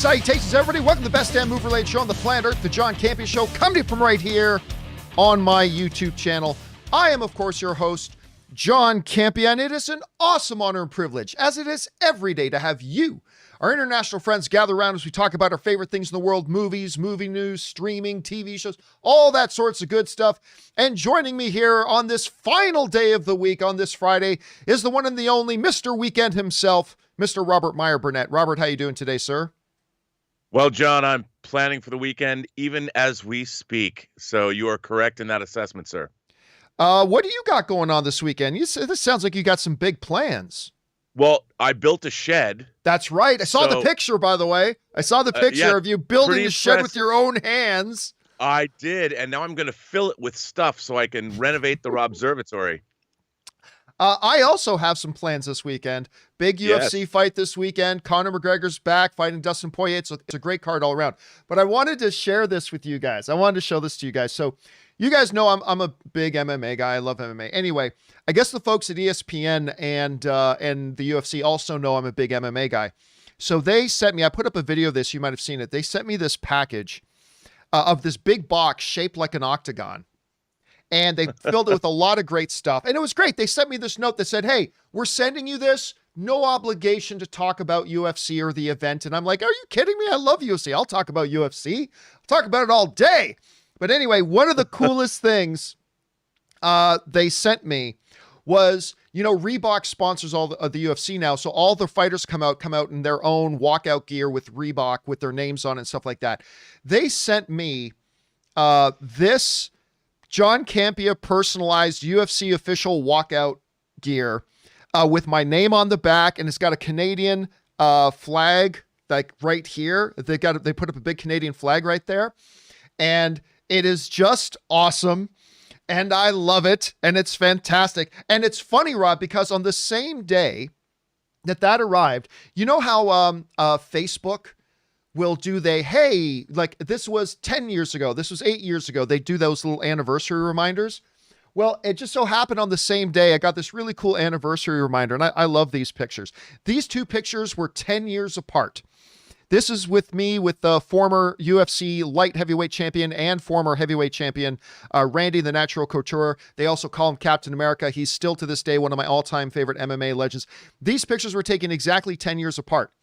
Salutations, everybody. Welcome to the best damn movie-related show on the planet Earth, the John Campea Show, coming to you from right here on my YouTube channel. I am, of course, your host, John Campea, and it is an awesome honor and privilege, as it is every day, to have you, our international friends, gather around as we talk about our favorite things in the world, movies, movie news, streaming, TV shows, all that sorts of good stuff. And joining me here on this final day of the week, on this Friday, is the one and the only Mr. Weekend himself, Mr. Robert Meyer Burnett. Robert, how you doing today, sir? Well, John, I'm planning for the weekend even as we speak. So you are correct in that assessment, sir. What do you got going on this weekend? This sounds like you got some big plans. Well, I built a shed. That's right. I saw the picture, by the way. I saw the picture of you building the shed with your own hands. I did, and now I'm going to fill it with stuff so I can renovate the observatory. I also have some plans this weekend. Big UFC fight this weekend. Conor McGregor's back fighting Dustin Poirier. It's a great card all around. But I wanted to share this with you guys. I wanted to show this to you guys. So you guys know I'm a big MMA guy. I love MMA. Anyway, I guess the folks at ESPN and the UFC also know I'm a big MMA guy. So they sent me, I put up a video of this. You might have seen it. They sent me this package of this big box shaped like an octagon. And they filled it with a lot of great stuff. And it was great. They sent me this note that said, hey, we're sending you this. No obligation to talk about UFC or the event. And I'm like, are you kidding me? I love UFC. I'll talk about UFC. I'll talk about it all day. But anyway, one of the coolest things they sent me was, you know, Reebok sponsors all the UFC now. So all the fighters come out in their own walkout gear with Reebok with their names on it and stuff like that. They sent me this John Campea personalized UFC official walkout gear with my name on the back, and it's got a Canadian flag like right here. They put up a big Canadian flag right there, and it is just awesome, and I love it, and it's fantastic. And it's funny, Rob, because on the same day that arrived, you know how Facebook will do like this was 10 years ago, this was 8 years ago, they do those little anniversary reminders. Well, it just so happened on the same day, I got this really cool anniversary reminder, and I love these pictures. These two pictures were 10 years apart. This is with me with the former UFC light heavyweight champion and former heavyweight champion, Randy the Natural Couture. They also call him Captain America. He's still to this day one of my all-time favorite MMA legends. These pictures were taken exactly 10 years apart.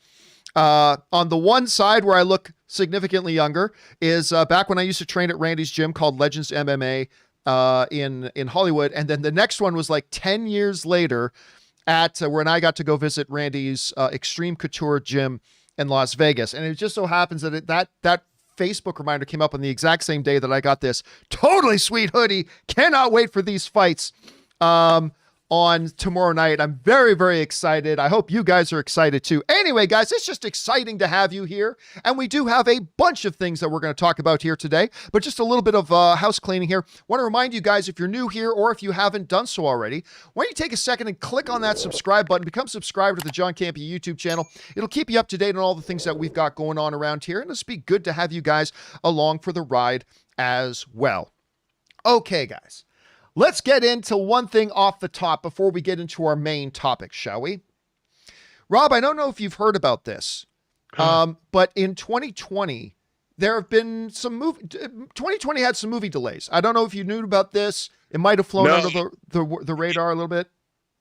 On the one side where I look significantly younger is back when I used to train at Randy's gym called Legends MMA in Hollywood. And then the next one was like 10 years later at when I got to go visit Randy's Extreme Couture gym in Las Vegas. And it just so happens that that Facebook reminder came up on the exact same day that I got this totally sweet hoodie. Cannot wait for these fights on tomorrow night. I'm very, very excited. I hope you guys are excited too. Anyway, guys, it's just exciting to have you here. And we do have a bunch of things that we're going to talk about here today, but just a little bit of house cleaning here. Want to remind you guys, if you're new here or if you haven't done so already, why don't you take a second and click on that subscribe button, become subscribed to the John Campea YouTube channel. It'll keep you up to date on all the things that we've got going on around here. And it'll be good to have you guys along for the ride as well. Okay, guys. Let's get into one thing off the top before we get into our main topic, shall we? Rob, I don't know if you've heard about this, but in 2020, there have been some 2020 had some movie delays. I don't know if you knew about this. It might have flown under the radar a little bit.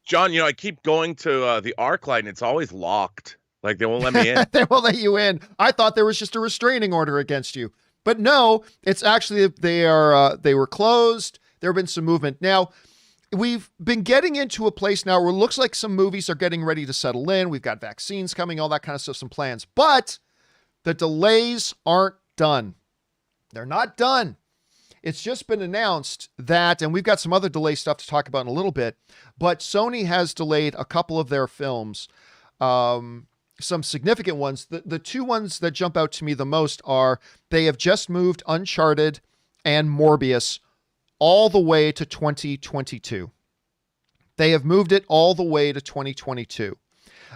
John, you know, I keep going to the ArcLight, and it's always locked. Like, they won't let me in. They won't let you in. I thought there was just a restraining order against you. But no, it's actually, they were closed. There have been some movement. Now, we've been getting into a place now where it looks like some movies are getting ready to settle in. We've got vaccines coming, all that kind of stuff, some plans. But the delays aren't done. They're not done. It's just been announced that, and we've got some other delay stuff to talk about in a little bit, but Sony has delayed a couple of their films, some significant ones. The two ones that jump out to me the most are they have just moved Uncharted and Morbius all the way to 2022. They have moved it all the way to 2022.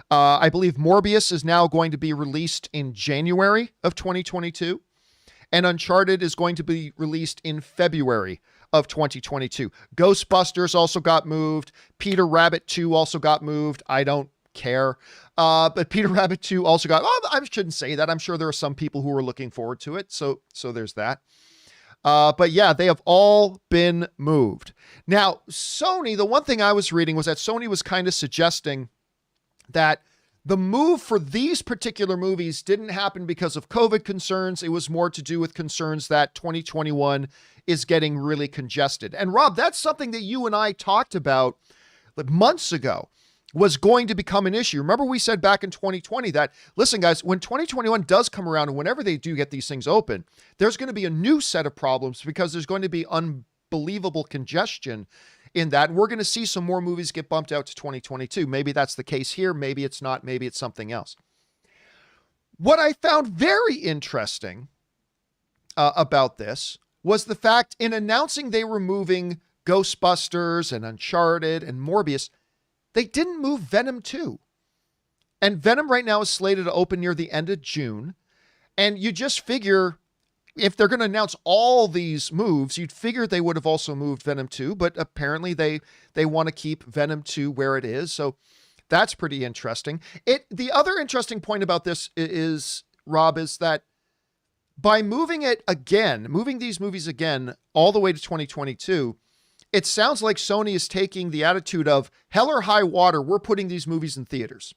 I believe Morbius is now going to be released in January of 2022, and Uncharted is going to be released in February of 2022. Ghostbusters also got moved. Peter Rabbit 2 also got moved. I don't care. But Peter Rabbit 2 also got, I shouldn't say that. I'm sure there are some people who are looking forward to it. So there's that. But yeah, they have all been moved. Now, Sony, the one thing I was reading was that Sony was kind of suggesting that the move for these particular movies didn't happen because of COVID concerns. It was more to do with concerns that 2021 is getting really congested. And Rob, that's something that you and I talked about like months ago was going to become an issue. Remember we said back in 2020 that, listen guys, when 2021 does come around and whenever they do get these things open, there's going to be a new set of problems because there's going to be unbelievable congestion in that. And we're going to see some more movies get bumped out to 2022. Maybe that's the case here. Maybe it's not. Maybe it's something else. What I found very interesting about this was the fact in announcing they were moving Ghostbusters and Uncharted and Morbius, they didn't move Venom 2. And Venom right now is slated to open near the end of June. And you just figure if they're going to announce all these moves, you'd figure they would have also moved Venom 2, but apparently they want to keep Venom 2 where it is. So that's pretty interesting. The other interesting point about this is, Rob, is that by moving these movies again, all the way to 2022, it sounds like Sony is taking the attitude of hell or high water. We're putting these movies in theaters.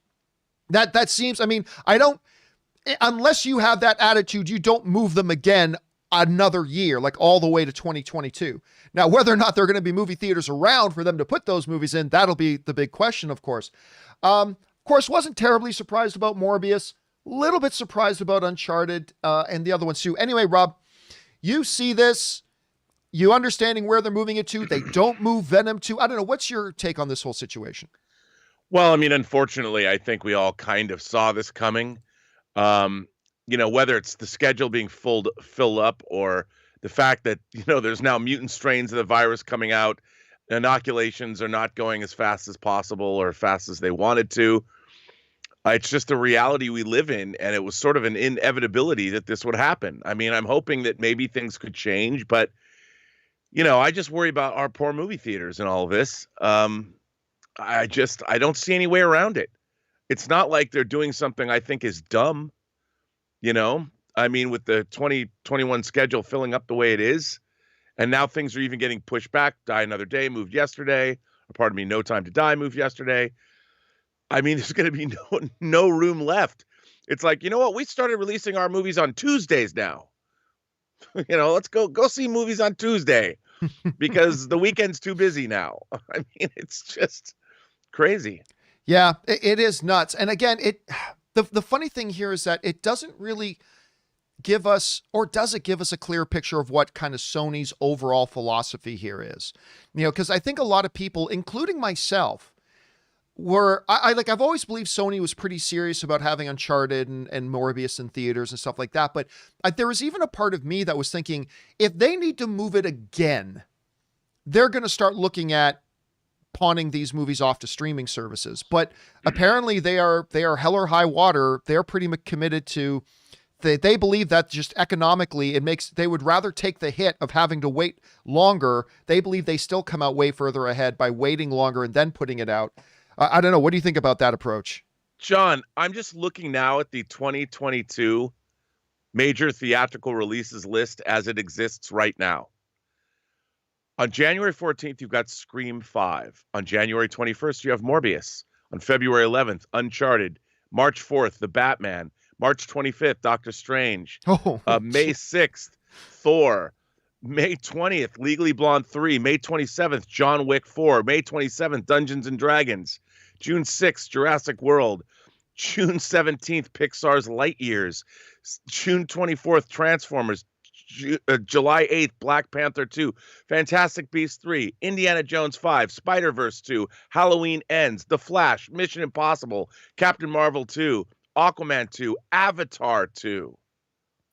That seems, unless you have that attitude, you don't move them again another year, like all the way to 2022. Now, whether or not there are going to be movie theaters around for them to put those movies in, that'll be the big question, of course. Of course, wasn't terribly surprised about Morbius, a little bit surprised about Uncharted, and the other ones too. Anyway, Rob, you see this, you understanding where they're moving it to. They don't move Venom 2. I don't know. What's your take on this whole situation? Well, unfortunately, I think we all kind of saw this coming. Whether it's the schedule being filled up or the fact that, there's now mutant strains of the virus coming out, inoculations are not going as fast as possible or fast as they wanted to. It's just a reality we live in, and it was sort of an inevitability that this would happen. I'm hoping that maybe things could change, but, I just worry about our poor movie theaters and all of this. I don't see any way around it. It's not like they're doing something I think is dumb, with the 2021 schedule filling up the way it is. And now things are even getting pushed back. Die Another Day moved yesterday. Or pardon me, No Time to Die moved yesterday. There's going to be no room left. It's like, you know what? We started releasing our movies on Tuesdays now. Let's go see movies on Tuesday because the weekend's too busy now. It's just crazy. Yeah, it is nuts. And again, the funny thing here is that it doesn't really give us, or does it give us a clear picture of what kind of Sony's overall philosophy here is? Because I think a lot of people, including myself, I've always believed Sony was pretty serious about having Uncharted and Morbius in theaters and stuff like that. But there was even a part of me that was thinking, if they need to move it again, they're going to start looking at pawning these movies off to streaming services. But apparently they are hell or high water. They're pretty committed to, they believe that just economically they would rather take the hit of having to wait longer. They believe they still come out way further ahead by waiting longer and then putting it out. I don't know. What do you think about that approach? John, I'm just looking now at the 2022 major theatrical releases list as it exists right now. On January 14th, you've got Scream 5. On January 21st, you have Morbius. On February 11th, Uncharted. March 4th, The Batman. March 25th, Doctor Strange. May 6th, Thor. May 20th, Legally Blonde 3. May 27th, John Wick 4. May 27th, Dungeons and Dragons. June 6th, Jurassic World. June 17th, Pixar's Lightyears. June 24th, Transformers. July 8th, Black Panther 2. Fantastic Beasts 3. Indiana Jones 5. Spider-Verse 2. Halloween Ends. The Flash. Mission Impossible. Captain Marvel 2. Aquaman 2. Avatar 2.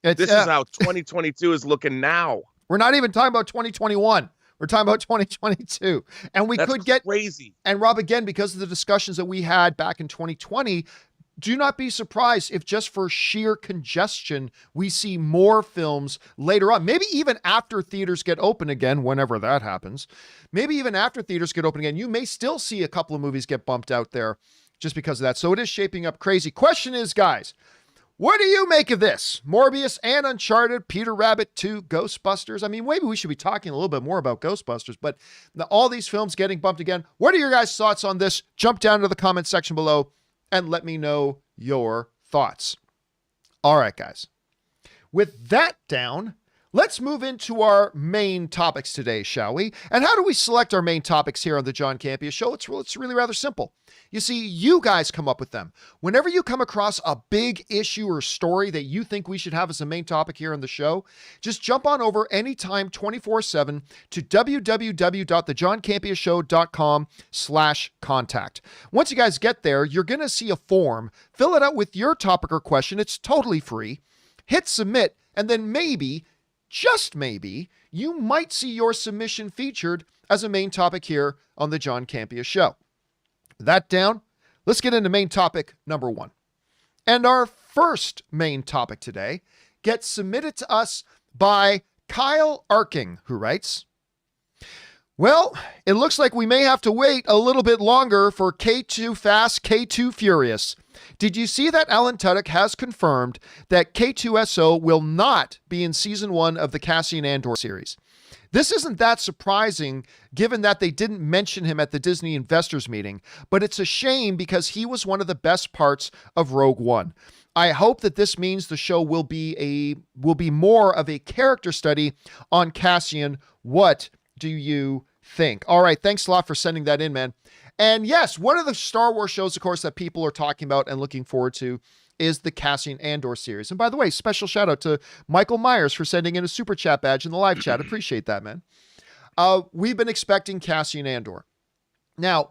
This is how 2022 is looking now. We're not even talking about 2021. We're talking about 2022. And That's could get crazy. And Rob, again, because of the discussions that we had back in 2020, do not be surprised if just for sheer congestion, we see more films later on, maybe even after theaters get open again, whenever that happens. Maybe even after theaters get open again, you may still see a couple of movies get bumped out there just because of that. So it is shaping up crazy. Question is, guys, what do you make of this? Morbius and Uncharted, Peter Rabbit 2, Ghostbusters. I mean, maybe we should be talking a little bit more about Ghostbusters, but all these films getting bumped again. What are your guys' thoughts on this? Jump down to the comment section below and let me know your thoughts. All right, guys. With that down, let's move into our main topics today, shall we? And how do we select our main topics here on the John Campea Show? It's really rather simple. You see, you guys come up with them. Whenever you come across a big issue or story that you think we should have as a main topic here on the show, just jump on over anytime 24/7 to www.thejohncampeashow.com/contact. Once you guys get there, you're going to see a form. Fill it out with your topic or question. It's totally free. Hit submit, and then maybe, just maybe, you might see your submission featured as a main topic here on the John Campea Show. That down, let's get into main topic number 1. And our first main topic today gets submitted to us by Kyle Arking, who writes, well, it looks like we may have to wait a little bit longer for K2 Fast, K2 Furious. Did you see that Alan Tudyk has confirmed that K2SO will not be in season 1 of the Cassian Andor series? This isn't that surprising given that they didn't mention him at the Disney investors meeting, but it's a shame because he was one of the best parts of Rogue One. I hope that this means the show will be more of a character study on Cassian. What do you think? All right, thanks a lot for sending that in, man. And yes, one of the Star Wars shows, of course, that people are talking about and looking forward to is the Cassian Andor series. And by the way, special shout out to Michael Myers for sending in a super chat badge in the live chat. Appreciate that, man. We've been expecting Cassian Andor. Now,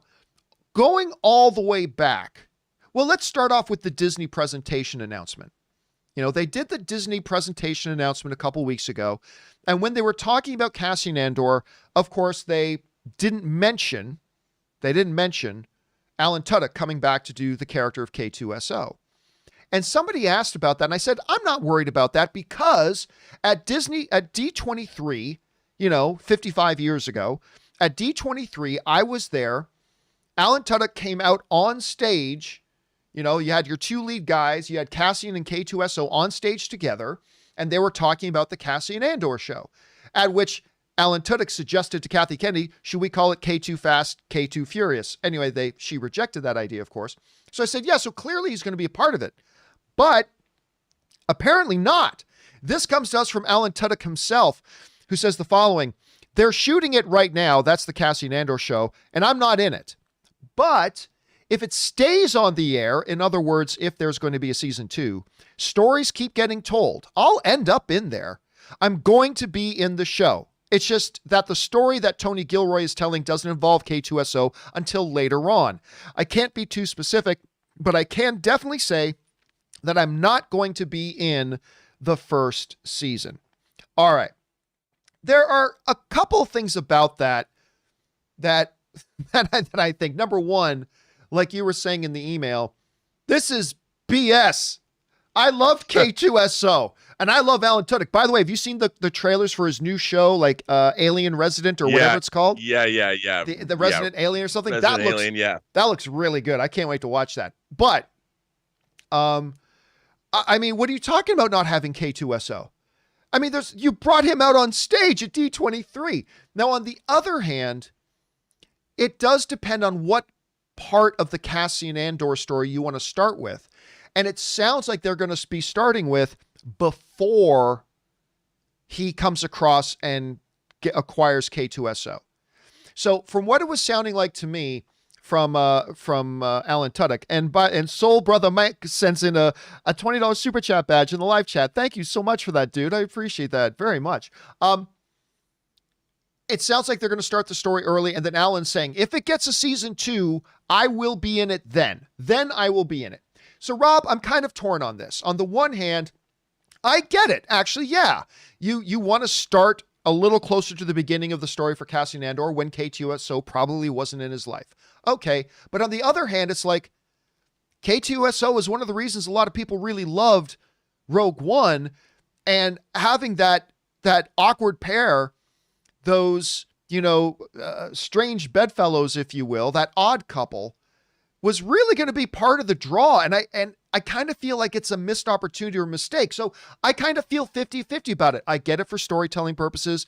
going all the way back, well, let's start off with the Disney presentation announcement. You know, they did the Disney presentation announcement a couple weeks ago. And when they were talking about Cassian Andor, of course, they didn't mention Alan Tudyk coming back to do the character of K2SO. And somebody asked about that, and I said, I'm not worried about that because at D23, 55 years ago, at D23, I was there. Alan Tudyk came out on stage. You had your two lead guys. You had Cassian and K2SO on stage together, and they were talking about the Cassian Andor show, at which Alan Tudyk suggested to Kathy Kennedy, should we call it K2 Fast, K2 Furious? Anyway, she rejected that idea, of course. So I said, yeah, so clearly he's going to be a part of it. But apparently not. This comes to us from Alan Tudyk himself, who says the following: they're shooting it right now. That's the Cassian Andor show, and I'm not in it. But if it stays on the air, in other words, if there's going to be a season 2, stories keep getting told. I'll end up in there. I'm going to be in the show. It's just that the story that Tony Gilroy is telling doesn't involve K2SO until later on. I can't be too specific, but I can definitely say that I'm not going to be in the first season. All right. There are a couple things about that I think. Number one, like you were saying in the email, this is BS. I love K2SO and I love Alan Tudyk. By the way, have you seen the trailers for his new show, like Alien Resident or whatever it's called? Yeah. The Resident Alien or something? That looks really good. I can't wait to watch that. But, I mean, what are you talking about not having K2SO? I mean, you brought him out on stage at D23. Now, on the other hand, it does depend on what part of the Cassian Andor story you want to start with. And it sounds like they're going to be starting with before he comes across and acquires K2SO. So from what it was sounding like to me from Alan Tudyk, and Soul Brother Mike sends in a $20 super chat badge in the live chat. Thank you so much for that, dude. I appreciate that very much. It sounds like they're going to start the story early, and then Alan's saying, if it gets a season 2, I will be in it then. Then I will be in it. So, Rob, I'm kind of torn on this. On the one hand, I get it. Actually, yeah. You want to start a little closer to the beginning of the story for Cassian Andor when K2SO probably wasn't in his life. Okay. But on the other hand, it's like K2SO is one of the reasons a lot of people really loved Rogue One, and having that awkward pair, those, strange bedfellows, if you will, that odd couple, was really going to be part of the draw. And I kind of feel like it's a missed opportunity or mistake. So I kind of feel 50-50 about it. I get it for storytelling purposes,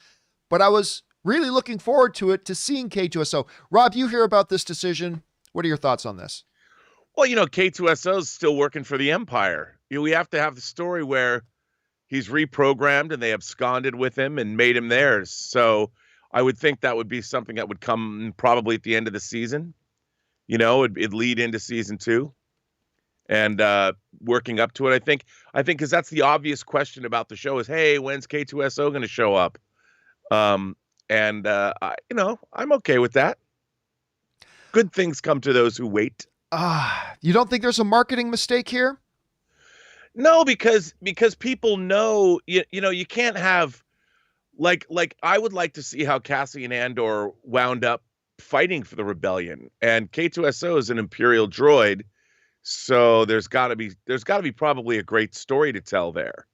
but I was really looking forward to seeing K2SO. Rob, you hear about this decision. What are your thoughts on this? Well, K2SO is still working for the Empire. We have to have the story where he's reprogrammed and they absconded with him and made him theirs. So I would think that would be something that would come probably at the end of the season. It'd lead into season 2 and working up to it. I think because that's the obvious question about the show is, hey, when's K2SO going to show up? I'm okay with that. Good things come to those who wait. You don't think there's a marketing mistake here? No, because people know, you can't have like I would like to see how Cassian Andor wound up fighting for the rebellion, and K2SO is an Imperial droid, so there's got to be probably a great story to tell there,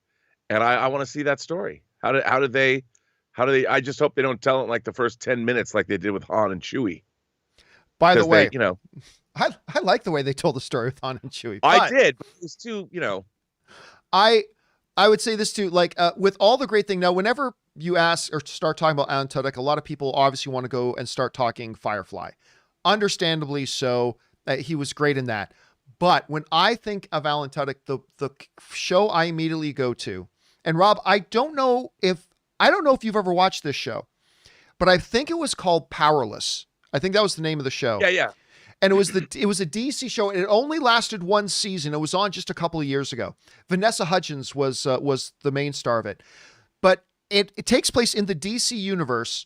and I want to see that story. How do they? I just hope they don't tell it in like the first 10 minutes like they did with Han and Chewie. By the way, I like the way they told the story with Han and Chewie. I did, but it was too, I would say this too, like with all the great thing now, whenever you ask or start talking about Alan Tudyk, a lot of people obviously want to go and start talking Firefly. Understandably so, he was great in that. But when I think of Alan Tudyk, the show I immediately go to, and Rob, I don't know if you've ever watched this show, but I think it was called Powerless. I think that was the name of the show. Yeah. And it was a DC show. It only lasted one season. It was on just a couple of years ago. Vanessa Hudgens was the main star of it. But it takes place in the DC universe,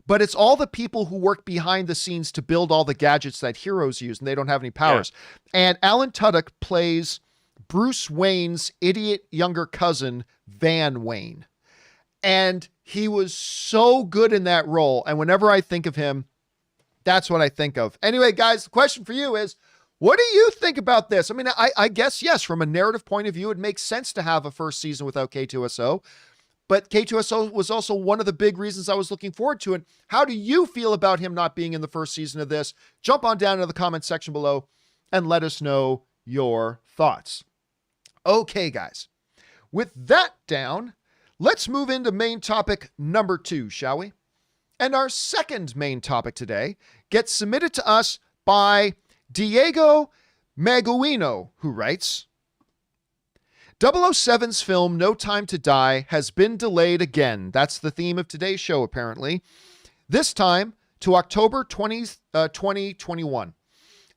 but it's all the people who work behind the scenes to build all the gadgets that heroes use, and they don't have any powers. Yeah. And Alan Tudyk plays Bruce Wayne's idiot younger cousin, Van Wayne. And he was so good in that role. And whenever I think of him, that's what I think of. Anyway, guys, the question for you is, what do you think about this? I mean, I guess, yes, from a narrative point of view, it makes sense to have a first season without K2SO. But K2SO was also one of the big reasons I was looking forward to it. How do you feel about him not being in the first season of this? Jump on down to the comment section below and let us know your thoughts. Okay, guys. With that down, let's move into main topic number 2, shall we? And our second main topic today gets submitted to us by Diego Maguino, who writes, 007's film No Time to Die has been delayed again. That's the theme of today's show, apparently. This time to October 20th, 2021.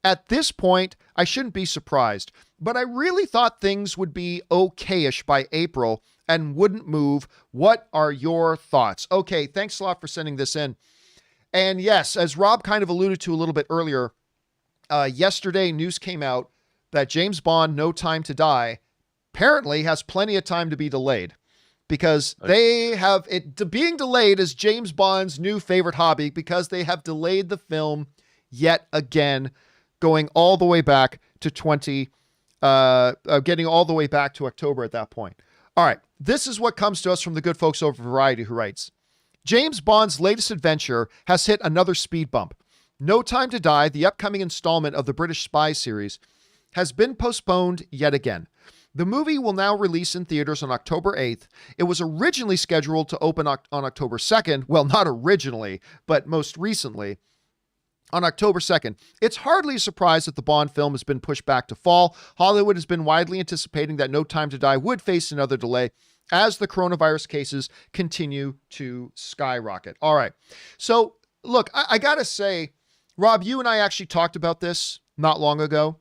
At this point, I shouldn't be surprised, but I really thought things would be okay-ish by April and wouldn't move. What are your thoughts? Okay, thanks a lot for sending this in. And yes, as Rob kind of alluded to a little bit earlier, yesterday news came out that James Bond No Time to Die apparently has plenty of time to be delayed, because they have it being delayed is James Bond's new favorite hobby, because they have delayed the film yet again, going all the way back to getting all the way back to October at that point. All right. This is what comes to us from the good folks over Variety, who writes, James Bond's latest adventure has hit another speed bump. No Time to Die, the upcoming installment of the British spy series, has been postponed yet again. The movie will now release in theaters on October 8th. It was originally scheduled to open on October 2nd. Well, not originally, but most recently on October 2nd. It's hardly a surprise that the Bond film has been pushed back to fall. Hollywood has been widely anticipating that No Time to Die would face another delay as the coronavirus cases continue to skyrocket. All right. So, look, I got to say, Rob, you and I actually talked about this not long ago.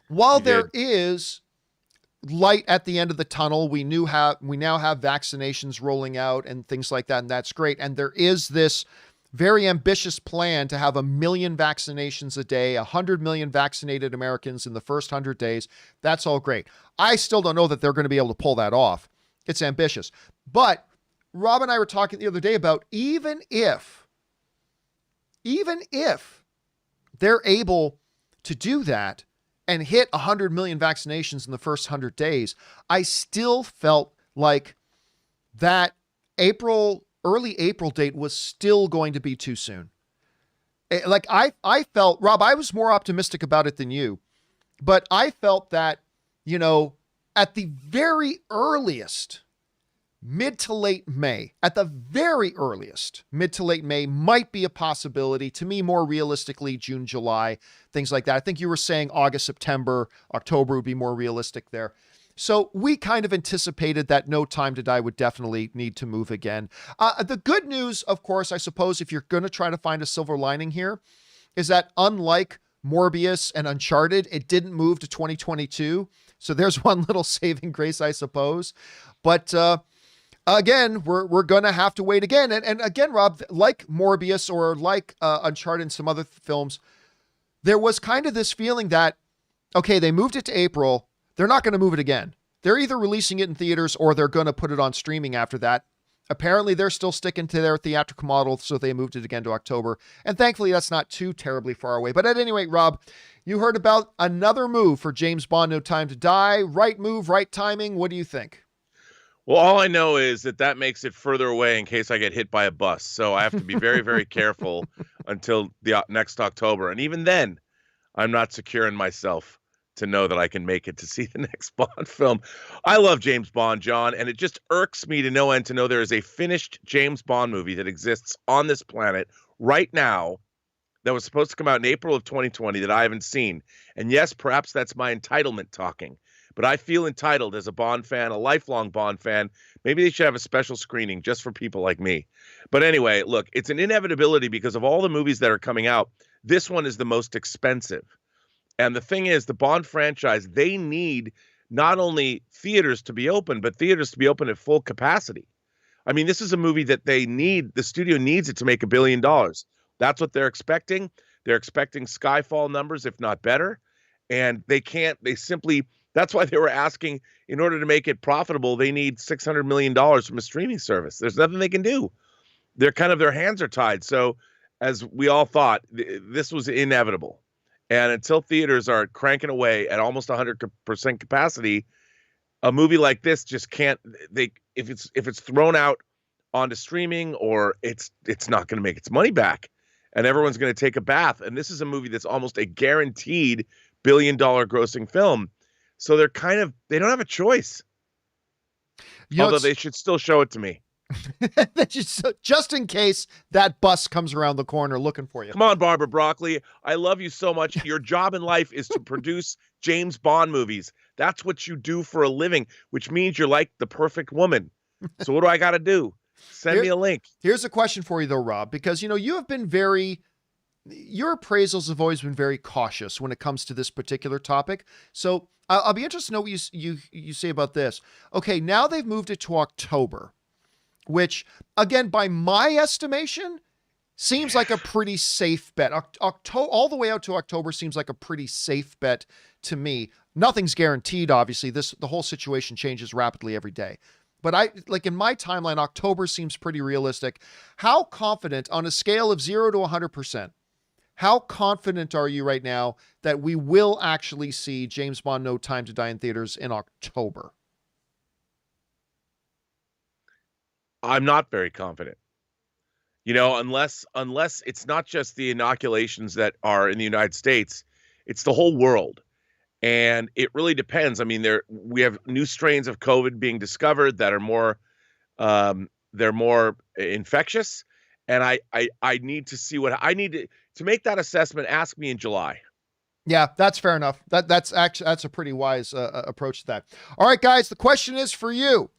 While there is light at the end of the tunnel, we now have vaccinations rolling out and things like that, and that's great. And there is this very ambitious plan to have 1 million vaccinations a day, 100 million vaccinated Americans in the first 100 days. That's all great. I still don't know that they're going to be able to pull that off. It's ambitious. But Rob and I were talking the other day about even if they're able to do that and hit 100 million vaccinations in the first 100 days, I still felt like that early April date was still going to be too soon. Like I felt, Rob, I was more optimistic about it than you, but I felt that, you know, at the very earliest, mid to late May, at the very earliest, mid to late May might be a possibility. To me, more realistically, June, July, things like that. I think you were saying August, September, October would be more realistic there. So we kind of anticipated that No Time to Die would definitely need to move again. The good news, of course, I suppose, if you're going to try to find a silver lining here, is that unlike Morbius and Uncharted, it didn't move to 2022. So there's one little saving grace, I suppose. But again, we're going to have to wait again. And again, Rob, like Morbius or like Uncharted and some other films, there was kind of this feeling that, okay, they moved it to April. They're not going to move it again. They're either releasing it in theaters or they're going to put it on streaming after that. Apparently, they're still sticking to their theatrical model, so they moved it again to October. And thankfully, that's not too terribly far away. But at any rate, Rob, you heard about another move for James Bond, No Time to Die. Right move, right timing. What do you think? Well, all I know is that makes it further away in case I get hit by a bus. So I have to be very, very careful until the next October. And even then, I'm not secure in myself to know that I can make it to see the next Bond film. I love James Bond, John, and it just irks me to no end to know there is a finished James Bond movie that exists on this planet right now that was supposed to come out in April of 2020 that I haven't seen. And yes, perhaps that's my entitlement talking, but I feel entitled as a Bond fan, a lifelong Bond fan. Maybe they should have a special screening just for people like me. But anyway, look, it's an inevitability because of all the movies that are coming out. This one is the most expensive. And the thing is, the Bond franchise, they need not only theaters to be open, but theaters to be open at full capacity. I mean, this is a movie that the studio needs it to make $1 billion. That's what they're expecting. They're expecting Skyfall numbers, if not better. And that's why they were asking, in order to make it profitable, they need $600 million from a streaming service. There's nothing they can do. Their hands are tied. So as we all thought, this was inevitable. And until theaters are cranking away at almost 100% capacity, a movie like this just can't. If it's thrown out onto streaming, or it's not going to make its money back, and everyone's going to take a bath. And this is a movie that's almost a guaranteed $1 billion grossing film, so they don't have a choice. Although they should still show it to me. Just in case that bus comes around the corner looking for you. Come on, Barbara Broccoli. I love you so much. Your job in life is to produce James Bond movies. That's what you do for a living, which means you're like the perfect woman. So what do I got to do? Send me a link. Here's a question for you, though, Rob, because, you have been your appraisals have always been very cautious when it comes to this particular topic. So I'll be interested to know what you say about this. Okay, now they've moved it to October, which, again, by my estimation, seems like a pretty safe bet. All the way out to October seems like a pretty safe bet to me. Nothing's guaranteed, obviously. The whole situation changes rapidly every day. But in my timeline, October seems pretty realistic. How confident, on a scale of 0 to 100%, how confident are you right now that we will actually see James Bond No Time to Die in theaters in October? I'm not very confident, unless it's not just the inoculations that are in the United States, it's the whole world. And it really depends. I mean, we have new strains of COVID being discovered that are more, they're more infectious. And I need to see what I need to make that assessment. Ask me in July. Yeah, that's fair enough. That's a pretty wise approach to that. All right, guys, the question is for you.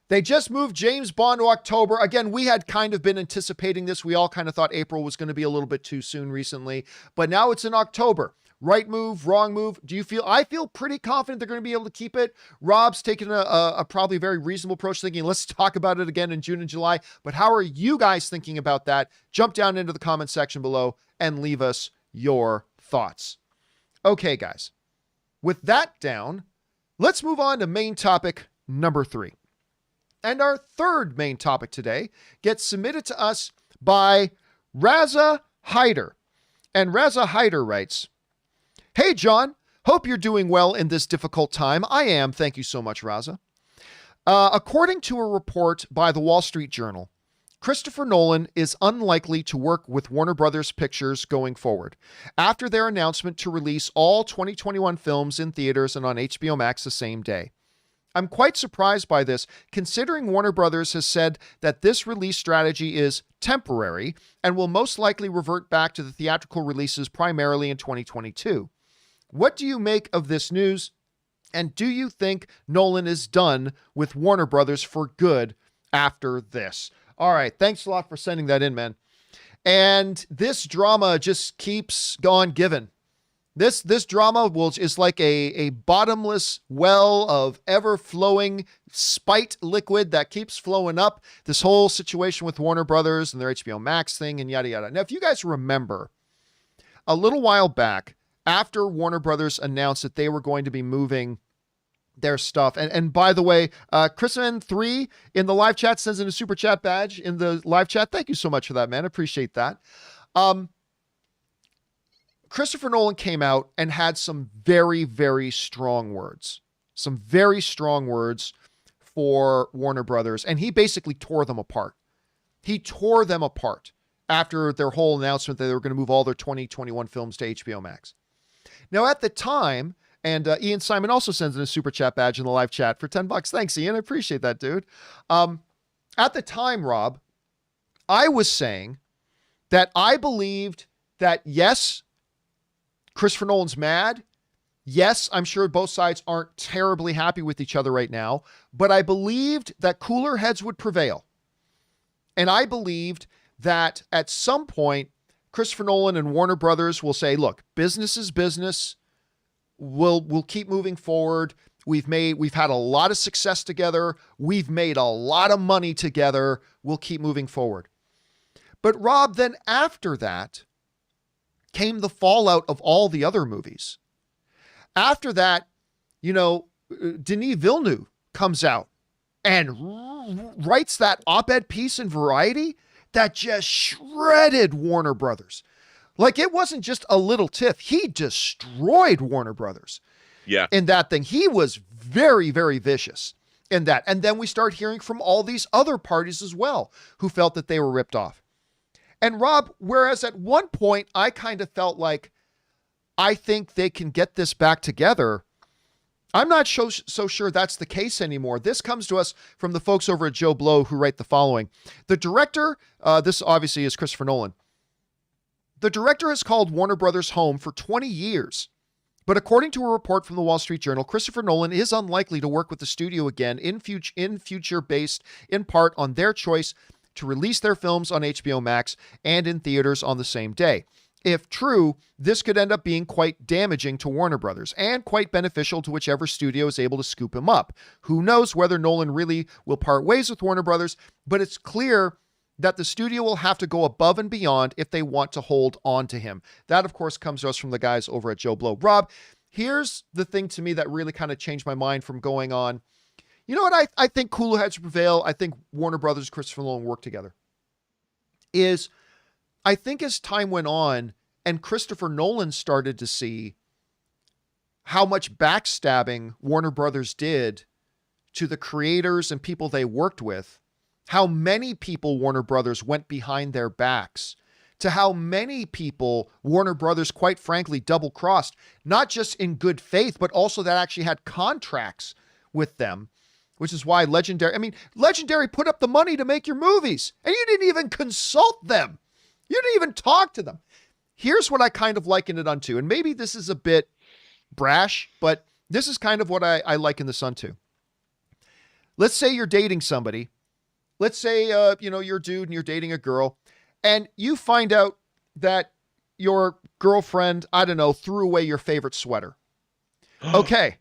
They just moved James Bond to October. Again, we had kind of been anticipating this. We all kind of thought April was going to be a little bit too soon recently, but now it's in October. Right move, wrong move? I feel pretty confident they're going to be able to keep it. Rob's taking a probably very reasonable approach, thinking, let's talk about it again in June and July. But how are you guys thinking about that? Jump down into the comment section below and leave us your thoughts. Okay, guys. With that down, let's move on to main topic number 3. And our third main topic today gets submitted to us by Raza Hyder. And Raza Hyder writes, "Hey, John, hope you're doing well in this difficult time. I am. Thank you so much, Raza. According to a report by the Wall Street Journal, Christopher Nolan is unlikely to work with Warner Brothers Pictures going forward after their announcement to release all 2021 films in theaters and on HBO Max the same day. I'm quite surprised by this, considering Warner Brothers has said that this release strategy is temporary and will most likely revert back to the theatrical releases primarily in 2022. What do you make of this news? And do you think Nolan is done with Warner Brothers for good after this? All right. Thanks a lot for sending that in, man. And this drama just keeps on giving. This drama is like a bottomless well of ever-flowing spite liquid that keeps flowing up. This whole situation with Warner Brothers and their HBO Max thing and yada, yada. Now, if you guys remember, a little while back, after Warner Brothers announced that they were going to be moving their stuff. And by the way, Chrisman3 in the live chat sends in a super chat badge in the live chat. Thank you so much for that, man. Appreciate that. Christopher Nolan came out and had some very, very strong words. Some very strong words for Warner Brothers. And he basically tore them apart. He tore them apart after their whole announcement that they were going to move all their 2021 films to HBO Max. Now, at the time, and Ian Simon also sends in a super chat badge in the live chat for $10. Thanks, Ian. I appreciate that, dude. At the time, Rob, I was saying that I believed that, yes, Christopher Nolan's mad. Yes, I'm sure both sides aren't terribly happy with each other right now, but I believed that cooler heads would prevail. And I believed that at some point, Christopher Nolan and Warner Brothers will say, look, business is business. We'll keep moving forward. We've had a lot of success together. We've made a lot of money together. We'll keep moving forward. But Rob, then after that came the fallout of all the other movies. After that, Denis Villeneuve comes out and writes that op-ed piece in Variety that just shredded Warner Brothers. Like, it wasn't just a little tiff. He destroyed Warner Brothers. Yeah. In that thing. He was very, very vicious in that. And then we start hearing from all these other parties as well who felt that they were ripped off. And Rob, whereas at one point I kind of felt like, I think they can get this back together, I'm not so sure that's the case anymore. This comes to us from the folks over at Joe Blow who write the following. The director, this obviously is Christopher Nolan. The director has called Warner Brothers home for 20 years. But according to a report from the Wall Street Journal, Christopher Nolan is unlikely to work with the studio again in future based in part on their choice to release their films on HBO Max and in theaters on the same day. If true, this could end up being quite damaging to Warner Brothers and quite beneficial to whichever studio is able to scoop him up. Who knows whether Nolan really will part ways with Warner Brothers, but it's clear that the studio will have to go above and beyond if they want to hold on to him. That, of course, comes to us from the guys over at Joe Blow. Rob, here's the thing to me that really kind of changed my mind from going on. You know what? I think cooler heads prevail. I think Warner Brothers, Christopher Nolan work together. I think as time went on and Christopher Nolan started to see how much backstabbing Warner Brothers did to the creators and people they worked with, how many people Warner Brothers went behind their backs, to how many people Warner Brothers, quite frankly, double-crossed, not just in good faith, but also that actually had contracts with them, which is why Legendary put up the money to make your movies, and you didn't even consult them. You didn't even talk to them. Here's what I kind of liken it unto, and maybe this is a bit brash, but this is kind of what I liken this unto. Let's say you're dating somebody. Let's say, you're a dude and you're dating a girl and you find out that your girlfriend, threw away your favorite sweater. Okay.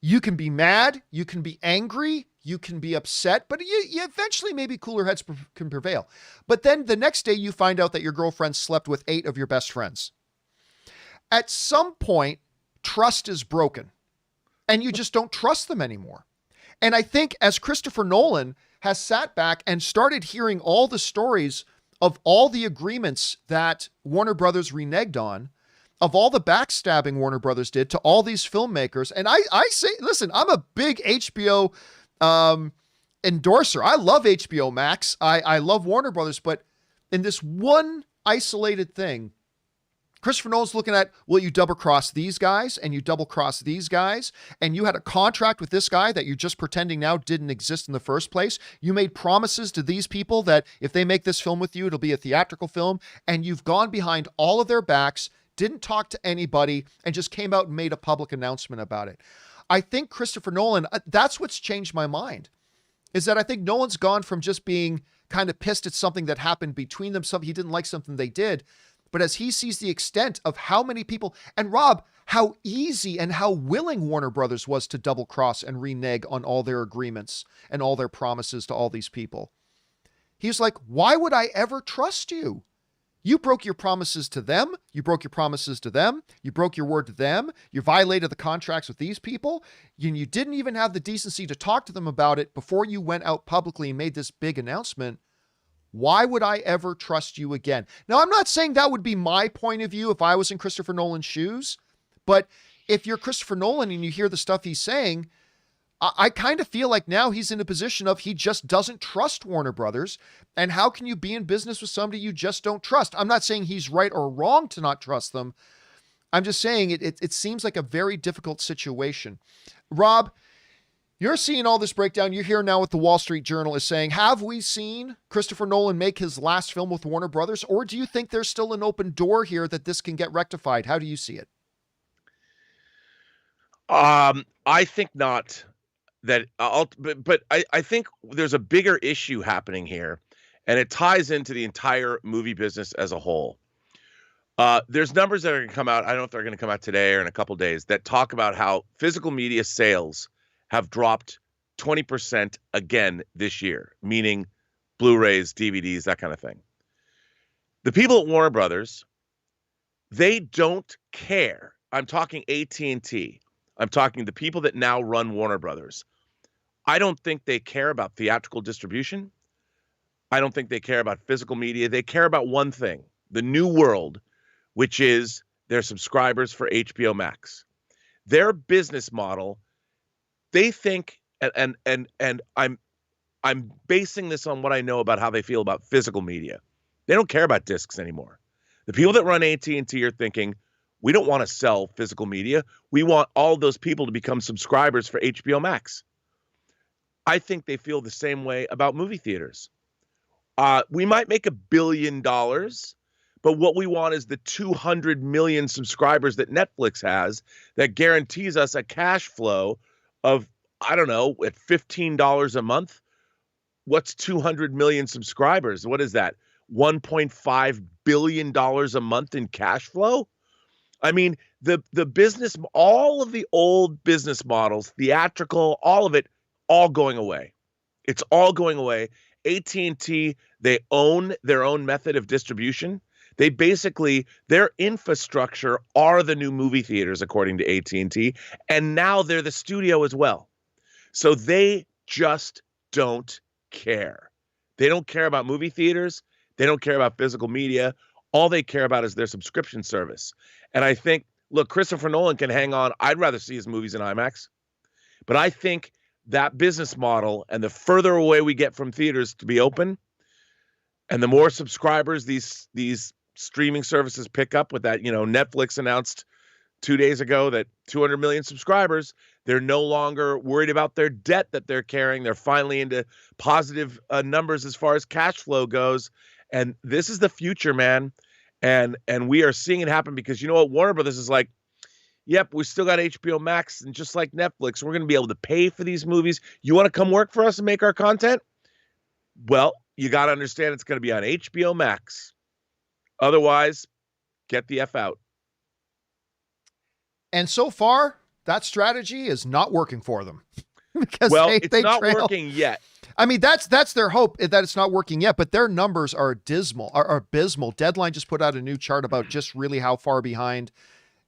You can be mad. You can be angry. You can be upset, but you eventually maybe cooler heads can prevail. But then the next day you find out that your girlfriend slept with 8 of your best friends. At some point, trust is broken and you just don't trust them anymore. And I think as Christopher Nolan has sat back and started hearing all the stories of all the agreements that Warner Brothers reneged on, of all the backstabbing Warner Brothers did to all these filmmakers. And I say, listen, I'm a big HBO endorser. I love HBO Max. I love Warner Brothers, but in this one isolated thing, Christopher Nolan's looking at, well, you double cross these guys and you double cross these guys, and you had a contract with this guy that you're just pretending now didn't exist in the first place. You made promises to these people that if they make this film with you, it'll be a theatrical film, and you've gone behind all of their backs, didn't talk to anybody, and just came out and made a public announcement about it. I think Christopher Nolan, that's what's changed my mind, is that I think Nolan's gone from just being kind of pissed at something that happened between them, something he didn't like, something they did, but as he sees the extent of how many people, and Rob, how easy and how willing Warner Brothers was to double cross and renege on all their agreements and all their promises to all these people. He's like, why would I ever trust you? You broke your promises to them. You broke your promises to them. You broke your word to them. You violated the contracts with these people. You didn't even have the decency to talk to them about it before you went out publicly and made this big announcement. Why would I ever trust you again? Now, I'm not saying that would be my point of view if I was in Christopher Nolan's shoes, but if you're Christopher Nolan and you hear the stuff he's saying, I kind of feel like now he's in a position of he just doesn't trust Warner Brothers. And how can you be in business with somebody you just don't trust? I'm not saying he's right or wrong to not trust them. I'm just saying it seems like a very difficult situation. Rob, you're seeing all this breakdown. You're here now with the Wall Street Journal is saying, have we seen Christopher Nolan make his last film with Warner Brothers? Or do you think there's still an open door here that this can get rectified? How do you see it? I think not. But I think there's a bigger issue happening here, and it ties into the entire movie business as a whole. There's numbers that are going to come out. I don't know if they're going to come out today or in a couple days that talk about how physical media sales have dropped 20% again this year, meaning Blu-rays, DVDs, that kind of thing. The people at Warner Brothers, they don't care. I'm talking AT&T. I'm talking the people that now run Warner Brothers. I don't think they care about theatrical distribution. I don't think they care about physical media. They care about one thing, the new world, which is their subscribers for HBO Max. Their business model, they think, and I'm basing this on what I know about how they feel about physical media. They don't care about discs anymore. The people that run AT&T are thinking, we don't want to sell physical media. We want all those people to become subscribers for HBO Max. I think they feel the same way about movie theaters. We might make $1 billion, but what we want is the 200 million subscribers that Netflix has that guarantees us a cash flow of, I don't know, at $15 a month. What's 200 million subscribers? What is that? $1.5 billion a month in cash flow? I mean, the business, all of the old business models, theatrical, all of it, all going away. It's all going away. AT&T, they own their own method of distribution. They basically, their infrastructure are the new movie theaters, according to AT&T, and now they're the studio as well. So they just don't care. They don't care about movie theaters. They don't care about physical media. All they care about is their subscription service. And I think, look, Christopher Nolan can hang on. I'd rather see his movies in IMAX. But I think that business model, and the further away we get from theaters to be open, and the more subscribers these streaming services pick up with that, Netflix announced 2 days ago that 200 million subscribers, they're no longer worried about their debt that they're carrying. They're finally into positive numbers as far as cash flow goes. And this is the future, man. And we are seeing it happen because you know what? Warner Brothers is like, yep, we still got HBO Max, and just like Netflix, we're going to be able to pay for these movies. You want to come work for us and make our content? Well, you got to understand it's going to be on HBO Max. Otherwise, get the F out. And so far, that strategy is not working for them. Because it's not working yet. I mean, that's their hope, that it's not working yet, but their numbers are abysmal. Deadline just put out a new chart about just really how far behind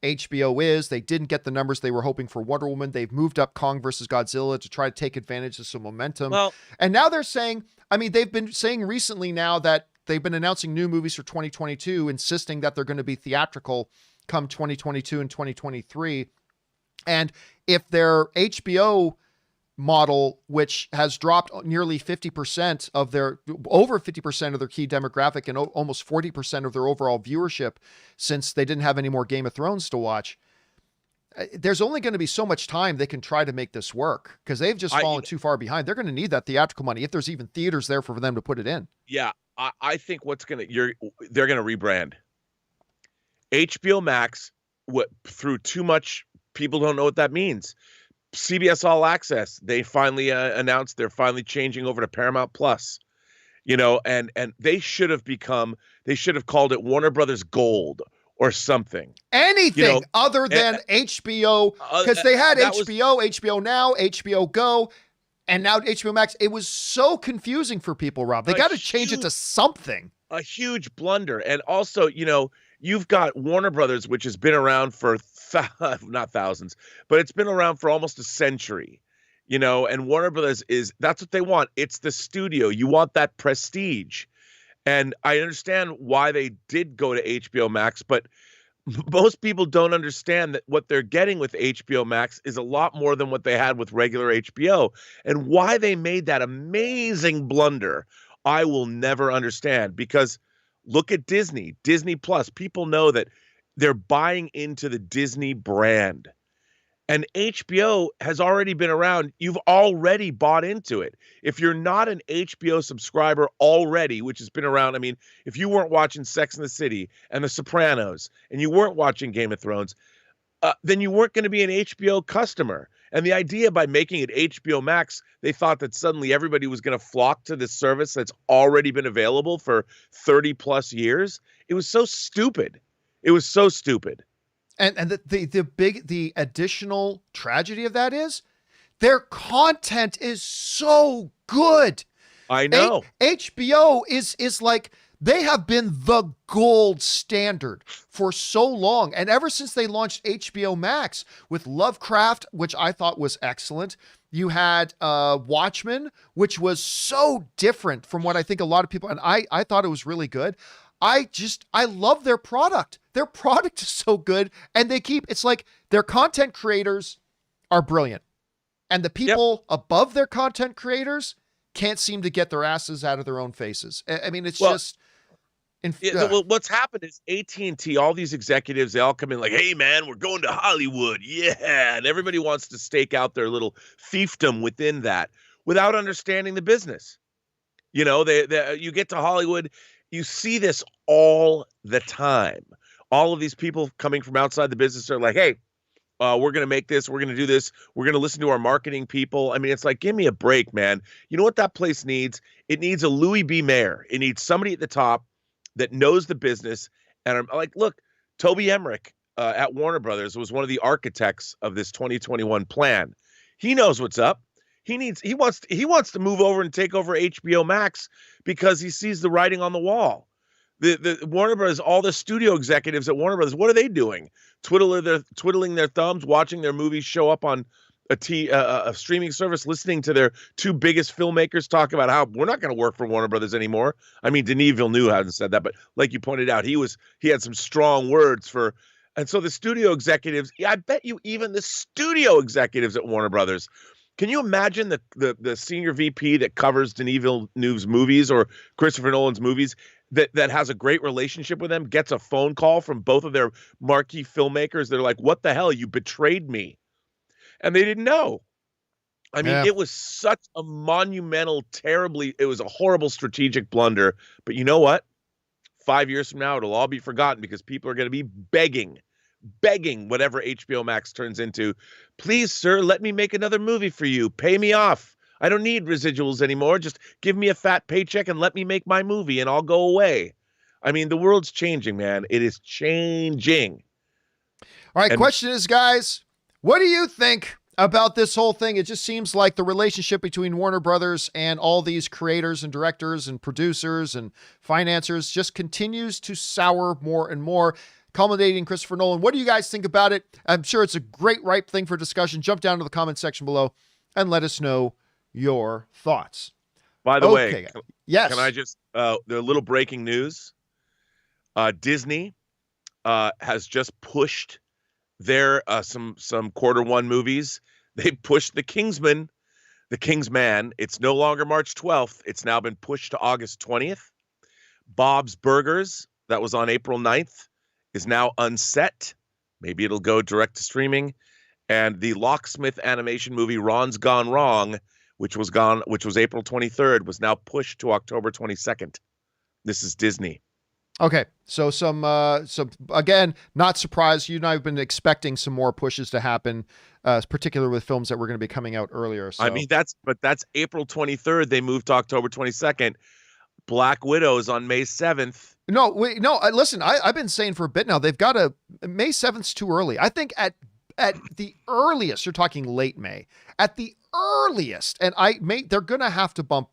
HBO is. They didn't get the numbers they were hoping for Wonder Woman. They've moved up Kong versus Godzilla to try to take advantage of some momentum. Well, and now they're saying, they've been saying recently now that they've been announcing new movies for 2022, insisting that they're going to be theatrical come 2022 and 2023. And if their HBO model, which has dropped nearly 50% of over 50% of their key demographic and almost 40% of their overall viewership since they didn't have any more Game of Thrones to watch. There's only going to be so much time they can try to make this work because they've just fallen too far behind. They're going to need that theatrical money if there's even theaters there for them to put it in. Yeah, I think they're going to rebrand. HBO Max, through too much, people don't know what that means. CBS All Access, they finally announced they're finally changing over to Paramount Plus, and they should have called it Warner Brothers Gold or something. Anything other than HBO, because they had HBO Now, HBO Go, and now HBO Max. It was so confusing for people, Rob. They got to change it to something. A huge blunder. And also, you've got Warner Brothers, which has been around for not thousands, but it's been around for almost a century, and Warner Brothers that's what they want. It's the studio. You want that prestige. And I understand why they did go to HBO Max, but most people don't understand that what they're getting with HBO Max is a lot more than what they had with regular HBO. And why they made that amazing blunder, I will never understand. Because look at Disney Plus. People know that they're buying into the Disney brand. And HBO has already been around. You've already bought into it. If you're not an HBO subscriber already, which has been around, if you weren't watching Sex and the City and The Sopranos and you weren't watching Game of Thrones, then you weren't going to be an HBO customer. And the idea by making it HBO Max, they thought that suddenly everybody was going to flock to this service that's already been available for 30 plus years. It was so stupid. It was so stupid. And the additional tragedy of that is their content is so good. I know. HBO is like, they have been the gold standard for so long. And ever since they launched HBO Max with Lovecraft, which I thought was excellent, you had Watchmen, which was so different from what I think a lot of people, and I thought it was really good. I love their product. Their product is so good. And it's like their content creators are brilliant. And the people above their content creators can't seem to get their asses out of their own faces. What's happened is AT&T, all these executives, they all come in like, hey, man, we're going to Hollywood. Yeah. And everybody wants to stake out their little fiefdom within that without understanding the business. You get to Hollywood, you see this all the time. All of these people coming from outside the business are like, hey, we're going to make this. We're going to do this. We're going to listen to our marketing people. It's like, give me a break, man. You know what that place needs? It needs a Louis B. Mayer. It needs somebody at the top that knows the business. And I'm like, look, Toby Emmerich at Warner Brothers was one of the architects of this 2021 plan. He knows what's up. He wants to move over and take over HBO Max because he sees the writing on the wall. The Warner Brothers, all the studio executives at Warner Brothers, what are they doing? Twiddling their thumbs, watching their movies show up on a streaming service, listening to their two biggest filmmakers talk about how we're not going to work for Warner Brothers anymore. Denis Villeneuve hasn't said that, but like you pointed out, he had some strong words for. And so the studio executives, I bet you even the studio executives at Warner Brothers. Can you imagine the senior VP that covers Denis Villeneuve's movies or Christopher Nolan's movies that has a great relationship with them, gets a phone call from both of their marquee filmmakers? They're like, what the hell? You betrayed me. And they didn't know. It was such a monumental, it was a horrible strategic blunder. But you know what? 5 years from now, it'll all be forgotten because people are going to be begging whatever HBO Max turns into. Please, sir, let me make another movie for you. Pay me off. I don't need residuals anymore. Just give me a fat paycheck and let me make my movie and I'll go away. The world's changing, man. It is changing. All right. Question is, guys, what do you think about this whole thing? It just seems like the relationship between Warner Brothers and all these creators and directors and producers and financiers just continues to sour more and more, culminating Christopher Nolan. What do you guys think about it? I'm sure it's a great, ripe thing for discussion. Jump down to the comment section below and let us know your thoughts. By the way, yes. Can I just, the little breaking news, Disney has just pushed their some quarter one movies. They pushed The Kingsman The King's Man, it's no longer March 12th. It's now been pushed to August 20th. Bob's Burgers, that was on April 9th, is now unset. Maybe it'll go direct to streaming. And the Locksmith animation movie Ron's Gone Wrong, which was April 23rd, was now pushed to October 22nd. This is Disney. Okay, so some again, not surprised. You and I have been expecting some more pushes to happen, particularly with films that were going to be coming out earlier. So. I mean, that's April 23rd. They moved to October 22nd. Black Widow is on May 7th. No, wait, no. Listen, I've been saying for a bit now. They've got May 7th's too early. I think at the earliest, you're talking late May. At the earliest, and they're going to have to bump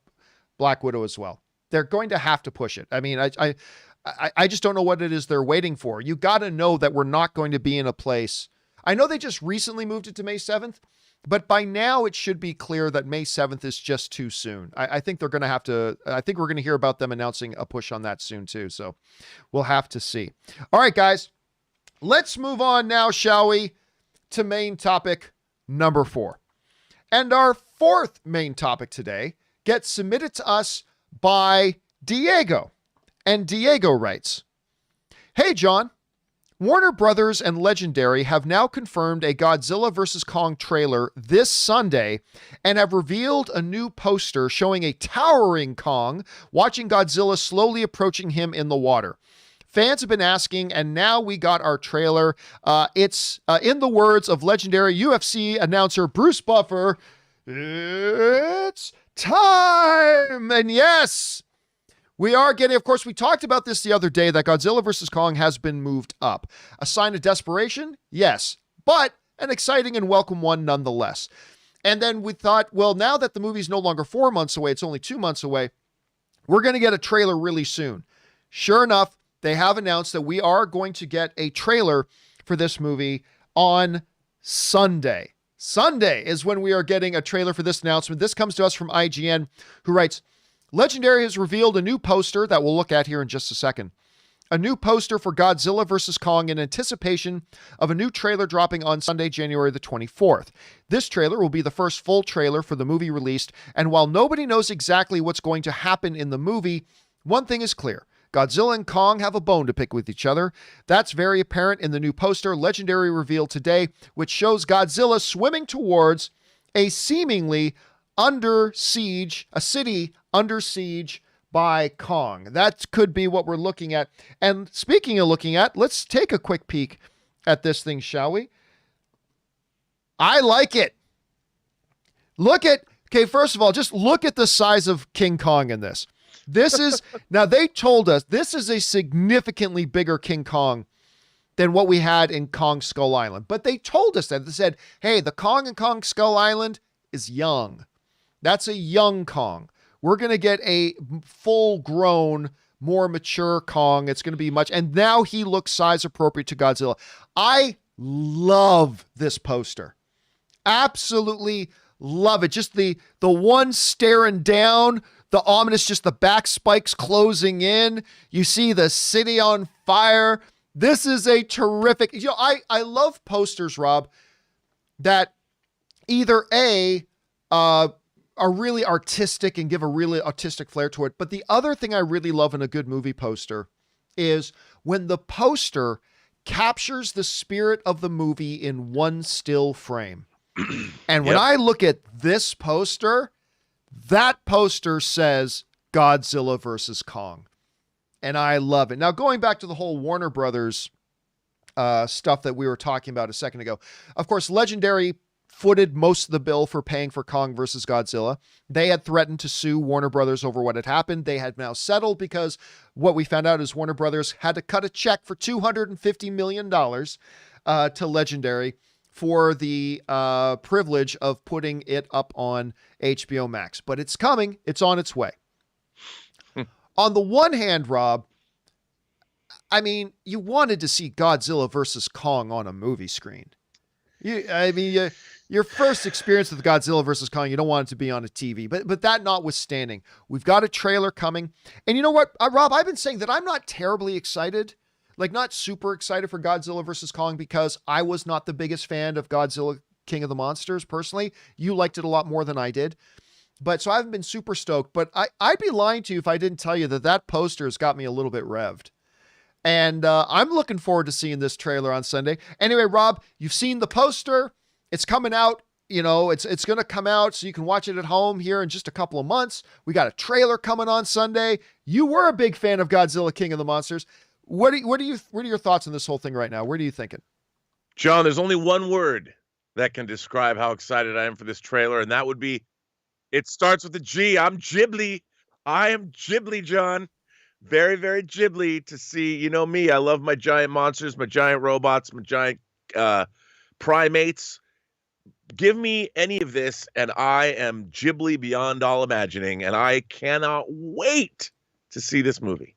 Black Widow as well. They're going to have to push it. I mean, I just don't know what it is they're waiting for. You got to know that we're not going to be in a place. I know they just recently moved it to May 7th, but by now it should be clear that May 7th is just too soon. I think they're going to have to, I think we're going to hear about them announcing a push on that soon too. So we'll have to see. All right, guys, let's move on now, shall we, to main topic number 4. And our fourth main topic today gets submitted to us by Diego. And Diego writes, "Hey, John. Warner Brothers and Legendary have now confirmed a Godzilla vs. Kong trailer this Sunday and have revealed a new poster showing a towering Kong watching Godzilla slowly approaching him in the water. Fans have been asking, and now we got our trailer. It's in the words of legendary UFC announcer Bruce Buffer, it's time! And yes, we are getting, of course, we talked about this the other day, that Godzilla vs. Kong has been moved up. A sign of desperation? Yes, but an exciting and welcome one nonetheless. And then we thought, well, now that the movie's no longer 4 months away, it's only 2 months away, we're going to get a trailer really soon. Sure enough, they have announced that we are going to get a trailer for this movie on Sunday. Sunday is when we are getting a trailer for this announcement. This comes to us from IGN, who writes, Legendary has revealed a new poster that we'll look at here in just a second. A new poster for Godzilla vs. Kong in anticipation of a new trailer dropping on Sunday, January the 24th. This trailer will be the first full trailer for the movie released, and while nobody knows exactly what's going to happen in the movie, one thing is clear. Godzilla and Kong have a bone to pick with each other. That's very apparent in the new poster Legendary revealed today, which shows Godzilla swimming towards a seemingly a city under siege by Kong. That could be what we're looking at. And speaking of looking at, let's take a quick peek at this thing, shall we? I like it. First of all, just look at the size of King Kong in this. Now they told us this is a significantly bigger King Kong than what we had in Kong Skull Island. But they told us that. They said, hey, the Kong in Kong Skull Island is young. That's a young Kong. We're going to get a full-grown, more mature Kong. It's going to be much. And now he looks size appropriate to Godzilla. I love this poster. Absolutely love it. Just the one staring down, the ominous, just the back spikes closing in. You see the city on fire. This is a terrific, I love posters, Rob, that either are really artistic and give a really artistic flair to it. But the other thing I really love in a good movie poster is when the poster captures the spirit of the movie in one still frame. And when I look at this poster, that poster says Godzilla versus Kong. And I love it. Now, going back to the whole Warner Brothers stuff that we were talking about a second ago, of course, Legendary footed most of the bill for paying for Kong versus Godzilla. They had threatened to sue Warner Brothers over what had happened. They had now settled because what we found out is Warner Brothers had to cut a check for $250 million to Legendary for the privilege of putting it up on HBO Max. But it's coming. It's on its way. On the one hand, Rob, I mean, you wanted to see Godzilla versus Kong on a movie screen. Your first experience with Godzilla versus Kong, you don't want it to be on a TV. But that notwithstanding, we've got a trailer coming. And you know what, Rob, I've been saying that I'm not terribly excited, like not super excited for Godzilla versus Kong, because I was not the biggest fan of Godzilla King of the Monsters personally. You liked it a lot more than I did. But so I haven't been super stoked, but I'd be lying to you if I didn't tell you that poster has got me a little bit revved. And I'm looking forward to seeing this trailer on Sunday. Anyway, Rob, you've seen the poster. It's coming out. It's going to come out so you can watch it at home here in just a couple of months. We got a trailer coming on Sunday. You were a big fan of Godzilla King of the Monsters. What are your thoughts on this whole thing right now? Where are you thinking? John, there's only one word that can describe how excited I am for this trailer, and that would be, it starts with a G. I'm Ghibli. I am Ghibli, John. Very, very Ghibli to see. You know me. I love my giant monsters, my giant robots, my giant primates. Give me any of this, and I am Ghibli beyond all imagining, and I cannot wait to see this movie.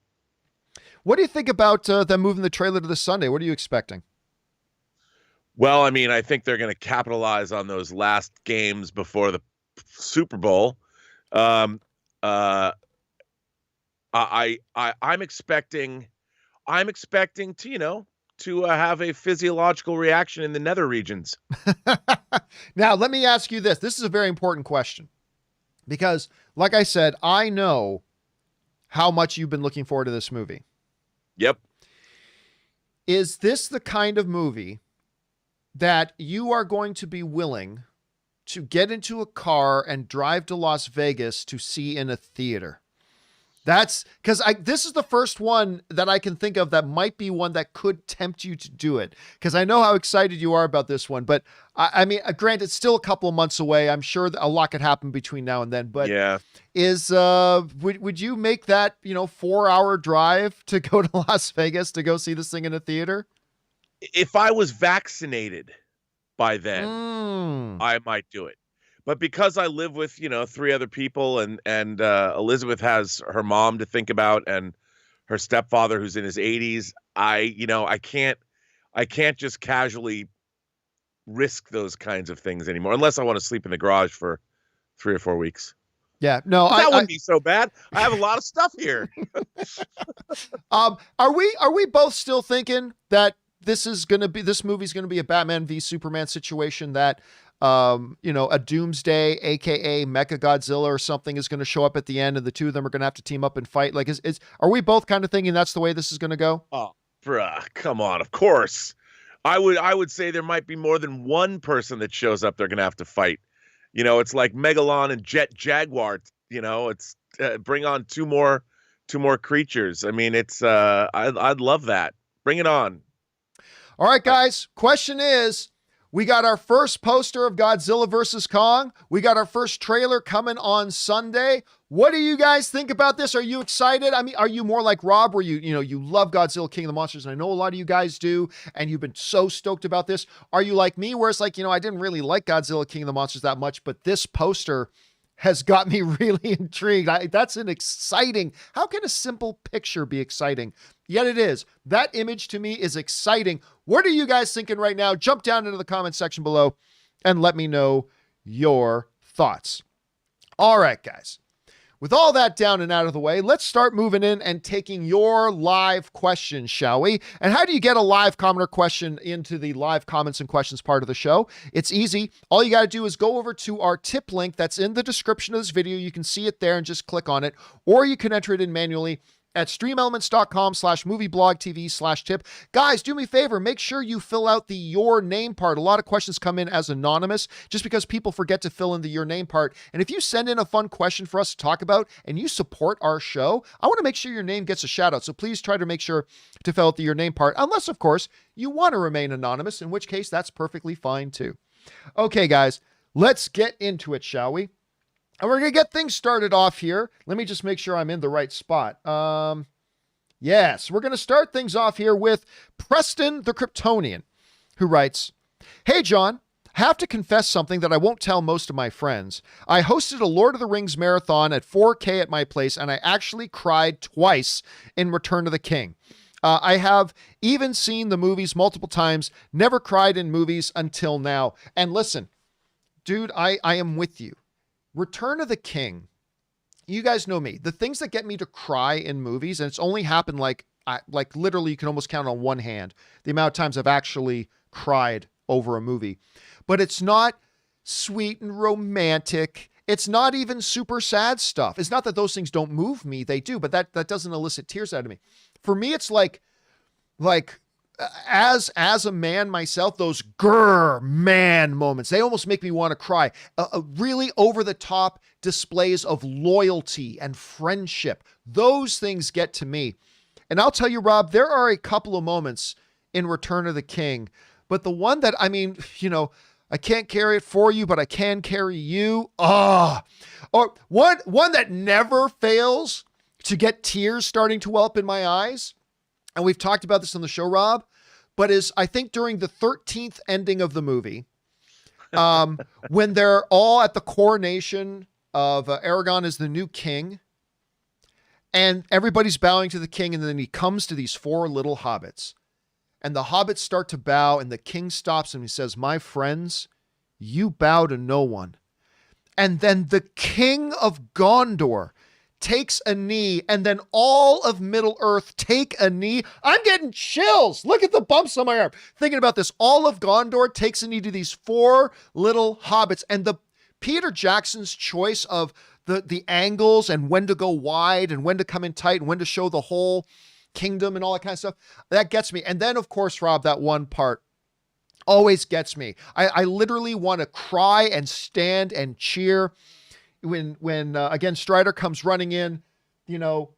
What do you think about them moving the trailer to this Sunday? What are you expecting? Well, I mean, I think they're going to capitalize on those last games before the Super Bowl. I'm expecting to, to have a physiological reaction in the nether regions. Now, let me ask you this. This is a very important question because, like I said, I know how much you've been looking forward to this movie. Yep. Is this the kind of movie that you are going to be willing to get into a car and drive to Las Vegas to see in a theater? That's because this is the first one that I can think of that might be one that could tempt you to do it. Because I know how excited you are about this one, but I mean, granted, it's still a couple of months away. I'm sure that a lot could happen between now and then. But yeah, would you make that 4-hour drive to go to Las Vegas to go see this thing in a theater? If I was vaccinated by then, I might do it. But because I live with, 3 other people and Elizabeth has her mom to think about and her stepfather who's in his 80s, I can't just casually risk those kinds of things anymore unless I want to sleep in the garage for 3 or 4 weeks. Yeah, no, that wouldn't be so bad. I have a lot of stuff here. Are we both still thinking that this movie's going to be a Batman v Superman situation that a Doomsday, aka Mecha Godzilla or something is going to show up at the end and the two of them are going to have to team up and fight? Like, are we both kind of thinking that's the way this is going to go? Oh, bruh, come on. Of course. I would say there might be more than one person that shows up they're going to have to fight. It's like Megalon and Jet Jaguar, it's bring on two more creatures. I mean, it's I'd love that. Bring it on. All right, guys. Question is, we got our first poster of Godzilla versus Kong. We got our first trailer coming on Sunday. What do you guys think about this? Are you excited? I mean, are you more like Rob, where you love Godzilla King of the Monsters, and I know a lot of you guys do, and you've been so stoked about this? Are you like me, where it's like, I didn't really like Godzilla King of the Monsters that much, but this poster has got me really intrigued. That's an exciting. How can a simple picture be exciting? Yet it is. That image to me is exciting. What are you guys thinking right now? Jump down into the comment section below and let me know your thoughts. All right, guys. With all that down and out of the way, let's start moving in and taking your live questions, shall we? And how do you get a live comment or question into the live comments and questions part of the show? It's easy. All you got to do is go over to our tip link that's in the description of this video. You can see it there and just click on it, or you can enter it in manually at streamelements.com/movieblogtv/tip. Guys, do me a favor. Make sure you fill out the your name part. A lot of questions come in as anonymous just because people forget to fill in the your name part. And if you send in a fun question for us to talk about and you support our show, I want to make sure your name gets a shout out. So please try to make sure to fill out the your name part, unless, of course, you want to remain anonymous, in which case that's perfectly fine too. Okay, guys, let's get into it, shall we? And we're going to get things started off here. Let me just make sure I'm in the right spot. Yes, we're going to start things off here with Preston the Kryptonian, who writes, "Hey, John, have to confess something that I won't tell most of my friends. I hosted a Lord of the Rings marathon at 4K at my place, and I actually cried twice in Return of the King. I have even seen the movies multiple times, never cried in movies until now." And listen, dude, I am with you. Return of the King, you guys know me. The things that get me to cry in movies, and it's only happened like literally you can almost count on one hand the amount of times I've actually cried over a movie. But it's not sweet and romantic. It's not even super sad stuff. It's not that those things don't move me. They do, but that doesn't elicit tears out of me. For me, it's like as a man myself, those man moments, they almost make me want to cry. Really over the top displays of loyalty and friendship. Those things get to me. And I'll tell you, Rob, there are a couple of moments in Return of the King, but the one that, I mean, you know, I can't carry it for you, but I can carry you. Or one that never fails to get tears starting to well up in my eyes. And we've talked about this on the show, Rob, but is, I think, during the 13th ending of the movie, when they're all at the coronation of Aragon as the new king, and everybody's bowing to the king, and then he comes to these four little hobbits, and the hobbits start to bow, and the king stops and he says, "My friends, you bow to no one." And then the king of Gondor takes a knee, and then all of Middle Earth take a knee. I'm getting chills. Look at the bumps on my arm. Thinking about this, all of Gondor takes a knee to these four little hobbits, and the Peter Jackson's choice of the angles and when to go wide and when to come in tight and when to show the whole kingdom and all that kind of stuff, that gets me. And then, of course, Rob, that one part always gets me. I literally want to cry and stand and cheer when again, Strider comes running in, you know,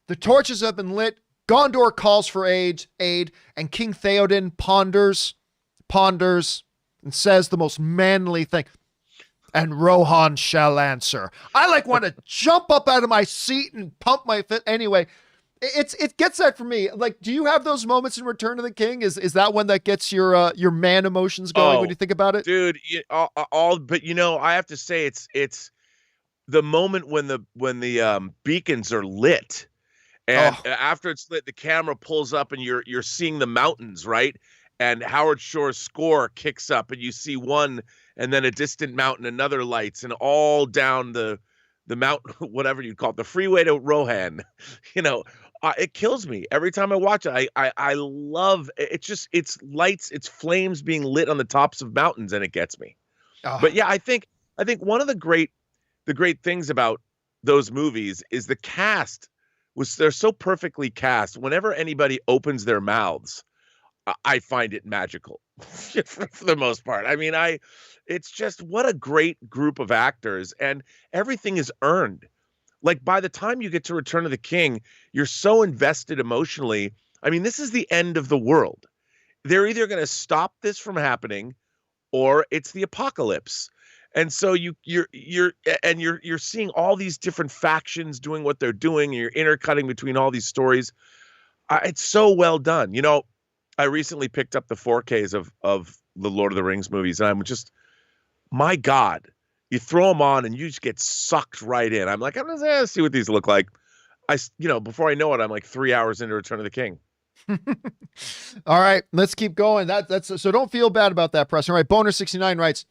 the torches have been lit, Gondor calls for aid, and King Theoden ponders, and says the most manly thing, "And Rohan shall answer." I want to jump up out of my seat and pump my fist. Anyway, it gets that for me. Like, do you have those moments in Return of the King? Is that one that gets your man emotions going when you think about it? Dude, but you know, I have to say it's the moment when the beacons are lit, and after it's lit, the camera pulls up and you're seeing the mountains, right? And Howard Shore's score kicks up, and you see one, and then a distant mountain, another lights, and all down the mountain, whatever you call it, the freeway to Rohan. You know, it kills me every time I watch it. I love it. It's lights, it's flames being lit on the tops of mountains, and it gets me. But yeah, I think one of the great things about those movies is the cast they're so perfectly cast. Whenever anybody opens their mouths, I find it magical for the most part. I mean, it's just, what a great group of actors, and everything is earned. Like, by the time you get to Return of the King, you're so invested emotionally. I mean, this is the end of the world. They're either going to stop this from happening, or it's the apocalypse. And so you're seeing all these different factions doing what they're doing, and you're intercutting between all these stories. It's so well done. You know, I recently picked up the 4Ks of the Lord of the Rings movies, and I'm just, my God, you throw them on and you just get sucked right in. I'm like, I'm gonna see what these look like. Before I know it, I'm like 3 hours into Return of the King. All right, let's keep going. That's so don't feel bad about that, Preston. All right, Boner 69 writes,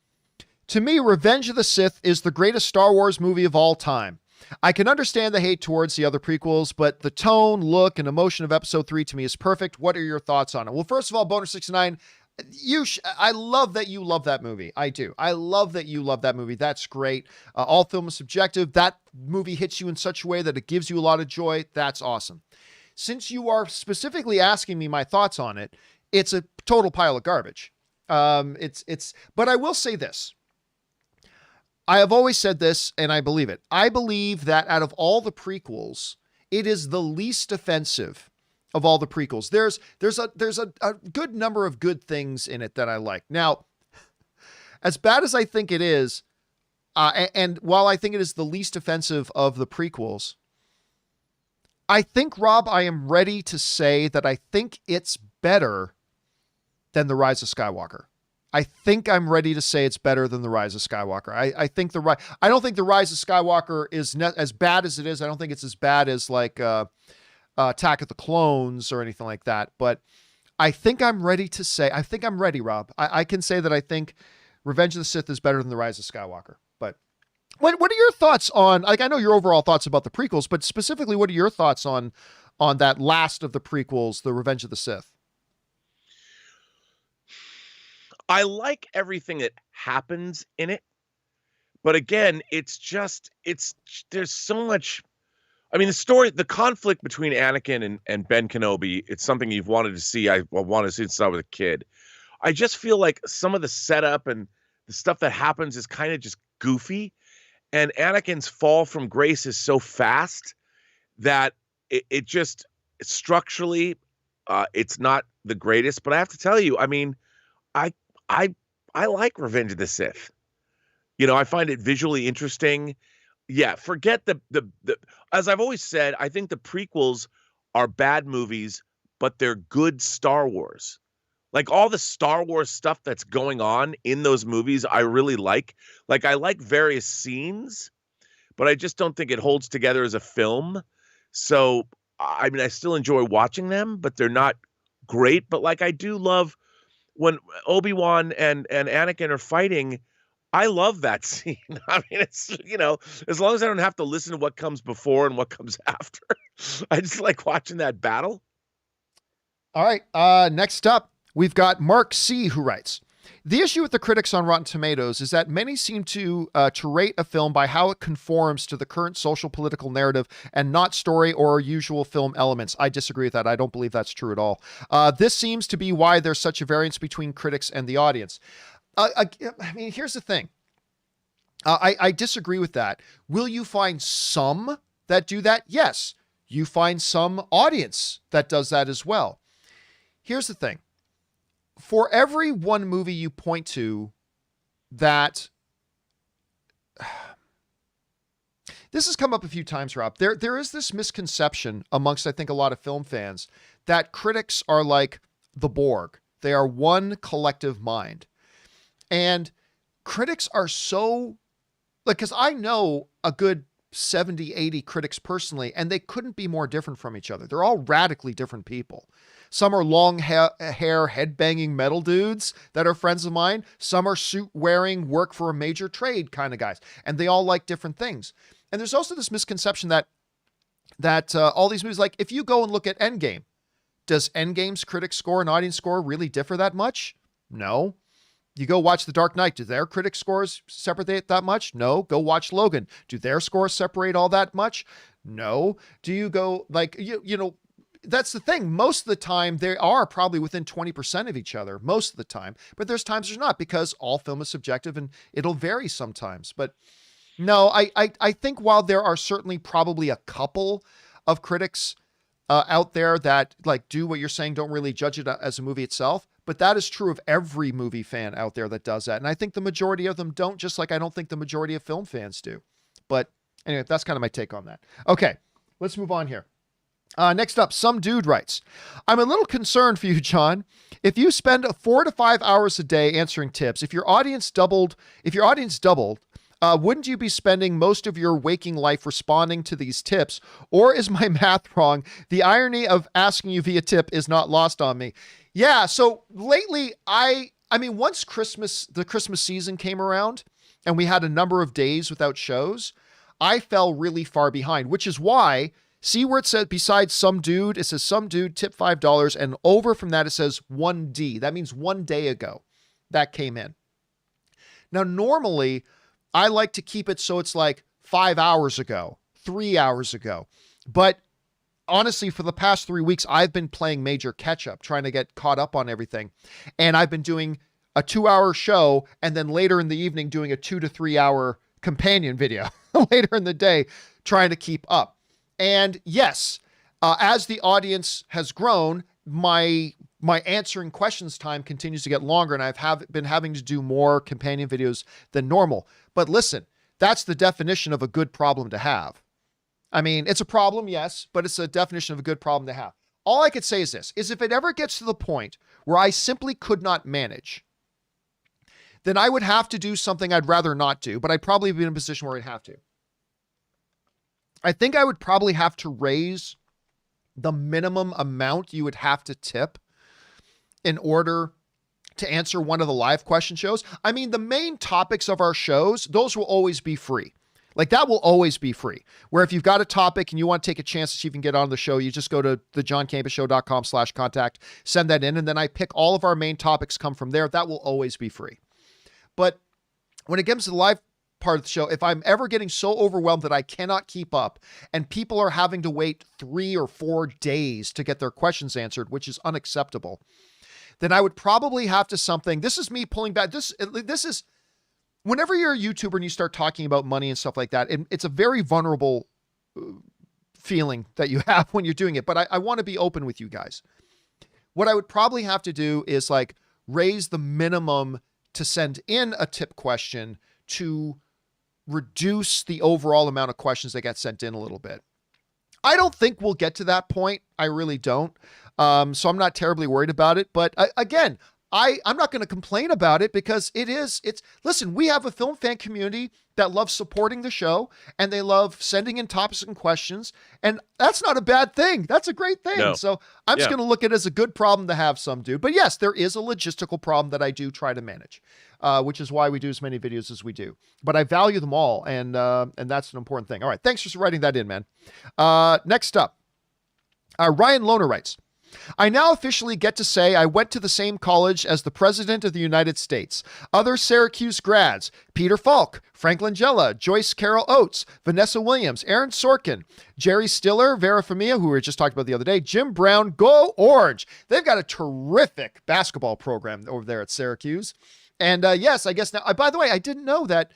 "To me, Revenge of the Sith is the greatest Star Wars movie of all time. I can understand the hate towards the other prequels, but the tone, look, and emotion of episode 3 to me is perfect. What are your thoughts on it?" Well, first of all, Boner 69, I love that you love that movie. I do. I love that you love that movie. That's great. All film is subjective. That movie hits you in such a way that it gives you a lot of joy. That's awesome. Since you are specifically asking me my thoughts on it, it's a total pile of garbage. But I will say this. I have always said this, and I believe it. I believe that out of all the prequels, it is the least offensive of all the prequels. There's a good number of good things in it that I like. Now, as bad as I think it is, and while I think it is the least offensive of the prequels, I think, Rob, I am ready to say that I think it's better than The Rise of Skywalker. I think I'm ready to say it's better than The Rise of Skywalker. I think I don't think The Rise of Skywalker is as bad as it is. I don't think it's as bad as like Attack of the Clones or anything like that. But I think I'm ready to say, I think I'm ready, Rob. I can say that I think Revenge of the Sith is better than The Rise of Skywalker. But what are your thoughts on, like, I know your overall thoughts about the prequels, but specifically, what are your thoughts on that last of the prequels, The Revenge of the Sith? I like everything that happens in it, but again, there's so much. I mean, the conflict between Anakin and Ben Kenobi, it's something you've wanted to see. I wanted to see since I was a kid. I just feel like some of the setup and the stuff that happens is kind of just goofy. And Anakin's fall from grace is so fast that it just structurally, it's not the greatest. But I have to tell you, I mean, I like Revenge of the Sith. I find it visually interesting. Yeah, forget the as I've always said, I think the prequels are bad movies, but they're good Star Wars. Like all the Star Wars stuff that's going on in those movies, I really like. Like I like various scenes, but I just don't think it holds together as a film. So, I mean, I still enjoy watching them, but they're not great. But like I do love when Obi-Wan and Anakin are fighting. I love that scene. I mean, it's, as long as I don't have to listen to what comes before and what comes after, I just like watching that battle. All right. Next up, we've got Mark C, who writes, the issue with the critics on Rotten Tomatoes is that many seem to rate a film by how it conforms to the current social political narrative and not story or usual film elements. I disagree with that. I don't believe that's true at all. This seems to be why there's such a variance between critics and the audience. I mean, here's the thing. I disagree with that. Will you find some that do that? Yes. You find some audience that does that as well. Here's the thing. For every one movie you point to that... This has come up a few times, Rob. There is this misconception amongst, I think, a lot of film fans that critics are like the Borg. They are one collective mind. And critics are so, like, because I know a good 70, 80 critics personally, and they couldn't be more different from each other. They're all radically different people. Some are long hair, headbanging metal dudes that are friends of mine. Some are suit-wearing, work for a major trade kind of guys. And they all like different things. And there's also this misconception that all these movies, like, if you go and look at Endgame, does Endgame's critic score and audience score really differ that much? No. You go watch The Dark Knight. Do their critic scores separate that much? No. Go watch Logan. Do their scores separate all that much? No. Do you go like, that's the thing. Most of the time they are probably within 20% of each other most of the time, but there's times there's not because all film is subjective and it'll vary sometimes. But no, I think while there are certainly probably a couple of critics out there that like do what you're saying, don't really judge it as a movie itself. But that is true of every movie fan out there that does that. And I think the majority of them don't, just like I don't think the majority of film fans do. But anyway, that's kind of my take on that. Okay, let's move on here. Next up, some dude writes, I'm a little concerned for you, John. If you spend 4 to 5 hours a day answering tips, if your audience doubled, wouldn't you be spending most of your waking life responding to these tips? Or is my math wrong? The irony of asking you via tip is not lost on me. Yeah, so lately, I mean, once the Christmas season came around and we had a number of days without shows, I fell really far behind, which is why, see where it says besides some dude, it says some dude tip $5 and over from that it says 1D. That means 1 day ago that came in. Now, normally I like to keep it so it's like 5 hours ago, 3 hours ago, but honestly, for the past 3 weeks, I've been playing major catch up, trying to get caught up on everything. And I've been doing a 2-hour show and then later in the evening doing a 2 to 3 hour companion video later in the day, trying to keep up. And yes, as the audience has grown, my answering questions time continues to get longer and I've been having to do more companion videos than normal. But listen, that's the definition of a good problem to have. I mean, it's a problem, yes, but it's a definition of a good problem to have. All I could say is this, is if it ever gets to the point where I simply could not manage, then I would have to do something I'd rather not do, but I'd probably be in a position where I'd have to. I think I would probably have to raise the minimum amount you would have to tip in order to answer one of the live question shows. I mean, the main topics of our shows, those will always be free. Like that will always be free. Where if you've got a topic and you want to take a chance to see if you can get on the show, you just go to thejohncampeashow.com/contact, send that in. And then I pick all of our main topics come from there. That will always be free. But when it comes to the live part of the show, if I'm ever getting so overwhelmed that I cannot keep up and people are having to wait 3 or 4 days to get their questions answered, which is unacceptable, then I would probably have to something. This is me pulling back. This is whenever you're a YouTuber and you start talking about money and stuff like that, it's a very vulnerable feeling that you have when you're doing it. But I want to be open with you guys. What I would probably have to do is like raise the minimum to send in a tip question to reduce the overall amount of questions that get sent in a little bit. I don't think we'll get to that point. I really don't. So I'm not terribly worried about it. But again, I'm not going to complain about it because listen, we have a film fan community that loves supporting the show and they love sending in topics and questions. And that's not a bad thing. That's a great thing. No. So I'm just going to look at it as a good problem to have some do. But yes, there is a logistical problem that I do try to manage, which is why we do as many videos as we do. But I value them all. And that's an important thing. All right. Thanks for writing that in, man. Next up, Ryan Lohner writes, I now officially get to say I went to the same college as the President of the United States. Other Syracuse grads, Peter Falk, Frank Langella, Joyce Carol Oates, Vanessa Williams, Aaron Sorkin, Jerry Stiller, Vera Famia, who we were just talking about the other day, Jim Brown, go Orange. They've got a terrific basketball program over there at Syracuse. And yes, I guess now, by the way, I didn't know that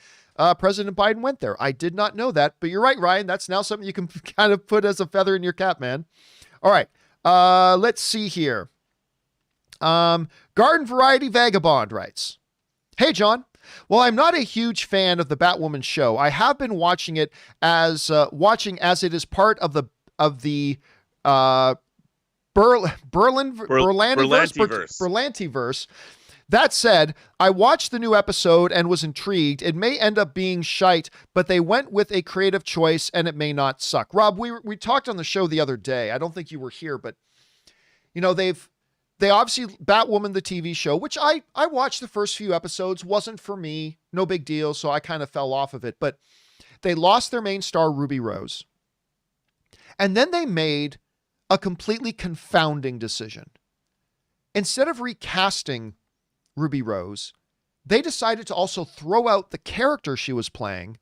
President Biden went there. I did not know that, but you're right, Ryan. That's now something you can kind of put as a feather in your cap, man. All right. Let's see here. Garden Variety Vagabond writes, Hey, John. Well, I'm not a huge fan of the Batwoman show. I have been watching it as it is part of the Berlantiverse. That said, I watched the new episode and was intrigued. It may end up being shite, but they went with a creative choice and it may not suck. Rob, we talked on the show the other day. I don't think you were here, but you know, they obviously Batwoman, the TV show, which I watched the first few episodes, wasn't for me, no big deal. So I kind of fell off of it, but they lost their main star, Ruby Rose. And then they made a completely confounding decision. Instead of recasting Ruby Rose, they decided to also throw out the character she was playing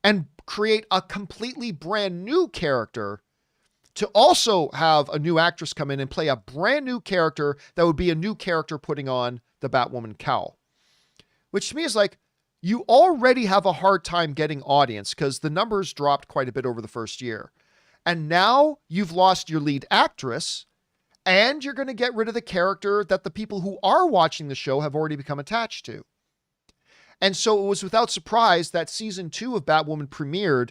and create a completely brand new character to also have a new actress come in and play a brand new character that would be a new character putting on the Batwoman cowl. Which to me is like, you already have a hard time getting audience because the numbers dropped quite a bit over the first year. And now you've lost your lead actress and you're going to get rid of the character that the people who are watching the show have already become attached to. And so it was without surprise that season 2 of Batwoman premiered,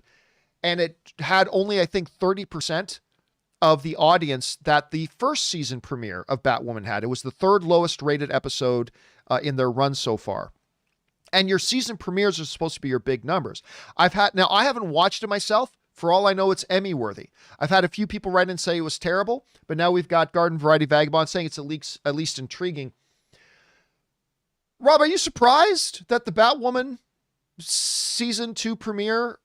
and it had only, I think, 30% of the audience that the first season premiere of Batwoman had. It was the 3rd lowest rated episode in their run so far. And your season premieres are supposed to be your big numbers. I haven't watched it myself. For all I know, it's Emmy worthy. I've had a few people write in and say it was terrible, but now we've got Garden Variety Vagabond saying it's at least intriguing. Rob, are you surprised that the Batwoman season 2 premiere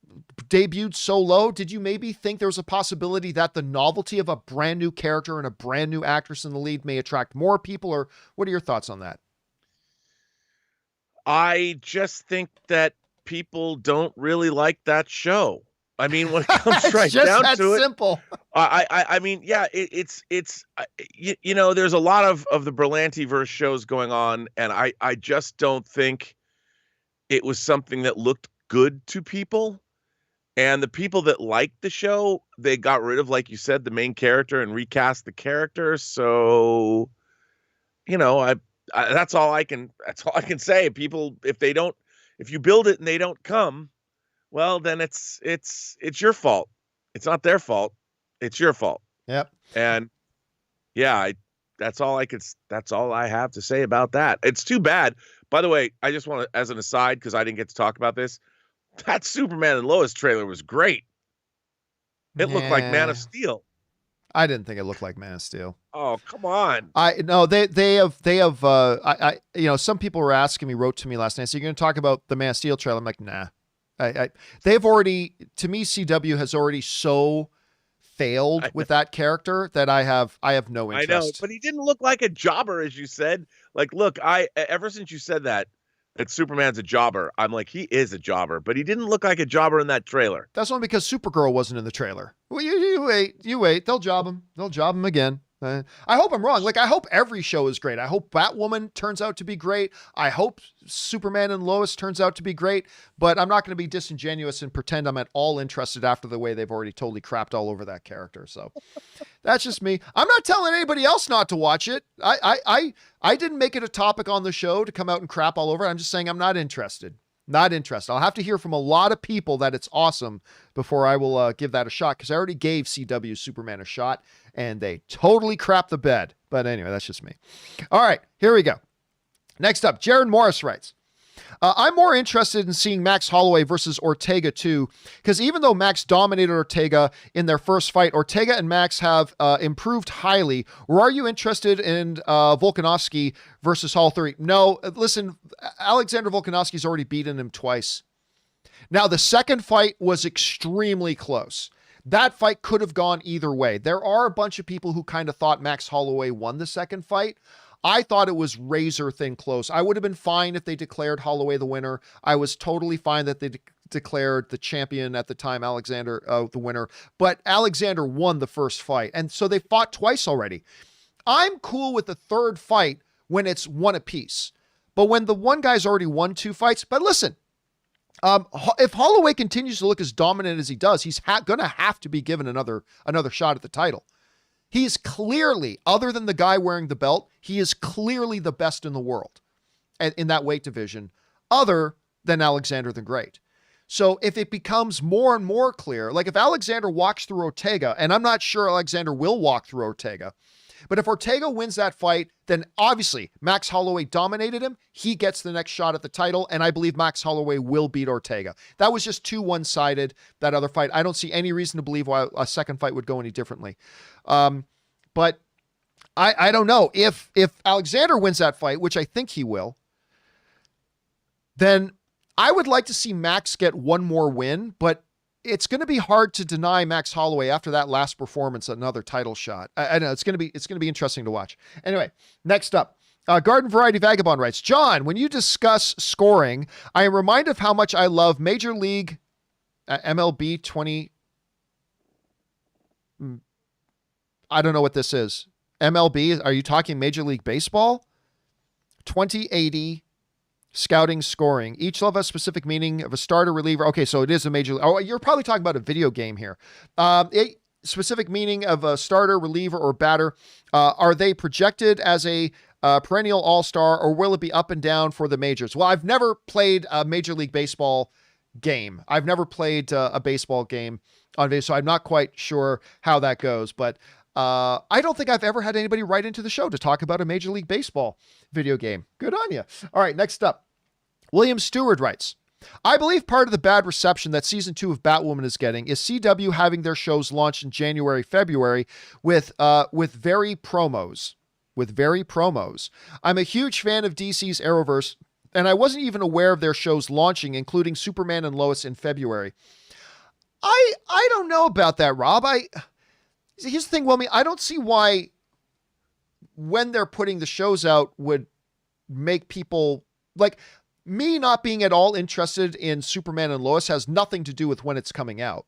debuted so low? Did you maybe think there was a possibility that the novelty of a brand new character and a brand new actress in the lead may attract more people, or what are your thoughts on that? I just think that people don't really like that show. I mean, when it comes right down to it, simple. I mean, yeah, it's you know, there's a lot of the Berlantiverse shows going on, and I just don't think it was something that looked good to people. And the people that liked the show, they got rid of, like you said, the main character and recast the character. So, you know, that's all I can say. People, if you build it and they don't come, well, then it's your fault. It's not their fault. It's your fault. Yep. And yeah, that's all I have to say about that. It's too bad. By the way, I just want to, as an aside, because I didn't get to talk about this, that Superman and Lois trailer was great. It looked like Man of Steel. I didn't think it looked like Man of Steel. Oh, come on. They have you know, some people were asking me, wrote to me last night, so you're going to talk about the Man of Steel trailer? I'm like, nah. They've already, to me, CW has already so failed with that character that I have no interest. I know, but he didn't look like a jobber, as you said. Like, look, ever since you said that Superman's a jobber, I'm like, he is a jobber, but he didn't look like a jobber in that trailer. That's only because Supergirl wasn't in the trailer. Well, you wait. They'll job him again. I hope I'm wrong. Like, I hope every show is great. I hope Batwoman turns out to be great. I hope Superman and Lois turns out to be great, but I'm not going to be disingenuous and pretend I'm at all interested after the way they've already totally crapped all over that character. So that's just me. I'm not telling anybody else not to watch it. I didn't make it a topic on the show to come out and crap all over it. I'm just saying I'm not interested. Not interested. I'll have to hear from a lot of people that it's awesome before I will give that a shot, because I already gave CW Superman a shot and they totally crapped the bed. But anyway, that's just me. All right, here we go. Next up, Jared Morris writes, I'm more interested in seeing Max Holloway versus Ortega too, because even though Max dominated Ortega in their first fight, Ortega and Max have improved highly. Or are you interested in Volkanovski versus Hall 3? No, listen, Alexander Volkanovski's already beaten him twice. Now, the second fight was extremely close. That fight could have gone either way. There are a bunch of people who kind of thought Max Holloway won the second fight. I thought it was razor thin close. I would have been fine if they declared Holloway the winner. I was totally fine that they declared the champion at the time, Alexander, the winner. But Alexander won the first fight. And so they fought twice already. I'm cool with the third fight when it's one apiece. But when the one guy's already won two fights, but listen, if Holloway continues to look as dominant as he does, he's going to have to be given another shot at the title. He is clearly, other than the guy wearing the belt, he is clearly the best in the world in that weight division, other than Alexander the Great. So if it becomes more and more clear, like if Alexander walks through Ortega, and I'm not sure Alexander will walk through Ortega, but if Ortega wins that fight, then obviously Max Holloway dominated him. He gets the next shot at the title, and I believe Max Holloway will beat Ortega. That was just too one-sided, that other fight. I don't see any reason to believe why a second fight would go any differently. But I don't know. If Alexander wins that fight, which I think he will, then I would like to see Max get one more win, but it's going to be hard to deny Max Holloway after that last performance another title shot. I know it's going to be interesting to watch. Anyway, next up, Garden Variety Vagabond writes, John, when you discuss scoring, I am reminded of how much I love Major League MLB 20. I don't know what this is. MLB, are you talking Major League Baseball? 2080 scouting scoring. Each level has a specific meaning of a starter, reliever. Okay, so it is a major. Oh, you're probably talking about a video game here. A specific meaning of a starter, reliever, or batter. Are they projected as a perennial all-star, or will it be up and down for the majors? Well, I've never played a Major League Baseball game. I've never played a baseball game on video, so I'm not quite sure how that goes. But I don't think I've ever had anybody write into the show to talk about a Major League Baseball video game. Good on you. All right, next up. William Stewart writes, I believe part of the bad reception that season 2 of Batwoman is getting is CW having their shows launched in January, February with very promos. I'm a huge fan of DC's Arrowverse, and I wasn't even aware of their shows launching, including Superman and Lois in February. I don't know about that, Rob. Here's the thing, Wilmy, I don't see why when they're putting the shows out would make people, like, me not being at all interested in Superman and Lois has nothing to do with when it's coming out.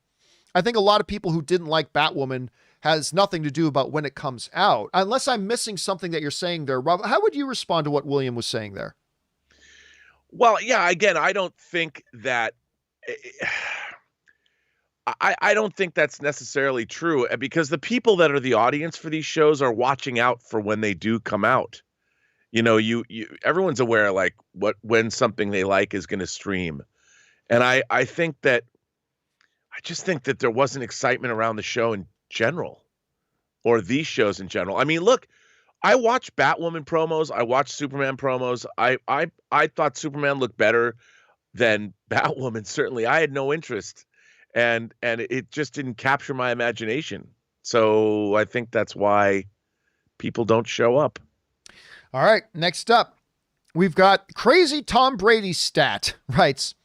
I think a lot of people who didn't like Batwoman has nothing to do about when it comes out. Unless I'm missing something that you're saying there, Rob, how would you respond to what William was saying there? Well, yeah, again, I don't think that... I don't think that's necessarily true, because the people that are the audience for these shows are watching out for when they do come out. You know, everyone's aware, like, when something they like is going to stream. And I just think that there wasn't excitement around the show in general, or these shows in general. I mean, look, I watch Batwoman promos. I watch Superman promos. I thought Superman looked better than Batwoman. Certainly, I had no interest. And it just didn't capture my imagination. So I think that's why people don't show up. All right, next up, we've got Crazy Tom Brady Stat writes,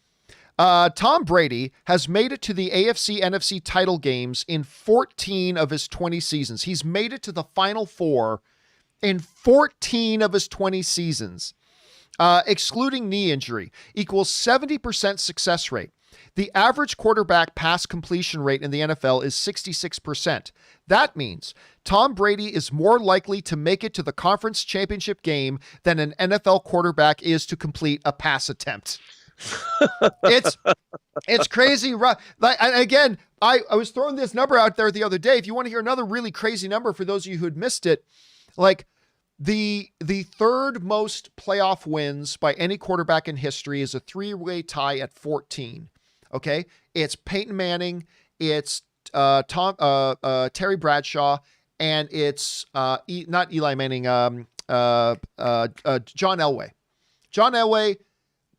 Tom Brady has made it to the AFC NFC title games in 14 of his 20 seasons. He's made it to the Final Four in 14 of his 20 seasons, excluding knee injury, equals 70% success rate. The average quarterback pass completion rate in the NFL is 66%. That means Tom Brady is more likely to make it to the conference championship game than an NFL quarterback is to complete a pass attempt. It's crazy. Like, and again, I was throwing this number out there the other day. If you want to hear another really crazy number for those of you who had missed it, like the third most playoff wins by any quarterback in history is a 3-way tie at 14. Okay, it's Peyton Manning, it's Terry Bradshaw, and it's not Eli Manning, John Elway. John Elway,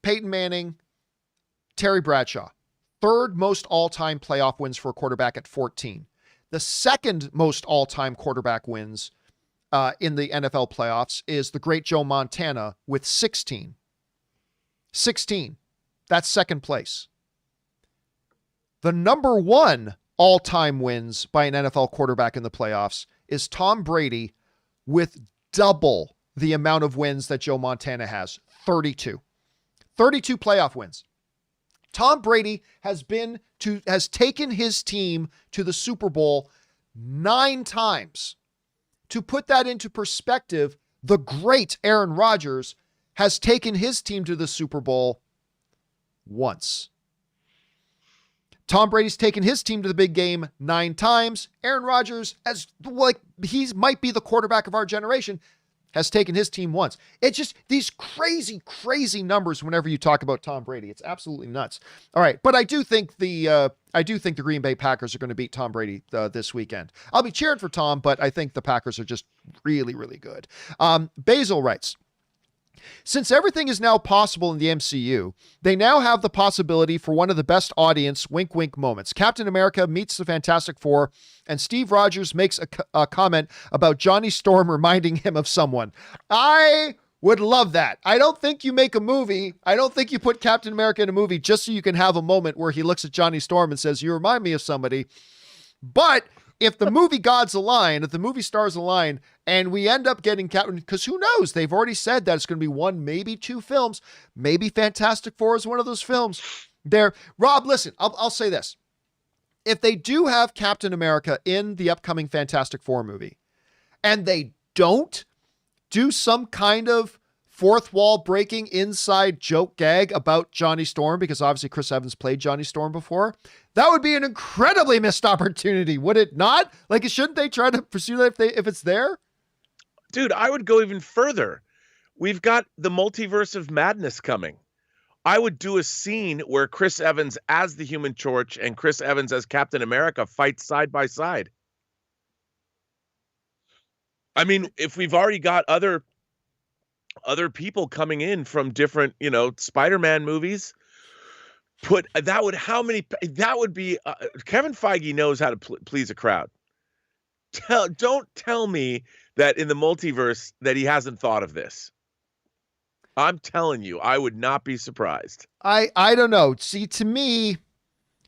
Peyton Manning, Terry Bradshaw. Third most all-time playoff wins for a quarterback at 14. The second most all-time quarterback wins in the NFL playoffs is the great Joe Montana with 16. 16. That's second place. The number one all-time wins by an NFL quarterback in the playoffs is Tom Brady with double the amount of wins that Joe Montana has, 32. 32 playoff wins. Tom Brady has taken his team to the Super Bowl 9 times. To put that into perspective, the great Aaron Rodgers has taken his team to the Super Bowl once. Tom Brady's taken his team to the big game 9 times. Aaron Rodgers, as like he might be the quarterback of our generation, has taken his team once. It's just these crazy, crazy numbers whenever you talk about Tom Brady. It's absolutely nuts. All right, but I do think the Green Bay Packers are going to beat Tom Brady this weekend. I'll be cheering for Tom, but I think the Packers are just really, really good. Basil writes, since everything is now possible in the MCU, they now have the possibility for one of the best audience wink wink moments. Captain America meets the Fantastic Four, and Steve Rogers makes a comment about Johnny Storm reminding him of someone. I would love that. I don't think you make a movie. I don't think you put Captain America in a movie just so you can have a moment where he looks at Johnny Storm and says, you remind me of somebody. But if the movie gods align, if the movie stars align, and we end up getting Captain, because who knows? They've already said that it's going to be 1, maybe 2 films. Maybe Fantastic Four is one of those films. Rob, listen, I'll say this. If they do have Captain America in the upcoming Fantastic Four movie, and they don't do some kind of fourth wall breaking inside joke gag about Johnny Storm, because obviously Chris Evans played Johnny Storm before, that would be an incredibly missed opportunity, would it not? Like, shouldn't they try to pursue that if it's there? Dude, I would go even further. We've got the multiverse of madness coming. I would do a scene where Chris Evans as the Human Torch and Chris Evans as Captain America fight side by side. I mean, if we've already got other people coming in from different, Spider-Man movies, that would be Kevin Feige knows how to please a crowd. Don't tell me that in the multiverse that he hasn't thought of this. I'm telling you, I would not be surprised. I don't know. See, to me,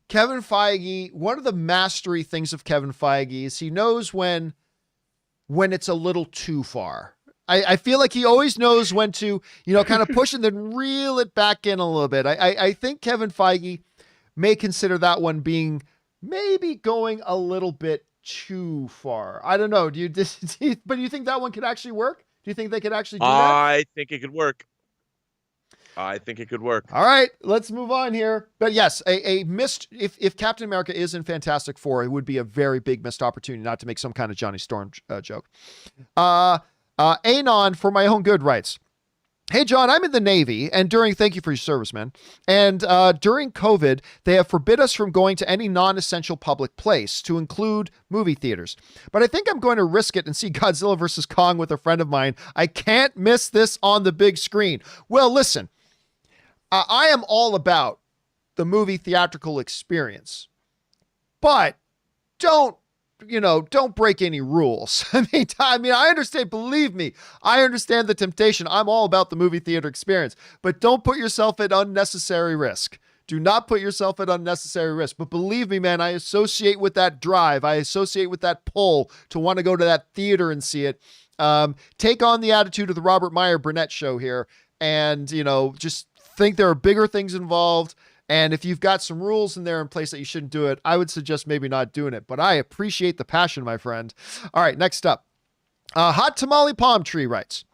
Kevin Feige, one of the mastery things of Kevin Feige is he knows when it's a little too far. I feel like he always knows when to, kind of push and then reel it back in a little bit. I think Kevin Feige may consider that one being maybe going a little bit too far. I don't know. But do you think that one could actually work? Do you think they could actually do that? I think it could work. All right, let's move on here. But yes, a missed, if Captain America is in Fantastic Four, it would be a very big missed opportunity not to make some kind of Johnny Storm joke. Anon for my own good writes, hey, John, I'm in the Navy, and thank you for your service, man. And during COVID, they have forbid us from going to any non-essential public place, to include movie theaters. But I think I'm going to risk it and see Godzilla vs. Kong with a friend of mine. I can't miss this on the big screen. Well, listen, I am all about the movie theatrical experience, but don't break any rules. I mean, I understand, believe me, I understand the temptation. I'm all about the movie theater experience, but don't put yourself at unnecessary risk. Do not put yourself at unnecessary risk. But believe me, man, I associate with that drive. I associate with that pull to want to go to that theater and see it. Take on the attitude of the Robert Meyer Burnett show here, and, just think there are bigger things involved. And if you've got some rules in there in place that you shouldn't do it, I would suggest maybe not doing it. But I appreciate the passion, my friend. All right, next up. Hot Tamale Palm Tree writes,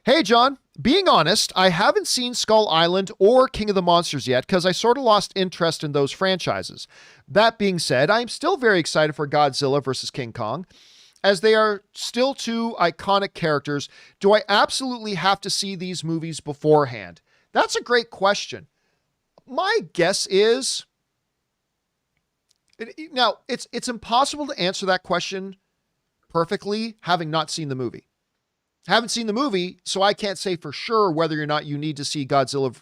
"Hey, John, being honest, I haven't seen Skull Island or King of the Monsters yet because I sort of lost interest in those franchises. That being said, I'm still very excited for Godzilla versus King Kong. As they are still two iconic characters, do I absolutely have to see these movies beforehand?" That's a great question. My guess is, now it's impossible to answer that question perfectly having not seen the movie. I haven't seen the movie, so I can't say for sure whether or not you need to see Godzilla,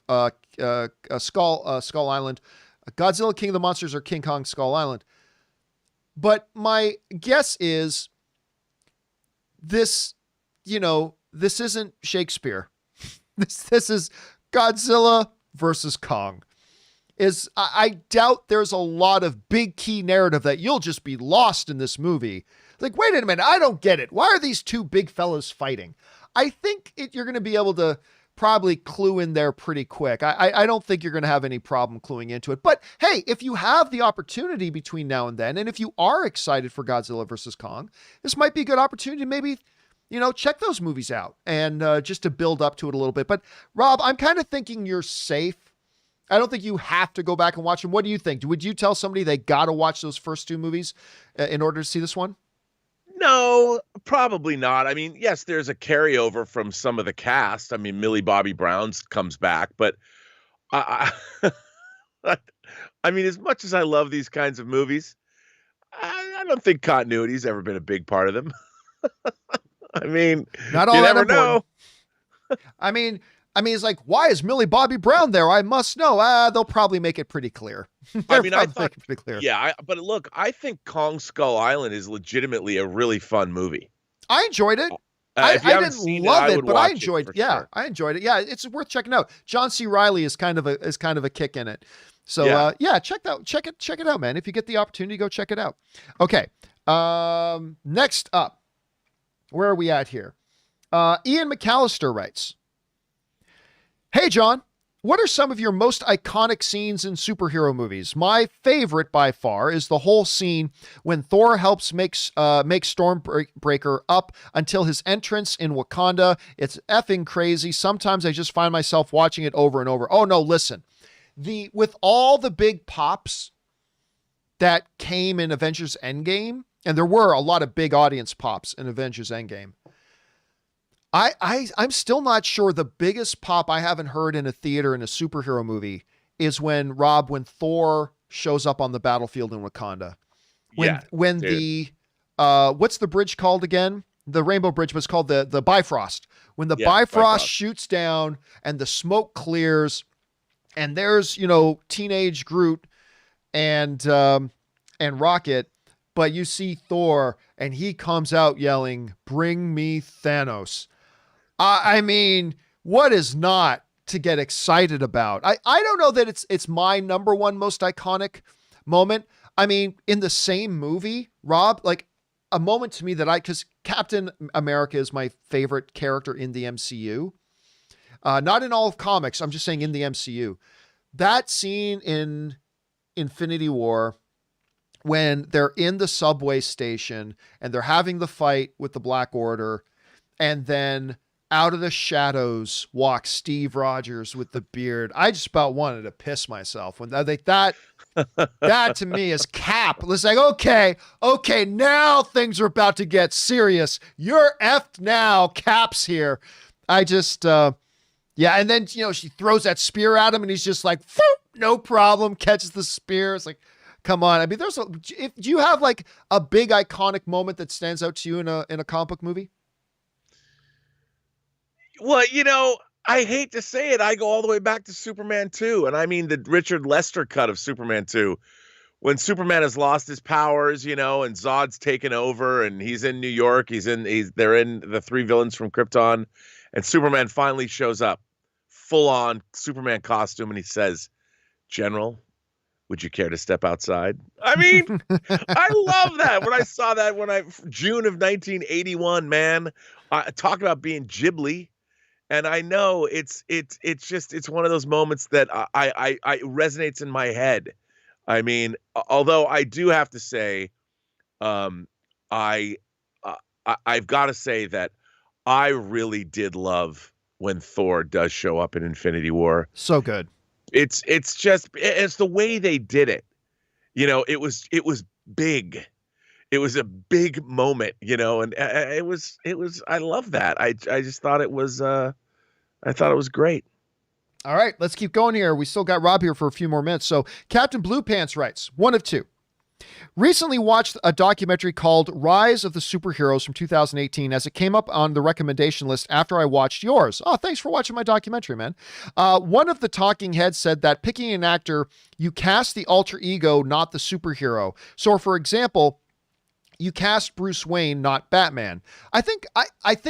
Skull Island, Godzilla King of the Monsters, or King Kong Skull Island. But my guess is this isn't Shakespeare. This is Godzilla versus Kong. I doubt there's a lot of big key narrative that you'll just be lost in this movie. Like, wait a minute, I don't get it. Why are these two big fellas fighting? I think you're going to be able to probably clue in there pretty quick. I don't think you're going to have any problem cluing into it. But hey, if you have the opportunity between now and then, and if you are excited for Godzilla versus Kong, this might be a good opportunity to maybe, check those movies out and just to build up to it a little bit. But Rob, I'm kind of thinking you're safe. I don't think you have to go back and watch them. What do you think? Would you tell somebody they got to watch those first two movies in order to see this one? No, probably not. I mean, yes, there's a carryover from some of the cast. I mean, Millie Bobby Brown comes back, but I mean, as much as I love these kinds of movies, I don't think continuity's ever been a big part of them. I mean, not all you that never important. know. I mean, it's like, why is Millie Bobby Brown there? I must know. They'll probably make it pretty clear. I mean, I thought, pretty clear. Yeah, but look, I think Kong Skull Island is legitimately a really fun movie. I enjoyed it. I didn't love it, but I enjoyed. Yeah, sure. I enjoyed it. Yeah, it's worth checking out. John C. Reilly is kind of a kick in it. So check it out, man. If you get the opportunity, go check it out. Okay. Next up, where are we at here? Ian McAllister writes, "Hey, John, what are some of your most iconic scenes in superhero movies? My favorite by far is the whole scene when Thor helps make Stormbreaker up until his entrance in Wakanda. It's effing crazy. Sometimes I just find myself watching it over and over." Oh no, listen. With all the big pops that came in Avengers Endgame, and there were a lot of big audience pops in Avengers Endgame, I'm still not sure the biggest pop I haven't heard in a theater in a superhero movie is when Thor shows up on the battlefield in Wakanda. When the what's the bridge called again? The Rainbow Bridge was called the Bifrost. When the Bifrost shoots down and the smoke clears, and there's teenage Groot and Rocket, but you see Thor and he comes out yelling, "Bring me Thanos." I mean, what is not to get excited about? I don't know that it's my number one most iconic moment. I mean, in the same movie, Rob, like a moment to me because Captain America is my favorite character in the MCU. Not in all of comics. I'm just saying in the MCU. That scene in Infinity War, when they're in the subway station and they're having the fight with the Black Order, and then out of the shadows walks Steve Rogers with the beard. I just about wanted to piss myself when that to me is Cap. It's like, okay, now things are about to get serious. You're effed now. Cap's here. I just, and then, she throws that spear at him and he's just like, no problem. Catches the spear. It's like, come on. I mean, do you have like a big iconic moment that stands out to you in a comic book movie? Well, I hate to say it. I go all the way back to Superman 2. And I mean, the Richard Lester cut of Superman 2, when Superman has lost his powers, and Zod's taken over and he's in New York. They're in the three villains from Krypton, and Superman finally shows up, full on Superman costume. And he says, General, would you care to step outside? I mean, I love that. When I saw that, June of 1981, man, talk about being Ghibli. And I know it's one of those moments that I resonates in my head. I mean, although I do have to say, I've got to say that I really did love when Thor does show up in Infinity War. So good. It's the way they did it. It was big. It was a big moment, and it was I love that. I just thought it was I thought it was great. All right, let's keep going here. We still got Rob here for a few more minutes. So Captain Blue Pants writes, one of two. Recently watched a documentary called Rise of the Superheroes from 2018 as it came up on the recommendation list after I watched yours. Oh, thanks for watching my documentary, man. One of the talking heads said that picking an actor, you cast the alter ego, not the superhero. So, for example, you cast Bruce Wayne, not Batman. I think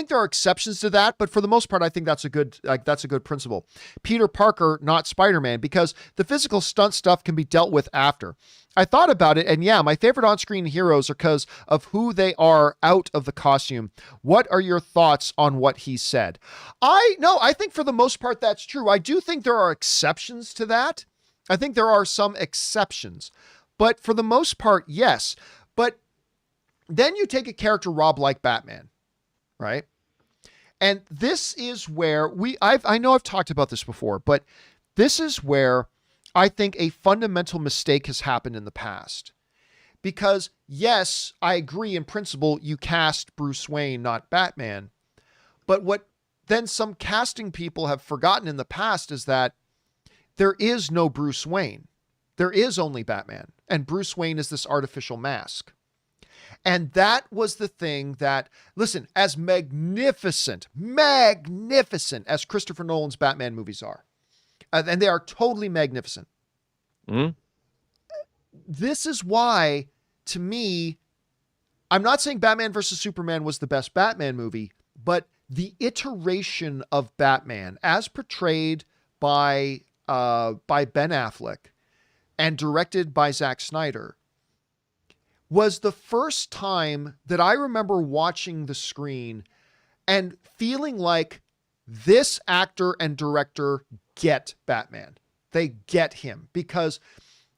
there are exceptions to that, but for the most part, I think that's a good principle. Peter Parker, not Spider-Man, because the physical stunt stuff can be dealt with after. I thought about it, and yeah, my favorite on-screen heroes are because of who they are out of the costume. What are your thoughts on what he said? I think for the most part, that's true. I do think there are exceptions to that. I think there are some exceptions, but for the most part, yes. But then you take a character, Rob, like Batman, right? And this is where I know I've talked about this before, but this is where I think a fundamental mistake has happened in the past. Because yes, I agree in principle, you cast Bruce Wayne, not Batman. But what then some casting people have forgotten in the past is that there is no Bruce Wayne. There is only Batman. And Bruce Wayne is this artificial mask. And that was the thing that, listen, as magnificent as Christopher Nolan's Batman movies are, and they are totally magnificent. Mm-hmm. This is why, to me, I'm not saying Batman versus Superman was the best Batman movie, but the iteration of Batman as portrayed by Ben Affleck and directed by Zack Snyder was the first time that I remember watching the screen and feeling like this actor and director get Batman. They get him, because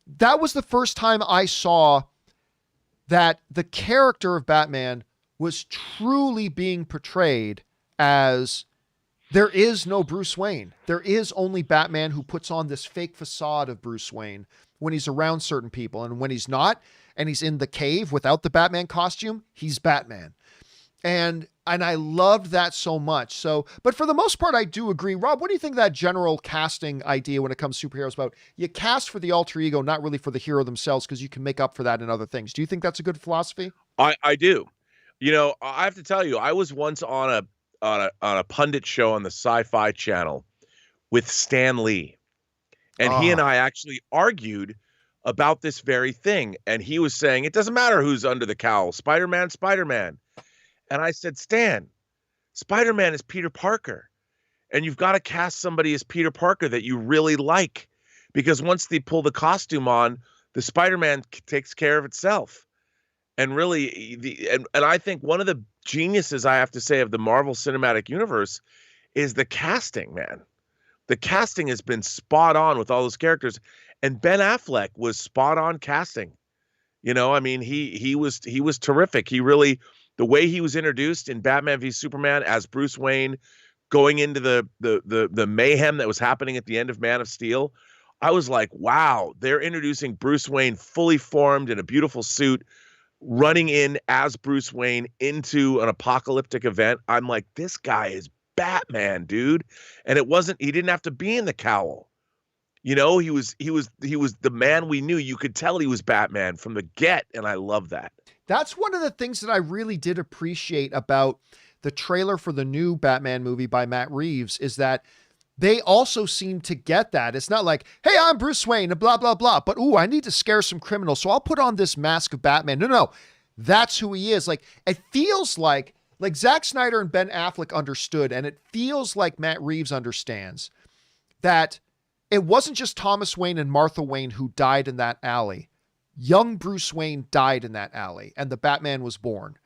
that was the first time I saw that the character of Batman was truly being portrayed as there is no Bruce Wayne. There is only Batman, who puts on this fake facade of Bruce Wayne when he's around certain people. And when he's not, and he's in the cave without the Batman costume, he's Batman. And I loved that so much. So, but for the most part, I do agree. Rob, what do you think of that general casting idea when it comes to superheroes about you cast for the alter ego, not really for the hero themselves, because you can make up for that in other things? Do you think that's a good philosophy? I do. I have to tell you, I was once on a pundit show on the Sci-Fi Channel with Stan Lee. And he and I actually argued about this very thing. And he was saying, it doesn't matter who's under the cowl, Spider-Man. And I said, Stan, Spider-Man is Peter Parker. And you've got to cast somebody as Peter Parker that you really like. Because once they pull the costume on, the Spider-Man takes care of itself. And really, and I think one of the geniuses, I have to say, of the Marvel Cinematic Universe is the casting, man. The casting has been spot on with all those characters. And Ben Affleck was spot on casting. I mean, he was terrific. He really, the way he was introduced in Batman v Superman as Bruce Wayne, going into the mayhem that was happening at the end of Man of Steel, I was like, wow, they're introducing Bruce Wayne fully formed in a beautiful suit, running in as Bruce Wayne into an apocalyptic event. I'm like, this guy is Batman, dude. And he didn't have to be in the cowl. He was the man we knew. You could tell he was Batman from the get, and I love that. That's one of the things that I really did appreciate about the trailer for the new Batman movie by Matt Reeves, is that they also seem to get that. It's not like, hey, I'm Bruce Wayne and blah, blah, blah, but I need to scare some criminals, so I'll put on this mask of Batman. No, that's who he is. Like, it feels like Zack Snyder and Ben Affleck understood, and it feels like Matt Reeves understands that it wasn't just Thomas Wayne and Martha Wayne who died in that alley. Young Bruce Wayne died in that alley, and the Batman was born.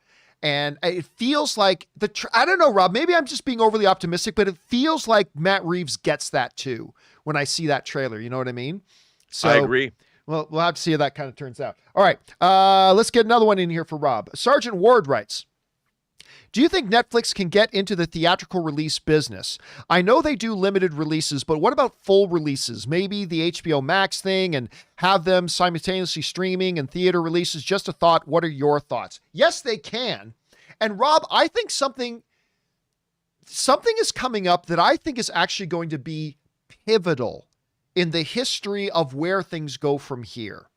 And it feels like I don't know, Rob, maybe I'm just being overly optimistic, but it feels like Matt Reeves gets that too when I see that trailer. You know what I mean? So I agree. Well, we'll have to see how that kind of turns out. All right. Let's get another one in here for Rob. Sergeant Ward writes, do you think Netflix can get into the theatrical release business? I know they do limited releases, but what about full releases? Maybe the HBO Max thing and have them simultaneously streaming and theater releases. Just a thought. What are your thoughts? Yes, they can. And Rob, I think something is coming up that I think is actually going to be pivotal in the history of where things go from here.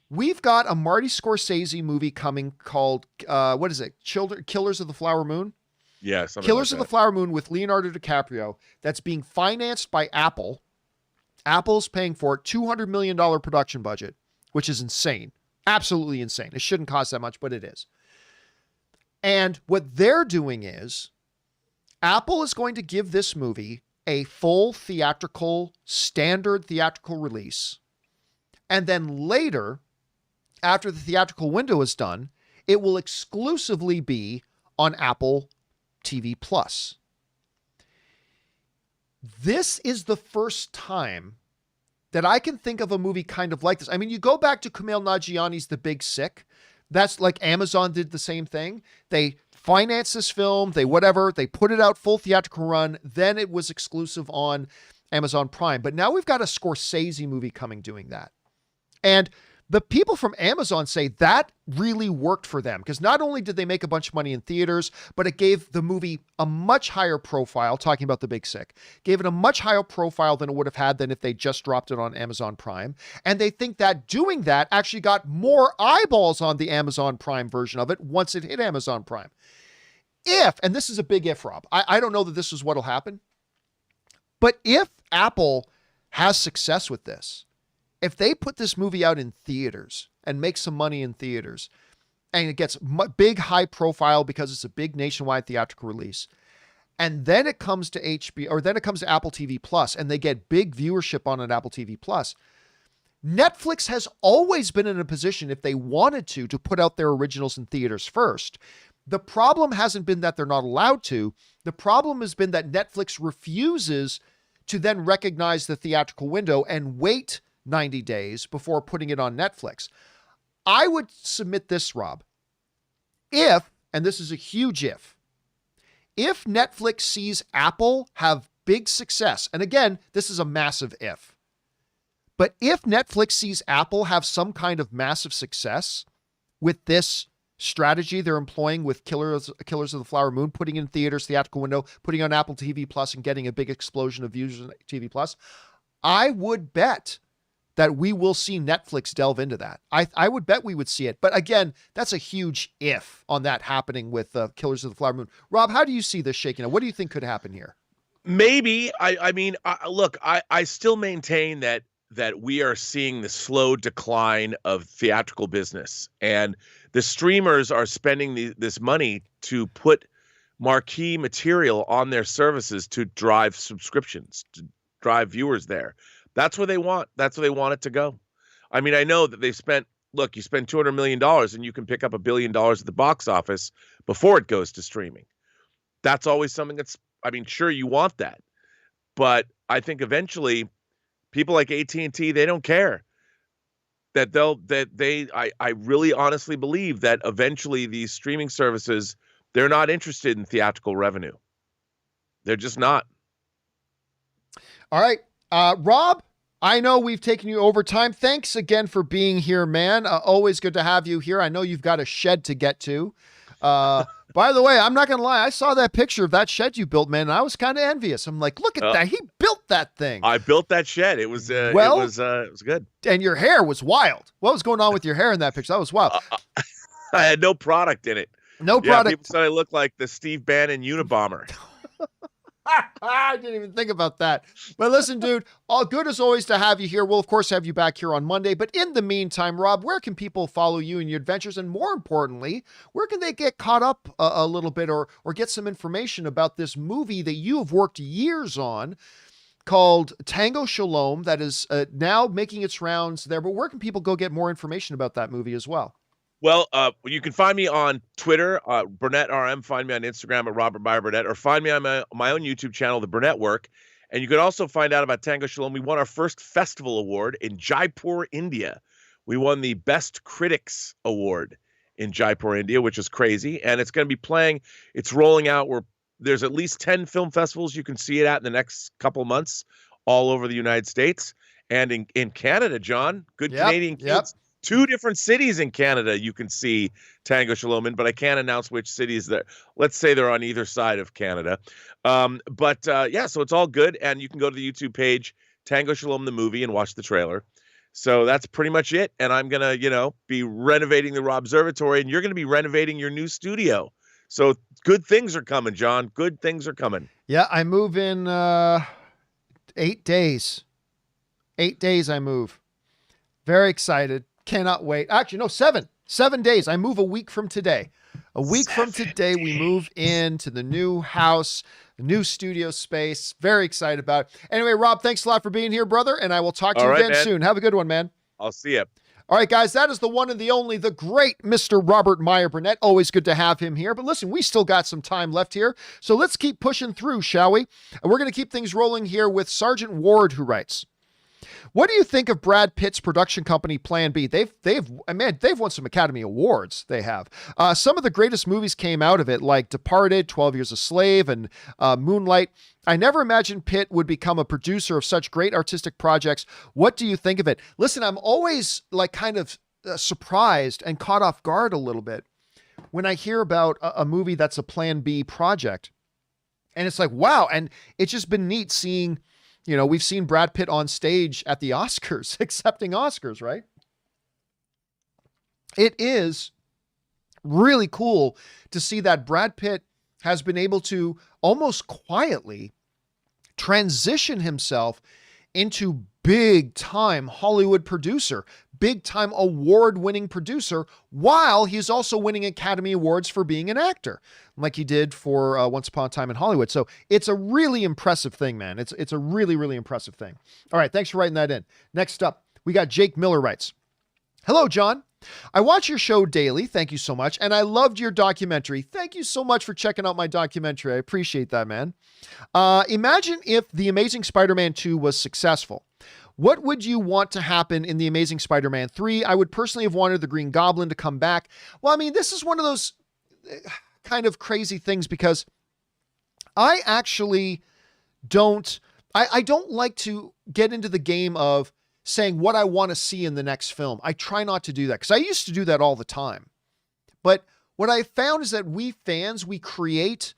We've got a Marty Scorsese movie coming called, what is it? Killers of the Flower Moon? Yeah, Killers of the Flower Moon with Leonardo DiCaprio that's being financed by Apple. Apple's paying for it, $200 million production budget, which is insane. Absolutely insane. It shouldn't cost that much, but it is. And what they're doing is Apple is going to give this movie a full standard theatrical release. And then later, after the theatrical window is done, it will exclusively be on Apple TV Plus. This is the first time that I can think of a movie kind of like this. I mean, you go back to Kumail Nanjiani's The Big Sick. That's like Amazon did the same thing. They financed this film, they put it out full theatrical run, then it was exclusive on Amazon Prime. But now we've got a Scorsese movie coming doing that. And the people from Amazon say that really worked for them because not only did they make a bunch of money in theaters, but it gave the movie a much higher profile, talking about The Big Sick, gave it a much higher profile than it would have had than if they just dropped it on Amazon Prime. And they think that doing that actually got more eyeballs on the Amazon Prime version of it once it hit Amazon Prime. And this is a big if, Rob, I don't know that this is what'll happen, but if Apple has success with this, if they put this movie out in theaters and make some money in theaters and it gets big, high profile because it's a big nationwide theatrical release, and then it comes to HBO or then it comes to Apple TV Plus and they get big viewership on an Apple TV Plus, Netflix has always been in a position, if they wanted to put out their originals in theaters first. The problem hasn't been that they're not allowed to. The problem has been that Netflix refuses to then recognize the theatrical window and wait 90 days before putting it on Netflix. I would submit this, Rob. And this is a huge if Netflix sees Apple have big success, and again, this is a massive if, but if Netflix sees Apple have some kind of massive success with this strategy they're employing with Killers of the Flower Moon, putting in theaters, theatrical window, putting on Apple TV Plus and getting a big explosion of views on TV Plus, I would bet that we will see Netflix delve into that. I would bet we would see it. But again, that's a huge if on that happening with Killers of the Flower Moon. Rob, how do you see this shaking out? What do you think could happen here? Maybe. Look, I still maintain that we are seeing the slow decline of theatrical business. And the streamers are spending this money to put marquee material on their services to drive subscriptions, to drive viewers there. That's where they want. That's where they want it to go. I mean, I know that you spend $200 million and you can pick up $1 billion at the box office before it goes to streaming. That's always something sure, you want that. But I think eventually people like AT&T, they don't care. I really honestly believe that eventually these streaming services, they're not interested in theatrical revenue. They're just not. All right. Rob, I know we've taken you over time. Thanks again for being here, man. Always good to have you here. I know you've got a shed to get to. By the way, I'm not going to lie. I saw that picture of that shed you built, man, and I was kind of envious. I'm like, look at that. He built that thing. I built that shed. It was it was good. And your hair was wild. What was going on with your hair in that picture? That was wild. I had no product in it. No product. People said I looked like the Steve Bannon Unabomber. I didn't even think about that. But listen, dude, all good as always to have you here. We'll, of course, have you back here on Monday. But in the meantime, Rob, where can people follow you and your adventures? And more importantly, where can they get caught up a little bit or get some information about this movie that you have worked years on called Tango Shalom that is now making its rounds there. But where can people go get more information about that movie as well? Well, you can find me on Twitter, Burnett RM. Find me on Instagram at Robert Meyer Burnett, or find me on my own YouTube channel, The Burnett Work. And you can also find out about Tango Shalom. We won our first festival award in Jaipur, India. We won the Best Critics Award in Jaipur, India, which is crazy. And it's going to be playing. It's rolling out. There's at least 10 film festivals you can see it at in the next couple months all over the United States. And in Canada, John, Canadian kids. 2 different cities in Canada you can see Tango Shalom in, but I can't announce which cities that. Let's say they're on either side of Canada. So it's all good, and you can go to the YouTube page, Tango Shalom the movie, and watch the trailer. So that's pretty much it, and I'm going to, be renovating the Raw Observatory, and you're going to be renovating your new studio. So good things are coming, John. Good things are coming. Yeah, I move in 8 days. 8 days I move. Very excited. Cannot wait. Actually, no, 7 days. I move a week from today. A week from today, we move into the new house, the new studio space. Very excited about it. Anyway, Rob, thanks a lot for being here, brother. And I will talk to you again soon. Have a good one, man. I'll see you. All right, guys, that is the one and the only, the great Mr. Robert Meyer Burnett. Always good to have him here. But listen, we still got some time left here. So let's keep pushing through, shall we? And we're going to keep things rolling here with Sergeant Ward, who writes, what do you think of Brad Pitt's production company Plan B? They've won some Academy Awards. They have. Some of the greatest movies came out of it, like Departed, 12 Years a Slave, and Moonlight. I never imagined Pitt would become a producer of such great artistic projects. What do you think of it? Listen, I'm always kind of surprised and caught off guard a little bit when I hear about a movie that's a Plan B project. And it's like, wow. And it's just been neat seeing, we've seen Brad Pitt on stage at the Oscars, accepting Oscars, right? It is really cool to see that Brad Pitt has been able to almost quietly transition himself into big time Hollywood producer, big time award-winning producer, while he's also winning Academy Awards for being an actor, like he did for Once Upon a Time in Hollywood. So it's a really impressive thing, man. It's a really, really impressive thing. All right, thanks for writing that in. Next up, we got Jake Miller writes, hello, John. I watch your show daily. Thank you so much. And I loved your documentary. Thank you so much for checking out my documentary. I appreciate that, man. Imagine if The Amazing Spider-Man 2 was successful. What would you want to happen in The Amazing Spider-Man 3? I would personally have wanted the Green Goblin to come back. Well, I mean, this is one of those kind of crazy things because I actually don't like to get into the game of saying what I want to see in the next film. I try not to do that because I used to do that all the time. But what I found is that we fans, we create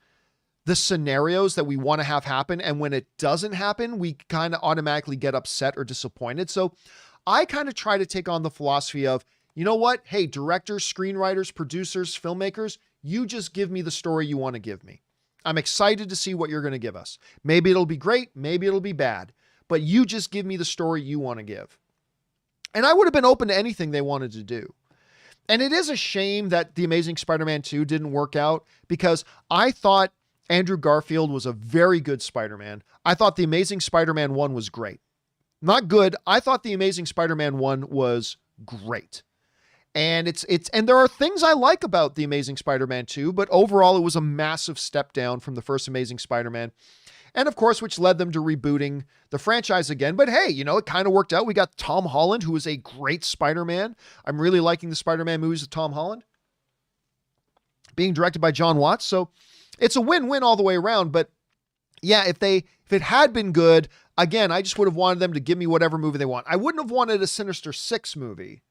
the scenarios that we want to have happen. And when it doesn't happen, we kind of automatically get upset or disappointed. So I kind of try to take on the philosophy of, you know what? Hey, directors, screenwriters, producers, filmmakers, you just give me the story you want to give me. I'm excited to see what you're going to give us. Maybe it'll be great. Maybe it'll be bad. But you just give me the story you want to give. And I would have been open to anything they wanted to do. And it is a shame that The Amazing Spider-Man 2 didn't work out because I thought Andrew Garfield was a very good Spider-Man. I thought The Amazing Spider-Man 1 was great. Not good. I thought The Amazing Spider-Man 1 was great. And and there are things I like about The Amazing Spider-Man 2, but overall it was a massive step down from the first Amazing Spider-Man. And of course, which led them to rebooting the franchise again. But hey, it kind of worked out. We got Tom Holland, who is a great Spider-Man. I'm really liking the Spider-Man movies with Tom Holland, being directed by John Watts. So it's a win-win all the way around. But yeah, if it had been good, again, I just would have wanted them to give me whatever movie they want. I wouldn't have wanted a Sinister Six movie,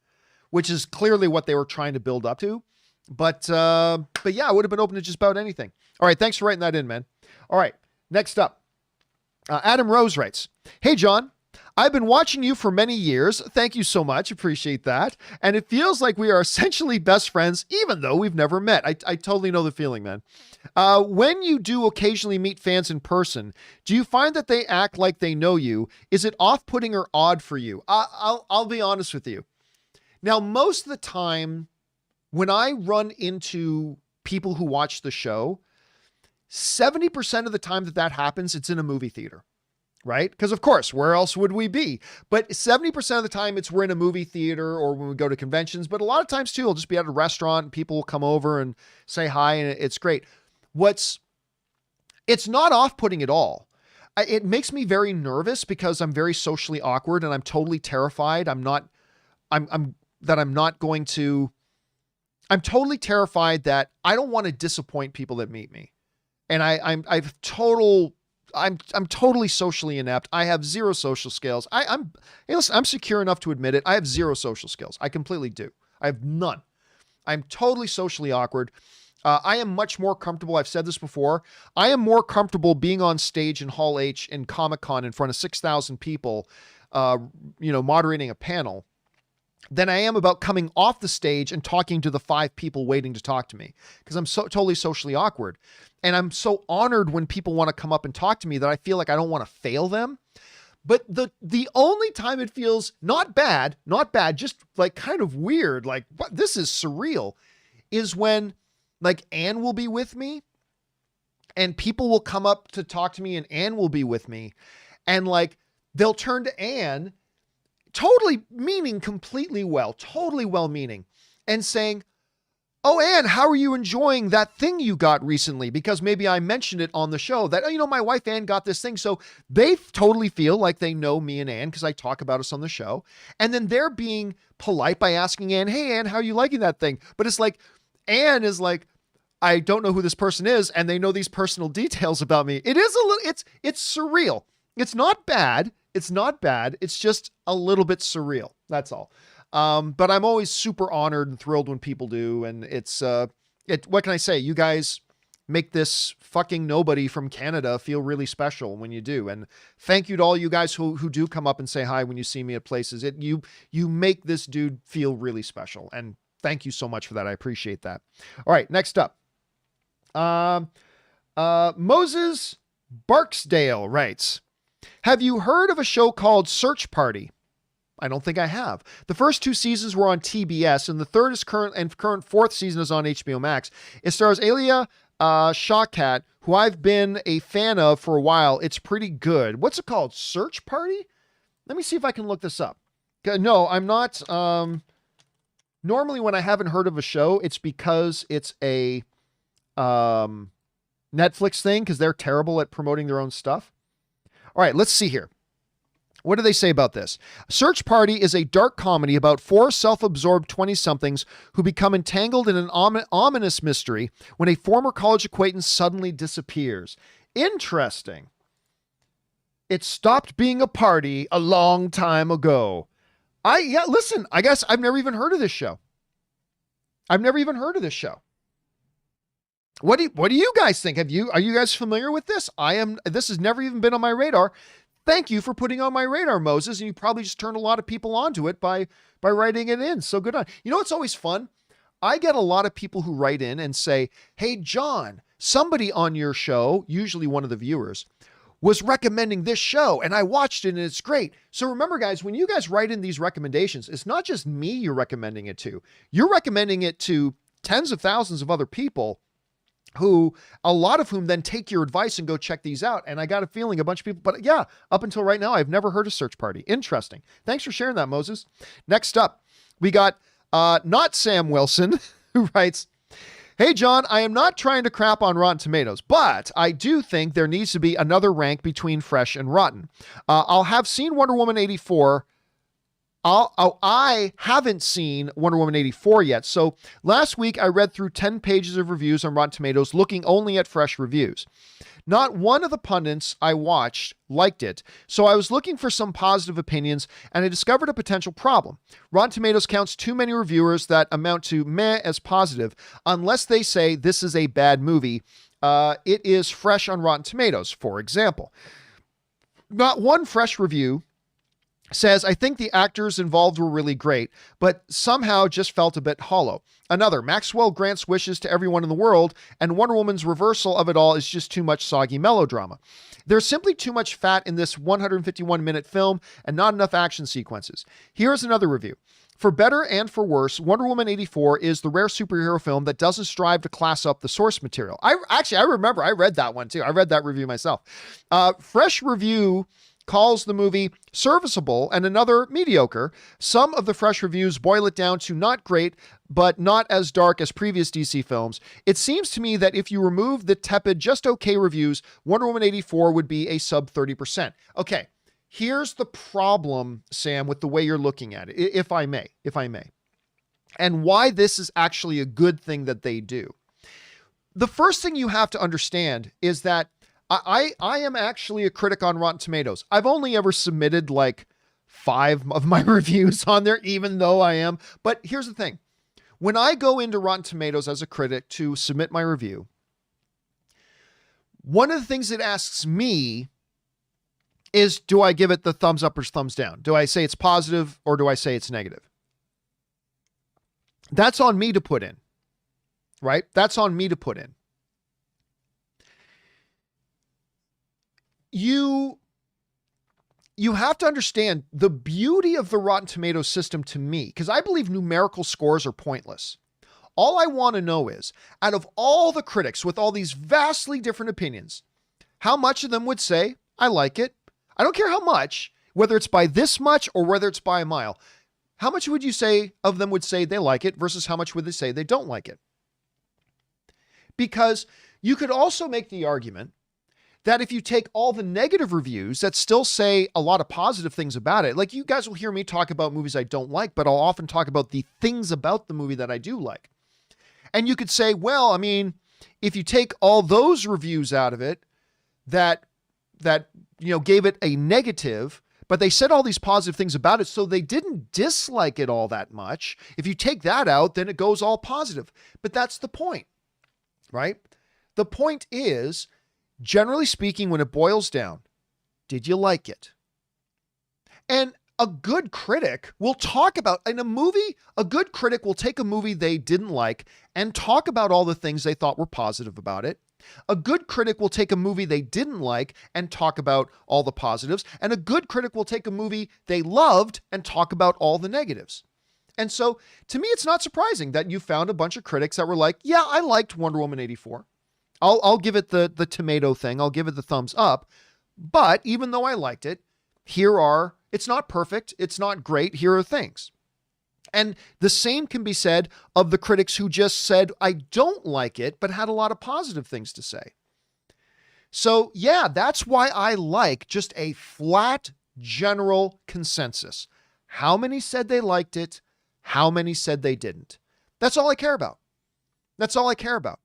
which is clearly what they were trying to build up to. But yeah, I would have been open to just about anything. All right. Thanks for writing that in, man. All right. Next up, Adam Rose writes, hey, John, I've been watching you for many years. Thank you so much. Appreciate that. And it feels like we are essentially best friends, even though we've never met. I totally know the feeling, man. When you do occasionally meet fans in person, do you find that they act like they know you? Is it off-putting or odd for you? I'll be honest with you. Now, most of the time when I run into people who watch the show, 70% of the time that happens, it's in a movie theater. right? Because of course, where else would we be? But 70% of the time we're in a movie theater or when we go to conventions, but a lot of times too, we'll just be at a restaurant and people will come over and say hi and it's great. It's not off-putting at all. It makes me very nervous because I'm very socially awkward and I'm totally terrified. I'm totally terrified that I don't want to disappoint people that meet me. And I'm totally socially inept. I have zero social skills. Hey, listen, I'm secure enough to admit it. I have zero social skills. I completely do. I have none. I'm totally socially awkward. I am much more comfortable. I've said this before. I am more comfortable being on stage in Hall H in Comic-Con in front of 6,000 people, moderating a panel than I am about coming off the stage and talking to the 5 people waiting to talk to me because I'm so totally socially awkward. And I'm so honored when people want to come up and talk to me that I feel like I don't want to fail them. But the only time it feels not bad, just like kind of weird, like what, this is surreal, is when like Anne will be with me and people will come up to talk to me and Anne will be with me and like they'll turn to Anne totally well meaning and saying, "Oh, Anne, how are you enjoying that thing you got recently?" Because maybe I mentioned it on the show that, my wife Anne got this thing. So they totally feel like they know me and Anne because I talk about us on the show. And then they're being polite by asking Anne, "Hey, Anne, how are you liking that thing?" But it's like, Anne is like, I don't know who this person is. And they know these personal details about me. It is it's surreal. It's not bad. It's just a little bit surreal. That's all. But I'm always super honored and thrilled when people do. And what can I say? You guys make this fucking nobody from Canada feel really special when you do. And thank you to all you guys who do come up and say hi when you see me at places. You make this dude feel really special. And thank you so much for that. I appreciate that. All right, next up. Moses Barksdale writes, "Have you heard of a show called Search Party?" I don't think I have. The first 2 seasons were on TBS, and the third is current 4th season is on HBO Max. It stars Elia Shawkat, who I've been a fan of for a while. It's pretty good. What's it called? Search Party? Let me see if I can look this up. No, I'm not. Normally when I haven't heard of a show, it's because it's a Netflix thing, because they're terrible at promoting their own stuff. All right, let's see here. What do they say about this? Search Party is a dark comedy about 4 self-absorbed 20-somethings who become entangled in an ominous mystery when a former college acquaintance suddenly disappears. Interesting. It stopped being a party a long time ago. Listen, I guess I've never even heard of this show. What do you guys think? Are you guys familiar with this? This has never even been on my radar. Thank you for putting on my radar, Moses. And you probably just turned a lot of people onto it by writing it in. So good on. It's always fun. I get a lot of people who write in and say, "Hey, John, somebody on your show," usually one of the viewers, "was recommending this show and I watched it and it's great." So remember, guys, when you guys write in these recommendations, it's not just me you're recommending it to. You're recommending it to tens of thousands of other people, who a lot of whom then take your advice and go check these out. And I got a feeling a bunch of people, but yeah, up until right now, I've never heard of Search Party. Interesting. Thanks for sharing that, Moses. Next up, we got not Sam Wilson, who writes, "Hey, John, I am not trying to crap on Rotten Tomatoes, but I do think there needs to be another rank between fresh and rotten. I'll have seen Wonder Woman 84. I haven't seen Wonder Woman 84 yet. So last week I read through 10 pages of reviews on Rotten Tomatoes looking only at fresh reviews. Not one of the pundits I watched liked it, so I was looking for some positive opinions and I discovered a potential problem. Rotten Tomatoes counts too many reviewers that amount to meh as positive unless they say this is a bad movie. It is fresh on Rotten Tomatoes, for example. Not one fresh review says, "I think the actors involved were really great, but somehow just felt a bit hollow." Another, "Maxwell grants wishes to everyone in the world, and Wonder Woman's reversal of it all is just too much soggy melodrama. There's simply too much fat in this 151-minute film and not enough action sequences." Here's another review. For better and for worse, Wonder Woman 84 is the rare superhero film that doesn't strive to class up the source material. I remember I read that one too. I read that review myself. Fresh Review calls the movie serviceable and another mediocre. Some of the Fresh reviews boil it down to not great, but not as dark as previous DC films. It seems to me that if you remove the tepid, just okay reviews, Wonder Woman 84 would be a sub 30%. Okay, here's the problem, Sam, with the way you're looking at it, if I may, and why this is actually a good thing that they do. The first thing you have to understand is that I am actually a critic on Rotten Tomatoes. I've only ever submitted like 5 of my reviews on there, even though I am. But here's the thing. When I go into Rotten Tomatoes as a critic to submit my review, one of the things it asks me is, do I give it the thumbs up or thumbs down? Do I say it's positive or do I say it's negative? That's on me to put in, right? That's on me to put in. You have to understand the beauty of the Rotten Tomatoes system to me, because I believe numerical scores are pointless. All I want to know is, out of all the critics with all these vastly different opinions, how much of them would say, I like it? I don't care how much, whether it's by this much or whether it's by a mile. How much would you say of them would say they like it versus how much would they say they don't like it? Because you could also make the argument that if you take all the negative reviews that still say a lot of positive things about it, like you guys will hear me talk about movies I don't like, but I'll often talk about the things about the movie that I do like. And you could say, well, I mean, if you take all those reviews out of it that gave it a negative, but they said all these positive things about it, so they didn't dislike it all that much. If you take that out, then it goes all positive. But that's the point, right? The point is, generally speaking, when it boils down, did you like it? And a good critic will talk about, in a movie, a good critic will take a movie they didn't like and talk about all the things they thought were positive about it. A good critic will take a movie they didn't like and talk about all the positives. And a good critic will take a movie they loved and talk about all the negatives. And so, to me, it's not surprising that you found a bunch of critics that were like, yeah, I liked Wonder Woman 84. I'll give it the tomato thing. I'll give it the thumbs up. But even though I liked it, it's not perfect. It's not great. Here are things. And the same can be said of the critics who just said, I don't like it, but had a lot of positive things to say. So yeah, that's why I like just a flat general consensus. How many said they liked it? How many said they didn't? That's all I care about. That's all I care about.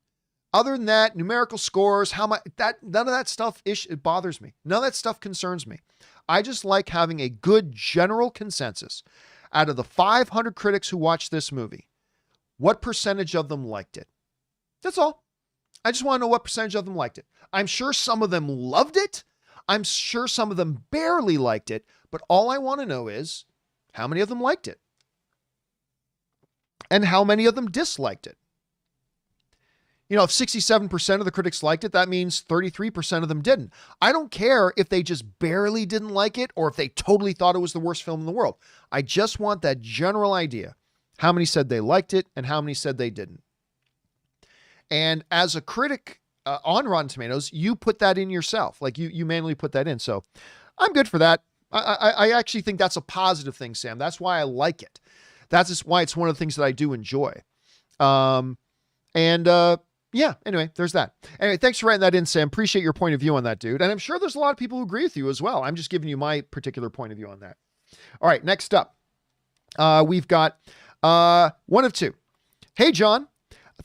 Other than that, numerical scores, how much none of that stuff it bothers me. None of that stuff concerns me. I just like having a good general consensus. Out of the 500 critics who watched this movie, what percentage of them liked it? That's all. I just want to know what percentage of them liked it. I'm sure some of them loved it. I'm sure some of them barely liked it. But all I want to know is how many of them liked it and how many of them disliked it. You know, if 67% of the critics liked it, that means 33% of them didn't. I don't care if they just barely didn't like it or if they totally thought it was the worst film in the world. I just want that general idea. How many said they liked it and how many said they didn't? And as a critic on Rotten Tomatoes, you put that in yourself. Like you manually put that in. So I'm good for that. I actually think that's a positive thing, Sam. That's why I like it. That's just why it's one of the things that I do enjoy. Yeah, anyway, there's that. Anyway, thanks for writing that in, Sam. Appreciate your point of view on that, dude. And I'm sure there's a lot of people who agree with you as well. I'm just giving you my particular point of view on that. All right, next up, we've got one of two. Hey, John.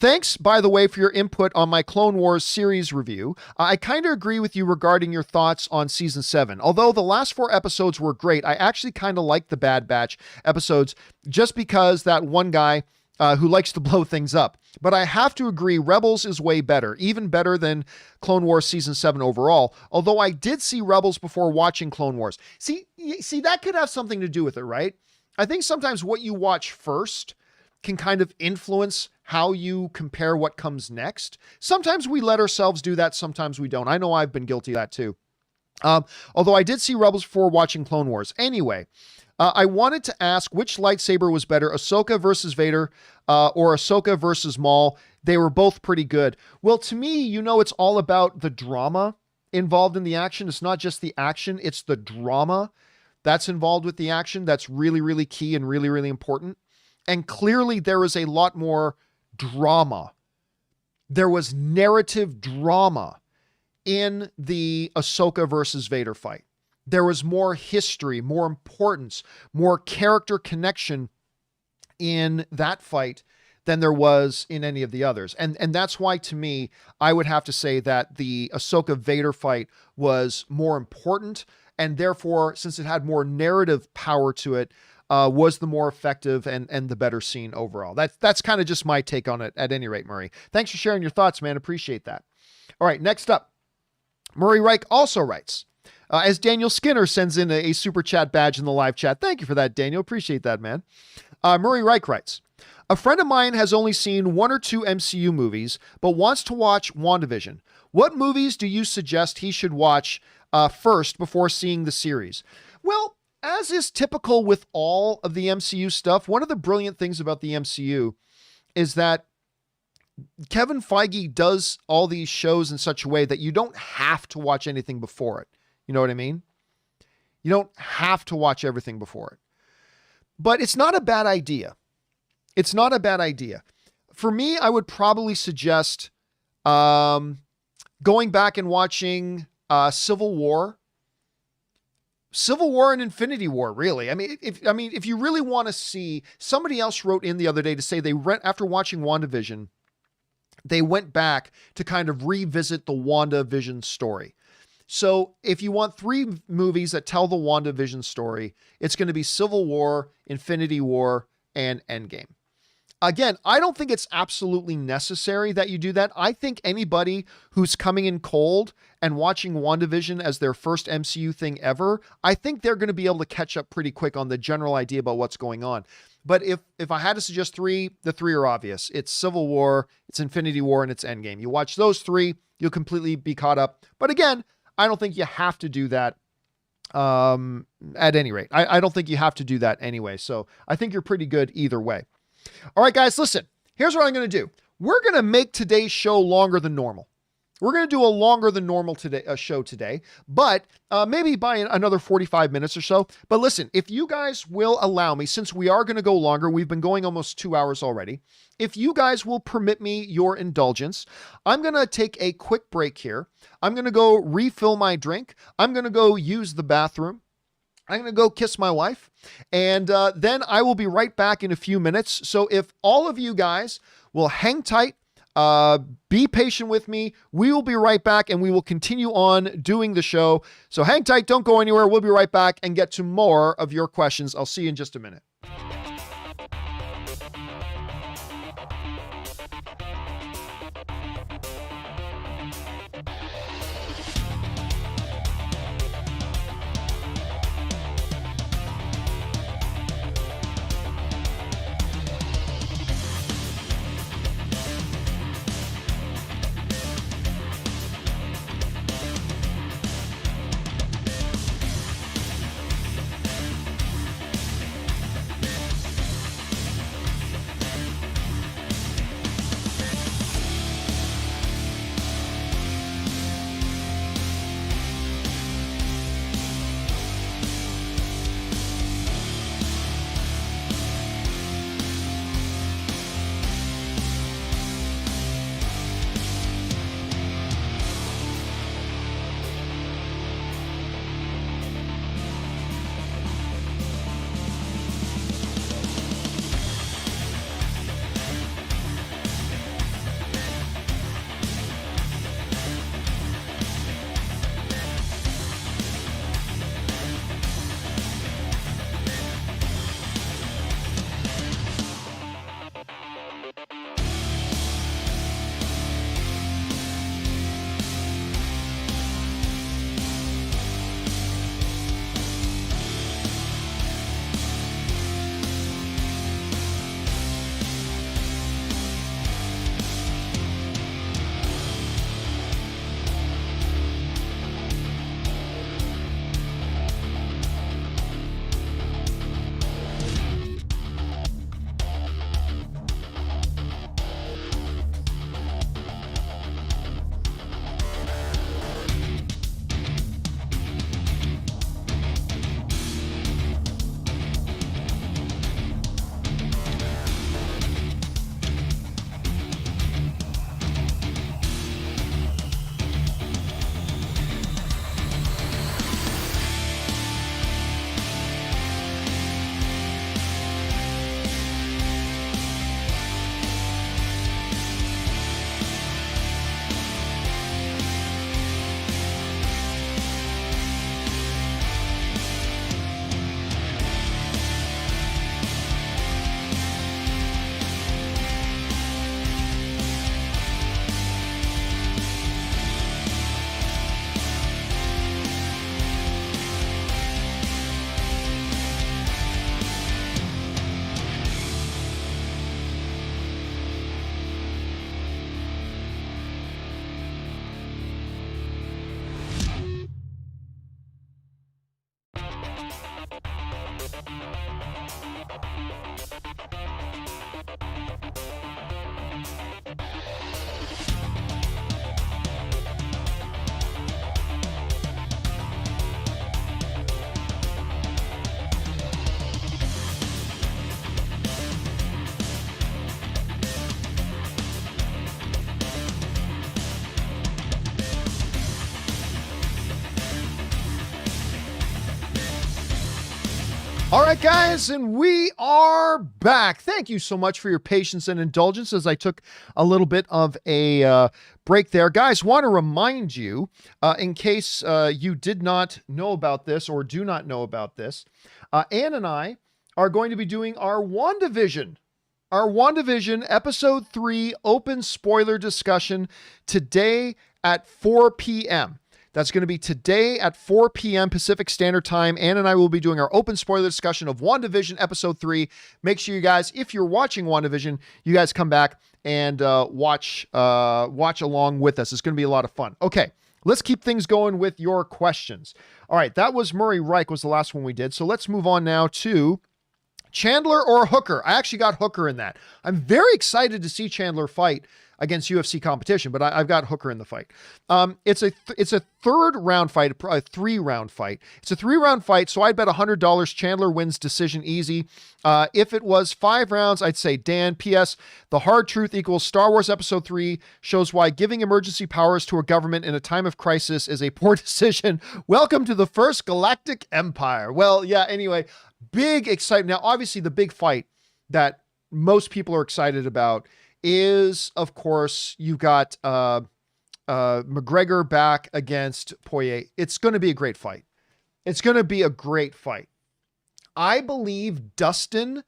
Thanks, by the way, for your input on my Clone Wars series review. I kind of agree with you regarding your thoughts on season 7. Although the last 4 episodes were great, I actually kind of liked the Bad Batch episodes just because that one guy who likes to blow things up. But I have to agree, Rebels is way better, even better than Clone Wars Season 7 overall, although I did see Rebels before watching Clone Wars. See, that could have something to do with it, right? I think sometimes what you watch first can kind of influence how you compare what comes next. Sometimes we let ourselves do that, sometimes we don't. I know I've been guilty of that too. Although I did see Rebels before watching Clone Wars. Anyway, I wanted to ask which lightsaber was better, Ahsoka versus Vader or Ahsoka versus Maul. They were both pretty good. Well, to me, it's all about the drama involved in the action. It's not just the action, it's the drama that's involved with the action. That's really, really key and really, really important. And clearly there is a lot more drama. There was narrative drama in the Ahsoka versus Vader fight. There was more history, more importance, more character connection in that fight than there was in any of the others. And that's why, to me, I would have to say that the Ahsoka Vader fight was more important, and therefore, since it had more narrative power to it, was the more effective and the better scene overall. That's kind of just my take on it at any rate, Murray. Thanks for sharing your thoughts, man. Appreciate that. All right, next up, Murray Reich also writes, as Daniel Skinner sends in a super chat badge in the live chat. Thank you for that, Daniel. Appreciate that, man. Murray Reich writes, a friend of mine has only seen 1 or 2 MCU movies, but wants to watch WandaVision. What movies do you suggest he should watch first before seeing the series? Well, as is typical with all of the MCU stuff, one of the brilliant things about the MCU is that Kevin Feige does all these shows in such a way that you don't have to watch anything before it. You know what I mean? You don't have to watch everything before it. But it's not a bad idea. It's not a bad idea. For me, I would probably suggest going back and watching Civil War and Infinity War, really. I mean, if you really want to see, somebody else wrote in the other day to say after watching WandaVision, they went back to kind of revisit the WandaVision story. So if you want 3 movies that tell the WandaVision story, it's going to be Civil War, Infinity War, and Endgame. Again, I don't think it's absolutely necessary that you do that. I think anybody who's coming in cold and watching WandaVision as their first MCU thing ever, I think they're going to be able to catch up pretty quick on the general idea about what's going on. But if I had to suggest 3, the 3 are obvious. It's Civil War, it's Infinity War, and it's Endgame. You watch those 3, you'll completely be caught up. But again, I don't think you have to do that at any rate. I don't think you have to do that anyway. So I think you're pretty good either way. All right, guys, listen, here's what I'm going to do. We're going to make today's show longer than normal. We're going to do a longer than normal show today, but maybe by another 45 minutes or so. But listen, if you guys will allow me, since we are going to go longer, we've been going almost 2 hours already. If you guys will permit me your indulgence, I'm going to take a quick break here. I'm going to go refill my drink. I'm going to go use the bathroom. I'm going to go kiss my wife, and then I will be right back in a few minutes. So if all of you guys will hang tight, be patient with me, we will be right back, and we will continue on doing the show. So hang tight, don't go anywhere. We'll be right back and get to more of your questions. I'll see you in just a minute. All right, guys, and we are back. Thank you so much for your patience and indulgence as I took a little bit of a break there. Guys, want to remind you, in case you did not know about this or do not know about this, Ann and I are going to be doing our WandaVision episode 3 open spoiler discussion today at 4 p.m. That's going to be today at 4 p.m. Pacific Standard Time. Ann and I will be doing our open spoiler discussion of WandaVision Episode 3. Make sure you guys, if you're watching WandaVision, you guys come back and watch along with us. It's going to be a lot of fun. Okay, let's keep things going with your questions. All right, that was Murray Reich was the last one we did. So let's move on now to Chandler or Hooker. I actually got Hooker in that. I'm very excited to see Chandler fight against UFC competition, but I've got Hooker in the fight. It's a third round fight, a 3-round fight. It's a 3-round fight, so I'd bet $100 Chandler wins decision easy. If it was 5 rounds, I'd say Dan. P.S. The hard truth equals Star Wars Episode 3 shows why giving emergency powers to a government in a time of crisis is a poor decision. Welcome to the first galactic empire. Well, yeah, anyway, big excitement. Now, obviously, the big fight that most people are excited about is, of course, you got McGregor back against Poirier. It's going to be a great fight. It's going to be a great fight. I believe Dustin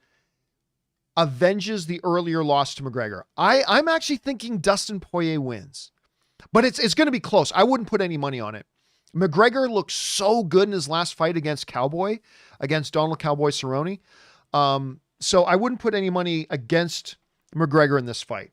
avenges the earlier loss to McGregor. I'm actually thinking Dustin Poirier wins, but it's going to be close. I wouldn't put any money on it. McGregor looked so good in his last fight against Donald Cowboy Cerrone. So I wouldn't put any money against McGregor in this fight.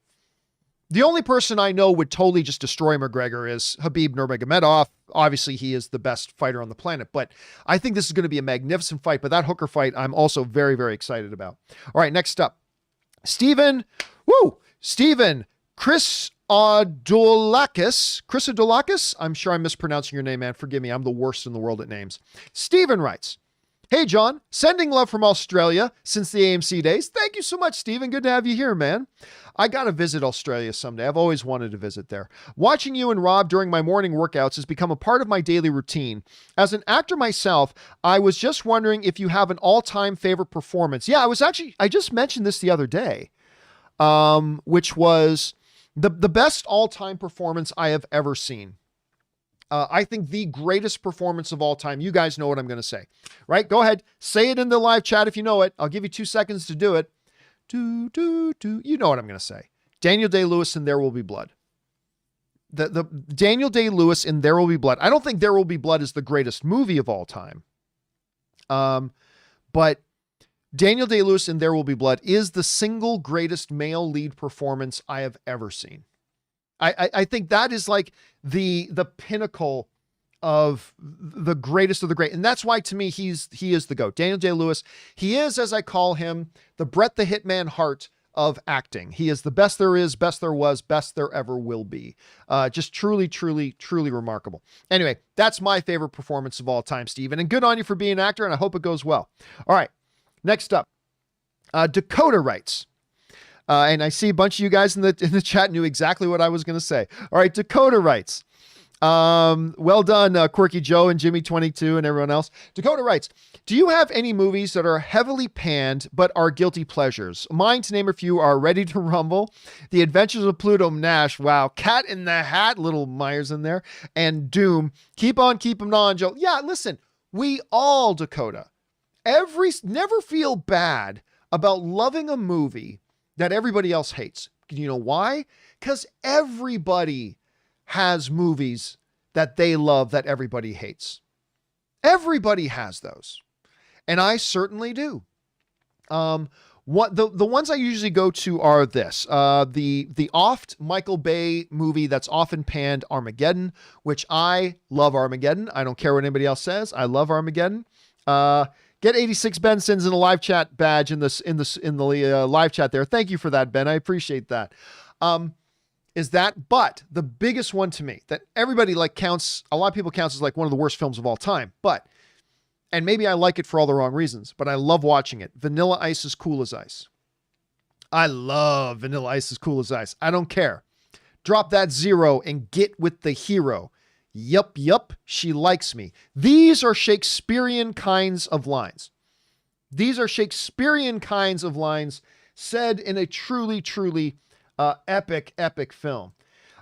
The only person I know would totally just destroy McGregor is Khabib Nurmagomedov. Obviously, he is the best fighter on the planet, but I think this is going to be a magnificent fight. But that Hooker fight, I'm also very, very excited about. All right, next up, Stephen Chris Adolakis. I'm sure I'm mispronouncing your name, man. Forgive me. I'm the worst in the world at names. Stephen writes, "Hey, John, sending love from Australia since the AMC days." Thank you so much, Stephen. Good to have you here, man. I got to visit Australia someday. I've always wanted to visit there. Watching you and Rob during my morning workouts has become a part of my daily routine. As an actor myself, I was just wondering if you have an all-time favorite performance. Yeah, I just mentioned this the other day, which was the best all-time performance I have ever seen. I think the greatest performance of all time. You guys know what I'm going to say, right? Go ahead. Say it in the live chat if you know it. I'll give you 2 seconds to do it. You know what I'm going to say. Daniel Day-Lewis in There Will Be Blood. The Daniel Day-Lewis in There Will Be Blood. I don't think There Will Be Blood is the greatest movie of all time. But Daniel Day-Lewis in There Will Be Blood is the single greatest male lead performance I have ever seen. I think that is like the pinnacle of the greatest of the great. And that's why, to me, he is the GOAT. Daniel Day-Lewis, he is, as I call him, the Bret the Hitman Hart of acting. He is the best there is, best there was, best there ever will be. Just truly, truly, truly remarkable. Anyway, that's my favorite performance of all time, Steven. And good on you for being an actor, and I hope it goes well. All right, next up, Dakota writes, and I see a bunch of you guys in the chat knew exactly what I was going to say. All right, Dakota writes, well done, Quirky Joe and Jimmy 22 and everyone else. Dakota writes, do you have any movies that are heavily panned but are guilty pleasures? Mine, to name a few, are Ready to Rumble, The Adventures of Pluto Nash, wow, Cat in the Hat, little Myers in there, and Doom. Keep on keeping on, Joe. Yeah, listen, we all, Dakota, never feel bad about loving a movie that everybody else hates. You know why? Because everybody has movies that they love that everybody hates. Everybody has those. And I certainly do. What the ones I usually go to are this. The oft Michael Bay movie that's often panned, Armageddon, which I love Armageddon. I don't care what anybody else says. I love Armageddon. Get 86 Ben sends in a live chat badge in the live chat there. Thank you for that, Ben. I appreciate that. But the biggest one to me that everybody counts, a lot of people counts as like one of the worst films of all time, and maybe I like it for all the wrong reasons, but I love watching it. Vanilla Ice is Cool as Ice. I love Vanilla Ice is Cool as Ice. I don't care. Drop that zero and get with the hero. Yup, she likes me. These are Shakespearean kinds of lines. These are Shakespearean kinds of lines said in a truly, truly epic film.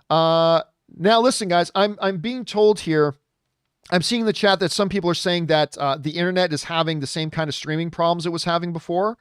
Now, listen, guys, I'm being told here, I'm seeing in the chat that some people are saying that the internet is having the same kind of streaming problems it was having before,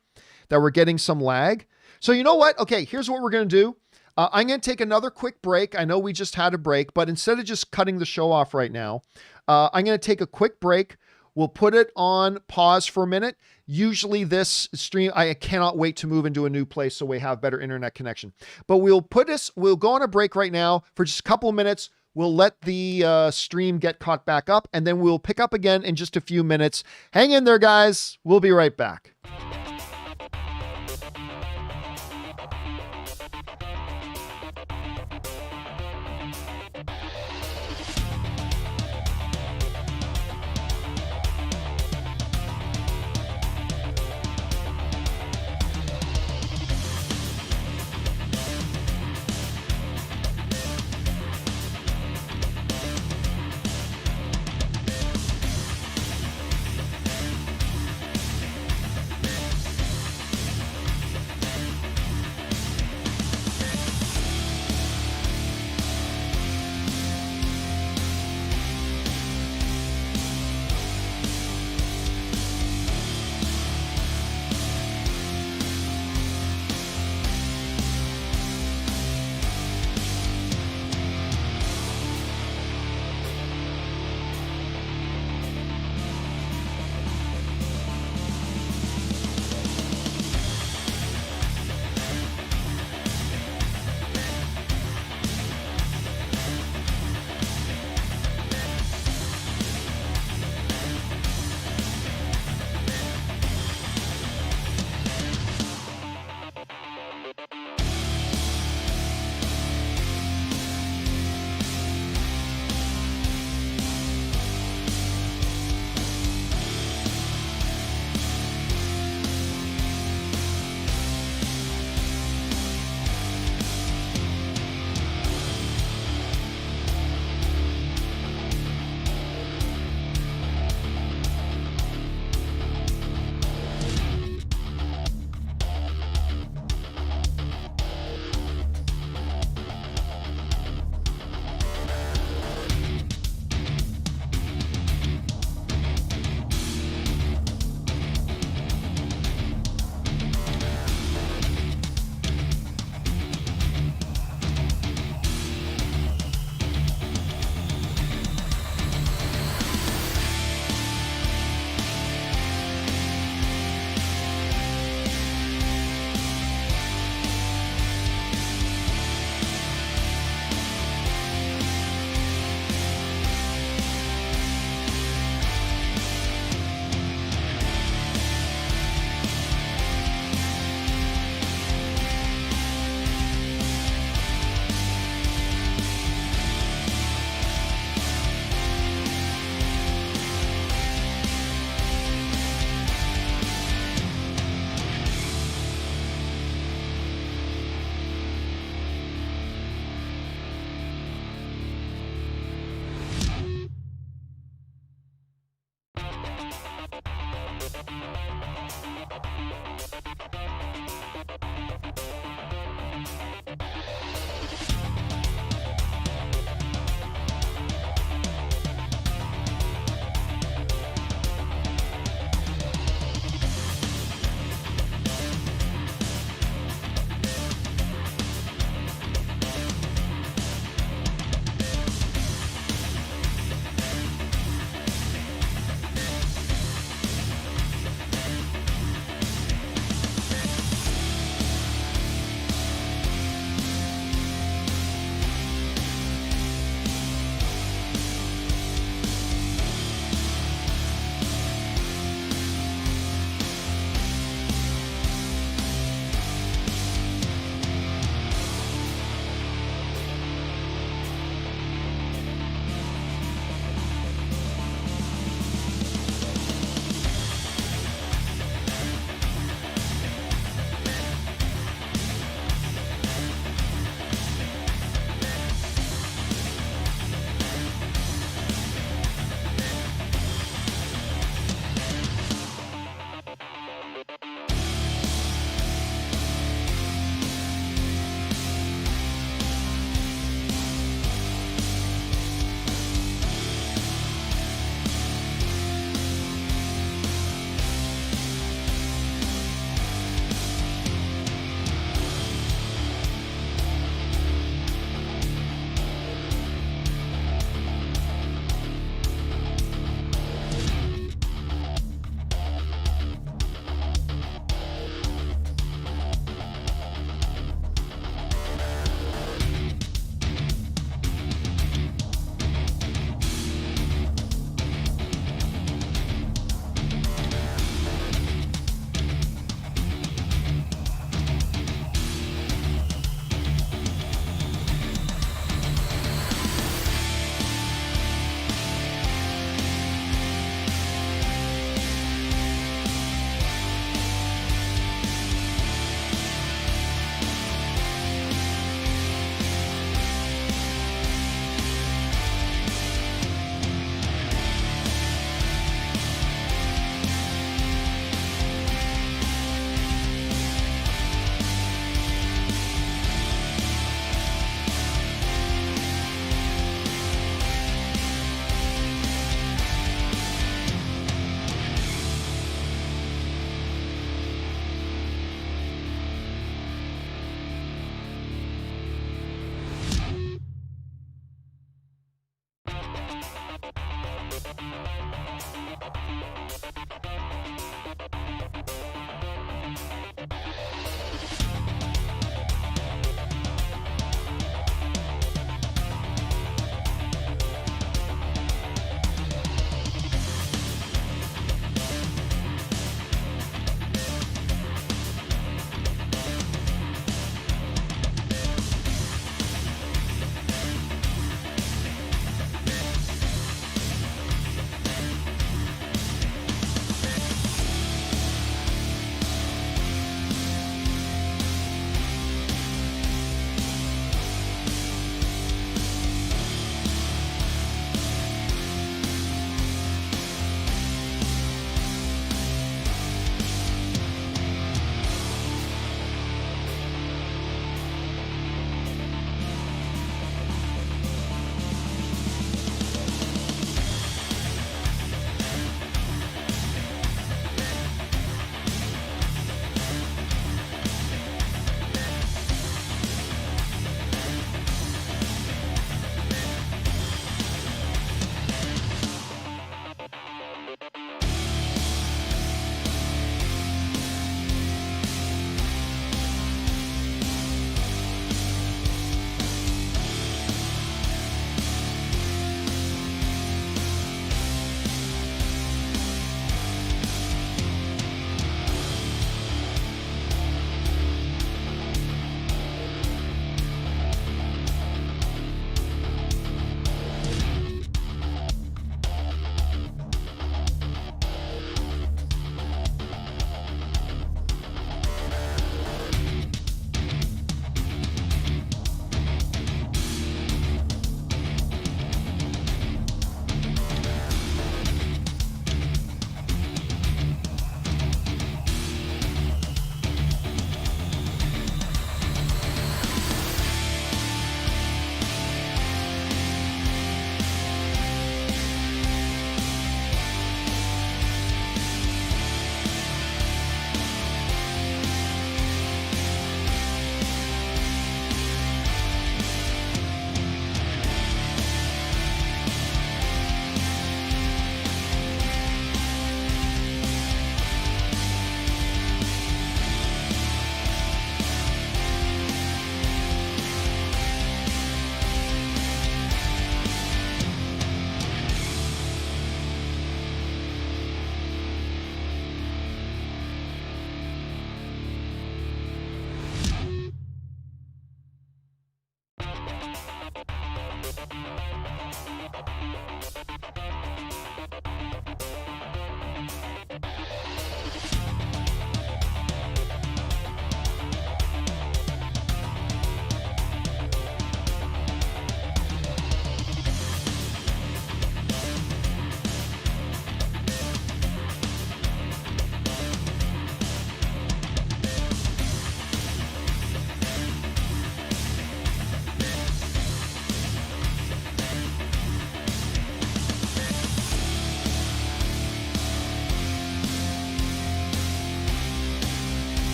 that we're getting some lag. So you know what? Okay, here's what we're going to do. I'm going to take another quick break. I know we just had a break, but instead of just cutting the show off right now, I'm going to take a quick break. We'll put it on pause for a minute. Usually this stream, I cannot wait to move into a new place so we have better internet connection. But we'll go on a break right now for just a couple of minutes. We'll let the stream get caught back up, and then we'll pick up again in just a few minutes. Hang in there, guys. We'll be right back.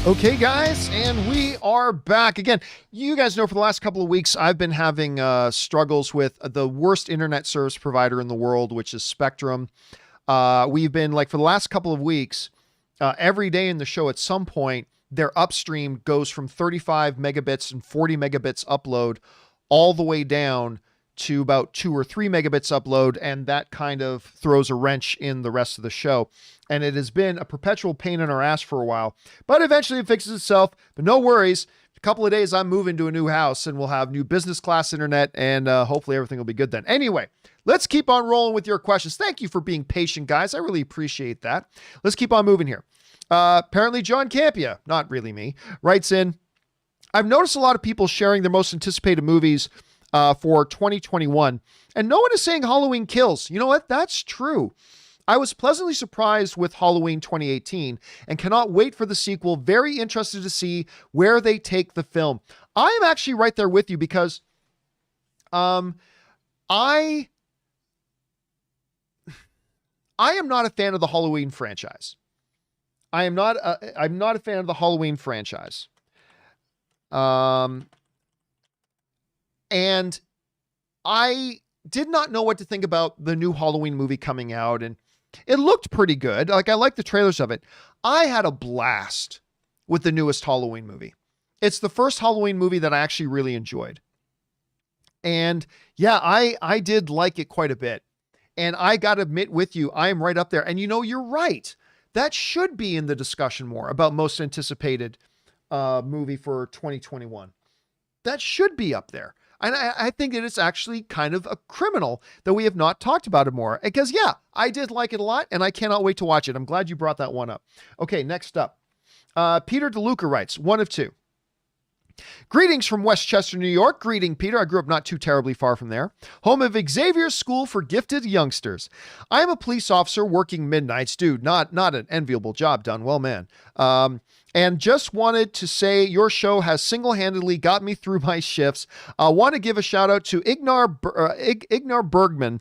Okay, guys, and we are back again. You guys know for the last couple of weeks, I've been having struggles with the worst internet service provider in the world, which is Spectrum. We've been for the last couple of weeks, every day in the show, at some point, their upstream goes from 35 megabits and 40 megabits upload all the way down to about 2 or 3 megabits upload, and that kind of throws a wrench in the rest of the show. And it has been a perpetual pain in our ass for a while, but eventually it fixes itself. But no worries. A couple of days, I'm moving to a new house and we'll have new business class internet, and hopefully everything will be good then. Anyway, let's keep on rolling with your questions. Thank you for being patient, guys. I really appreciate that. Let's keep on moving here. Apparently John Campea, not really me, writes in, I've noticed a lot of people sharing their most anticipated movies for 2021, and no one is saying Halloween Kills. You know what? That's true. I was pleasantly surprised with Halloween 2018 and cannot wait for the sequel. Very interested to see where they take the film. I am actually right there with you because I am not a fan of the Halloween franchise. I'm not a fan of the Halloween franchise. And I did not know what to think about the new Halloween movie coming out, and it looked pretty good. I like the trailers of it. I had a blast with the newest Halloween movie. It's the first Halloween movie that I actually really enjoyed. And yeah, I did like it quite a bit. And I got to admit with you, I am right up there. And you're right. That should be in the discussion more about most anticipated movie for 2021. That should be up there. And I think that it's actually kind of a criminal that we have not talked about it more. Because, yeah, I did like it a lot, and I cannot wait to watch it. I'm glad you brought that one up. Okay, next up. Peter DeLuca writes, one of two. Greetings from Westchester, New York. Greeting, Peter. I grew up not too terribly far from there. Home of Xavier's School for Gifted Youngsters. I am a police officer working midnights. Dude, not an enviable job done. Well, man. And just wanted to say your show has single-handedly got me through my shifts. I want to give a shout out to Ignar Bergman.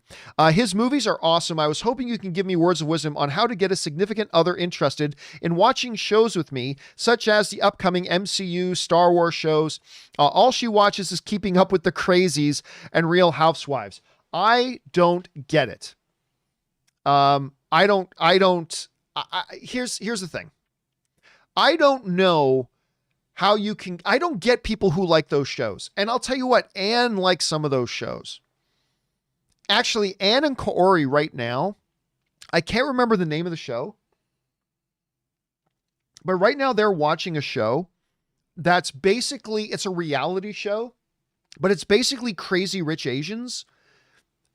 His movies are awesome. I was hoping you can give me words of wisdom on how to get a significant other interested in watching shows with me, such as the upcoming MCU Star Wars shows. All she watches is Keeping Up with the Crazies and Real Housewives. I don't get it. Here's the thing. I don't know how you can, I don't get people who like those shows. And I'll tell you what, Anne likes some of those shows. Actually, Anne and Kaori right now, I can't remember the name of the show, but right now they're watching a show that's basically, it's a reality show, but it's basically Crazy Rich Asians,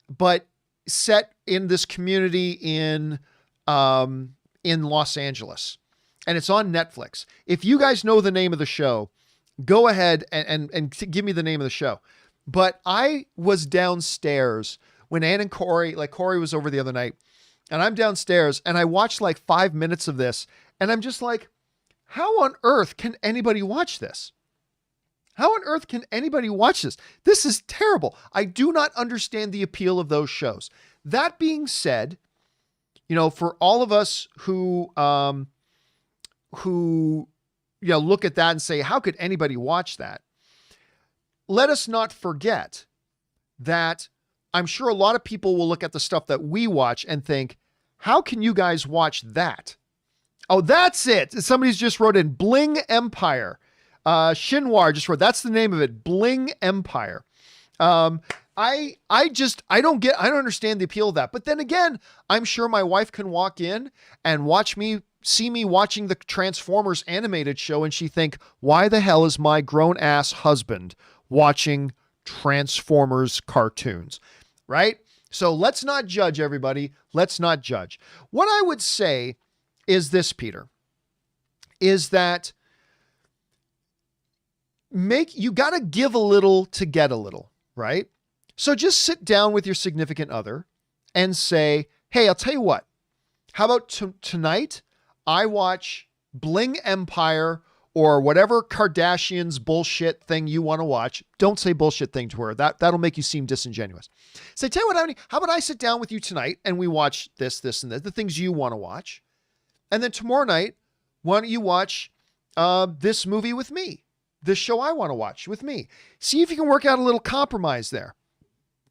but set in this community in Los Angeles. And it's on Netflix. If you guys know the name of the show, go ahead and give me the name of the show. But I was downstairs when Ann and Corey was over the other night, and I'm downstairs and I watched 5 minutes of this, and I'm just like, how on earth can anybody watch this? How on earth can anybody watch this? This is terrible. I do not understand the appeal of those shows. That being said, for all of us who look at that and say, how could anybody watch that? Let us not forget that I'm sure a lot of people will look at the stuff that we watch and think, how can you guys watch that? Oh, that's it. Somebody's just wrote in Bling Empire. Shinwar just wrote, that's the name of it. Bling Empire. I don't understand the appeal of that. But then again, I'm sure my wife can walk in and see me watching the Transformers animated show, and she think, why the hell is my grown ass husband watching Transformers cartoons? Right? So let's not judge, everybody. Let's not judge. What I would say is this, Peter, is that you got to give a little to get a little, right? So just sit down with your significant other and say, hey, I'll tell you what, how about tonight I watch Bling Empire or whatever Kardashians bullshit thing you want to watch. Don't say bullshit thing to her. That'll make you seem disingenuous. Say, tell you what, honey, how about I sit down with you tonight and we watch this, and this, the things you want to watch. And then tomorrow night, why don't you watch this movie with me, this show I want to watch with me. See if you can work out a little compromise there.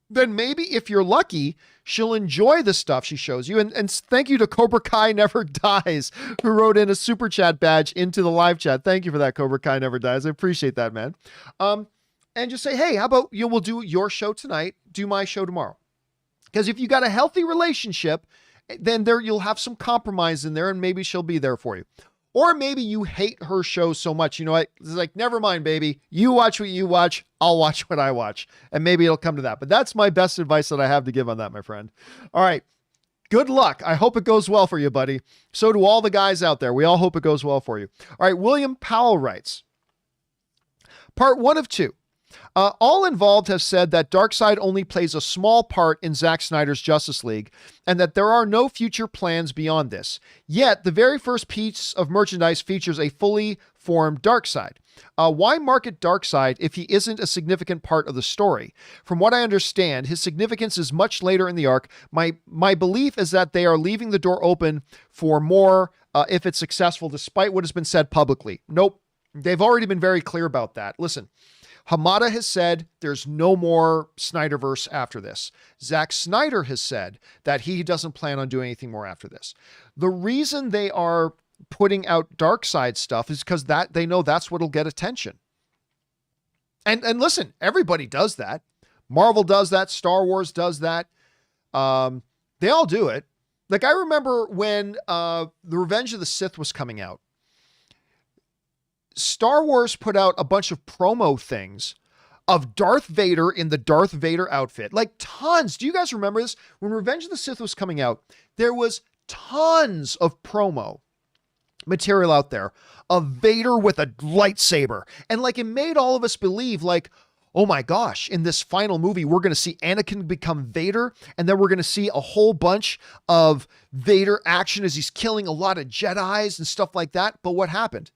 Then maybe if you're lucky, she'll enjoy the stuff she shows you. And thank you to Cobra Kai Never Dies, who wrote in a super chat badge into the live chat. Thank you for that, Cobra Kai Never Dies. I appreciate that, man. And just say, hey, how about we'll do your show tonight, do my show tomorrow. Because if you got a healthy relationship, then you'll have some compromise in there, and maybe she'll be there for you. Or maybe you hate her show so much, you know what? It's like, never mind, baby. You watch what you watch. I'll watch what I watch. And maybe it'll come to that. But that's my best advice that I have to give on that, my friend. All right. Good luck. I hope it goes well for you, buddy. So do all the guys out there. We all hope it goes well for you. All right. William Powell writes, part 1 of 2. All involved have said that Darkseid only plays a small part in Zack Snyder's Justice League, and that there are no future plans beyond this. Yet, the very first piece of merchandise features a fully formed Darkseid. Why market Darkseid if he isn't a significant part of the story? From what I understand, his significance is much later in the arc. My belief is that they are leaving the door open for more if it's successful, despite what has been said publicly. Nope. They've already been very clear about that. Listen. Hamada has said there's no more Snyderverse after this. Zack Snyder has said that he doesn't plan on doing anything more after this. The reason they are putting out Darkseid stuff is because that they know that's what'll get attention. And listen, everybody does that. Marvel does that. Star Wars does that. They all do it. Like, I remember when The Revenge of the Sith was coming out, Star Wars put out a bunch of promo things of Darth Vader in the Darth Vader outfit. Like, tons. Do you guys remember this? When Revenge of the Sith was coming out, there was tons of promo material out there of Vader with a lightsaber. And like, it made all of us believe, like, oh my gosh, in this final movie, we're going to see Anakin become Vader, and then we're going to see a whole bunch of Vader action as he's killing a lot of Jedis and stuff like that. But what happened?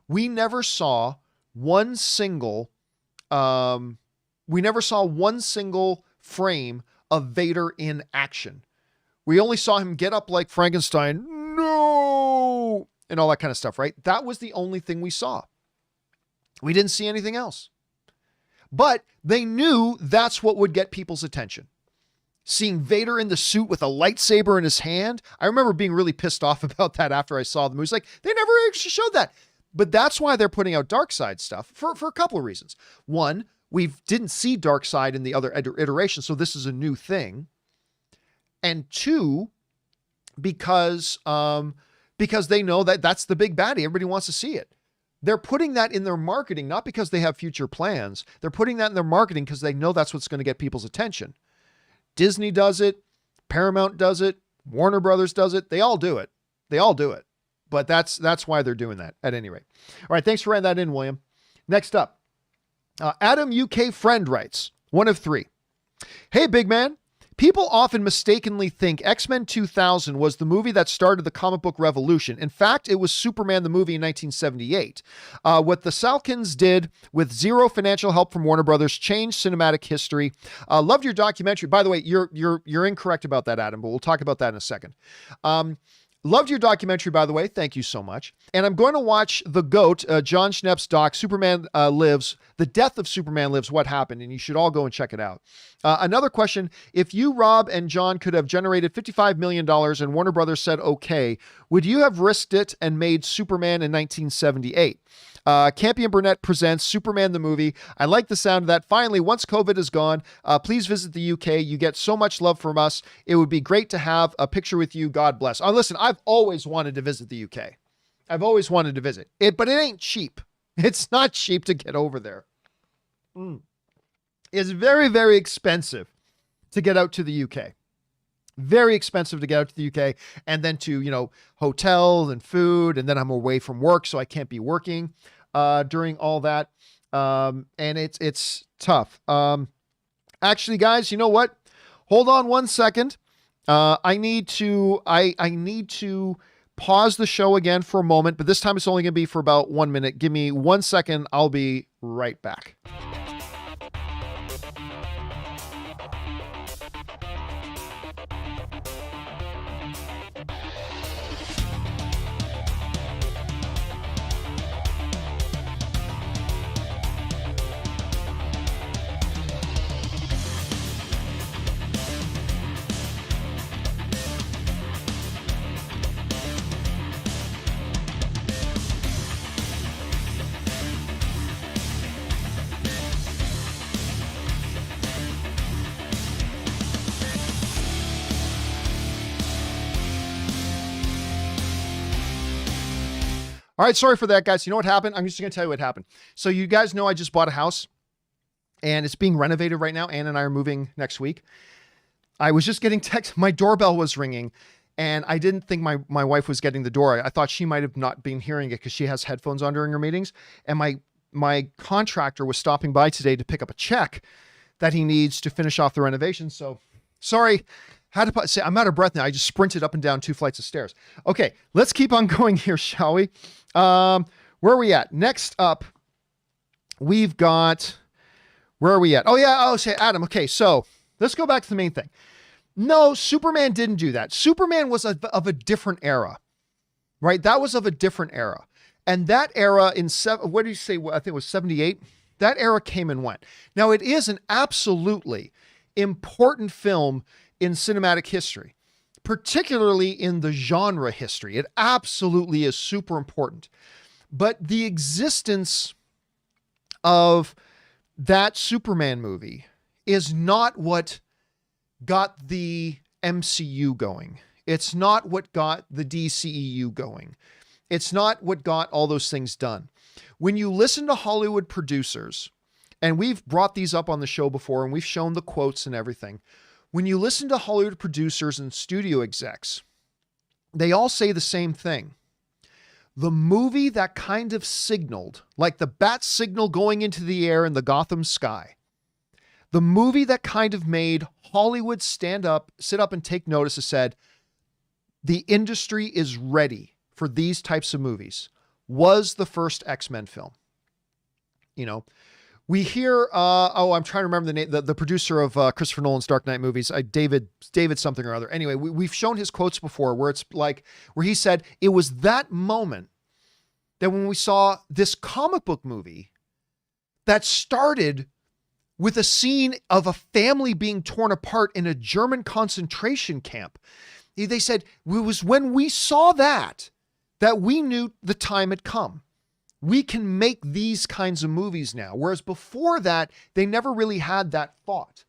We never saw one single frame of Vader in action. We only saw him get up like Frankenstein, no, and all that kind of stuff, right? That was the only thing we saw. We didn't see anything else. But they knew that's what would get people's attention. Seeing Vader in the suit with a lightsaber in his hand. I remember being really pissed off about that after I saw the movie. It's like, they never actually showed that. But that's why they're putting out Darkseid stuff for a couple of reasons. One, we didn't see Darkseid in the other iteration, so this is a new thing. And two, because they know that that's the big baddie. Everybody wants to see it. They're putting that in their marketing, not because they have future plans. They're putting that in their marketing because they know that's what's going to get people's attention. Disney does it. Paramount does it. Warner Brothers does it. They all do it. They all do it. But that's why they're doing that at any rate. All right. Thanks for writing that in, William. Next up, Adam UK Friend writes, 1 of 3. Hey, big man. People often mistakenly think X-Men 2000 was the movie that started the comic book revolution. In fact, it was Superman the movie in 1978. What the Salkins did with zero financial help from Warner Brothers changed cinematic history. Loved your documentary. By the way, you're incorrect about that, Adam, but we'll talk about that in a second. Loved your documentary, by the way. Thank you so much. And I'm going to watch The GOAT, John Schnepp's doc, Superman Lives, The Death of Superman Lives, What Happened, and you should all go and check it out. Another question, if you, Rob, and John could have generated $55 million and Warner Brothers said okay, would you have risked it and made Superman in 1978? Campea Burnett presents Superman the movie. I like the sound of that. Finally, once COVID is gone, please visit the UK. You get so much love from us. It would be great to have a picture with you. God bless. Listen, I've always wanted to visit the UK. I've always wanted to visit it, but it ain't cheap. It's not cheap to get over there. It's very, very expensive to get out to the UK. Very expensive to get out to the UK, and then to, hotel and food. And then I'm away from work, so I can't be working during all that. And it's tough. Actually, guys, you know what? Hold on 1 second. I need to pause the show again for a moment, but this time it's only going to be for about 1 minute. Give me 1 second. I'll be right back. All right, sorry for that, guys. You know what happened? I'm just going to tell you what happened. So you guys know I just bought a house, and it's being renovated right now. Ann and I are moving next week. I was just getting text. My doorbell was ringing, and I didn't think my wife was getting the door. I thought she might have not been hearing it because she has headphones on during her meetings. And my contractor was stopping by today to pick up a check that he needs to finish off the renovation. So sorry. Had to say, I'm out of breath now. I just sprinted up and down 2 flights of stairs. Okay, let's keep on going here, shall we? Where are we at? Next up, we've got, where are we at? Oh yeah, I'll say Adam. Okay, so let's go back to the main thing. No, Superman didn't do that. Superman was of a different era, right? That was of a different era. And that era what did you say? I think it was 78. That era came and went. Now it is an absolutely important film in cinematic history, particularly in the genre history. It absolutely is super important. But the existence of that Superman movie is not what got the MCU going. It's not what got the DCEU going. It's not what got all those things done. When you listen to Hollywood producers, and we've brought these up on the show before, and we've shown the quotes and everything. When you listen to Hollywood producers and studio execs, they all say the same thing. The movie that kind of signaled, like the bat signal going into the air in the Gotham sky, the movie that kind of made Hollywood stand up, sit up and take notice and said, the industry is ready for these types of movies, was the first X-Men film. You know, we hear, I'm trying to remember the name, the producer of Christopher Nolan's Dark Knight movies, David something or other. Anyway, we've shown his quotes before where it's like, where he said, it was that moment that when we saw this comic book movie that started with a scene of a family being torn apart in a German concentration camp. They said it was when we saw that we knew the time had come. We can make these kinds of movies now. Whereas before that, they never really had that thought.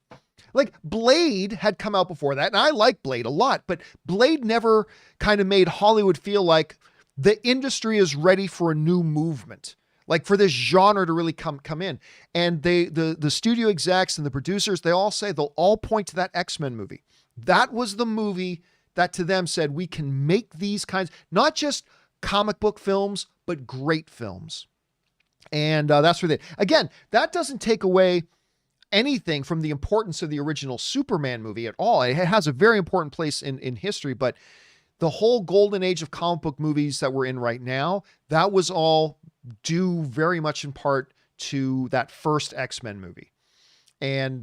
Like Blade had come out before that, and I like Blade a lot, but Blade never kind of made Hollywood feel like the industry is ready for a new movement, like for this genre to really come in. And the studio execs and the producers, they'll all point to that X-Men movie. That was the movie that to them said, we can make these kinds, not just comic book films, but great films. And that's where again, that doesn't take away anything from the importance of the original Superman movie at all. It has a very important place in history, but the whole golden age of comic book movies that we're in right now, that was all due very much in part to that first X-Men movie. And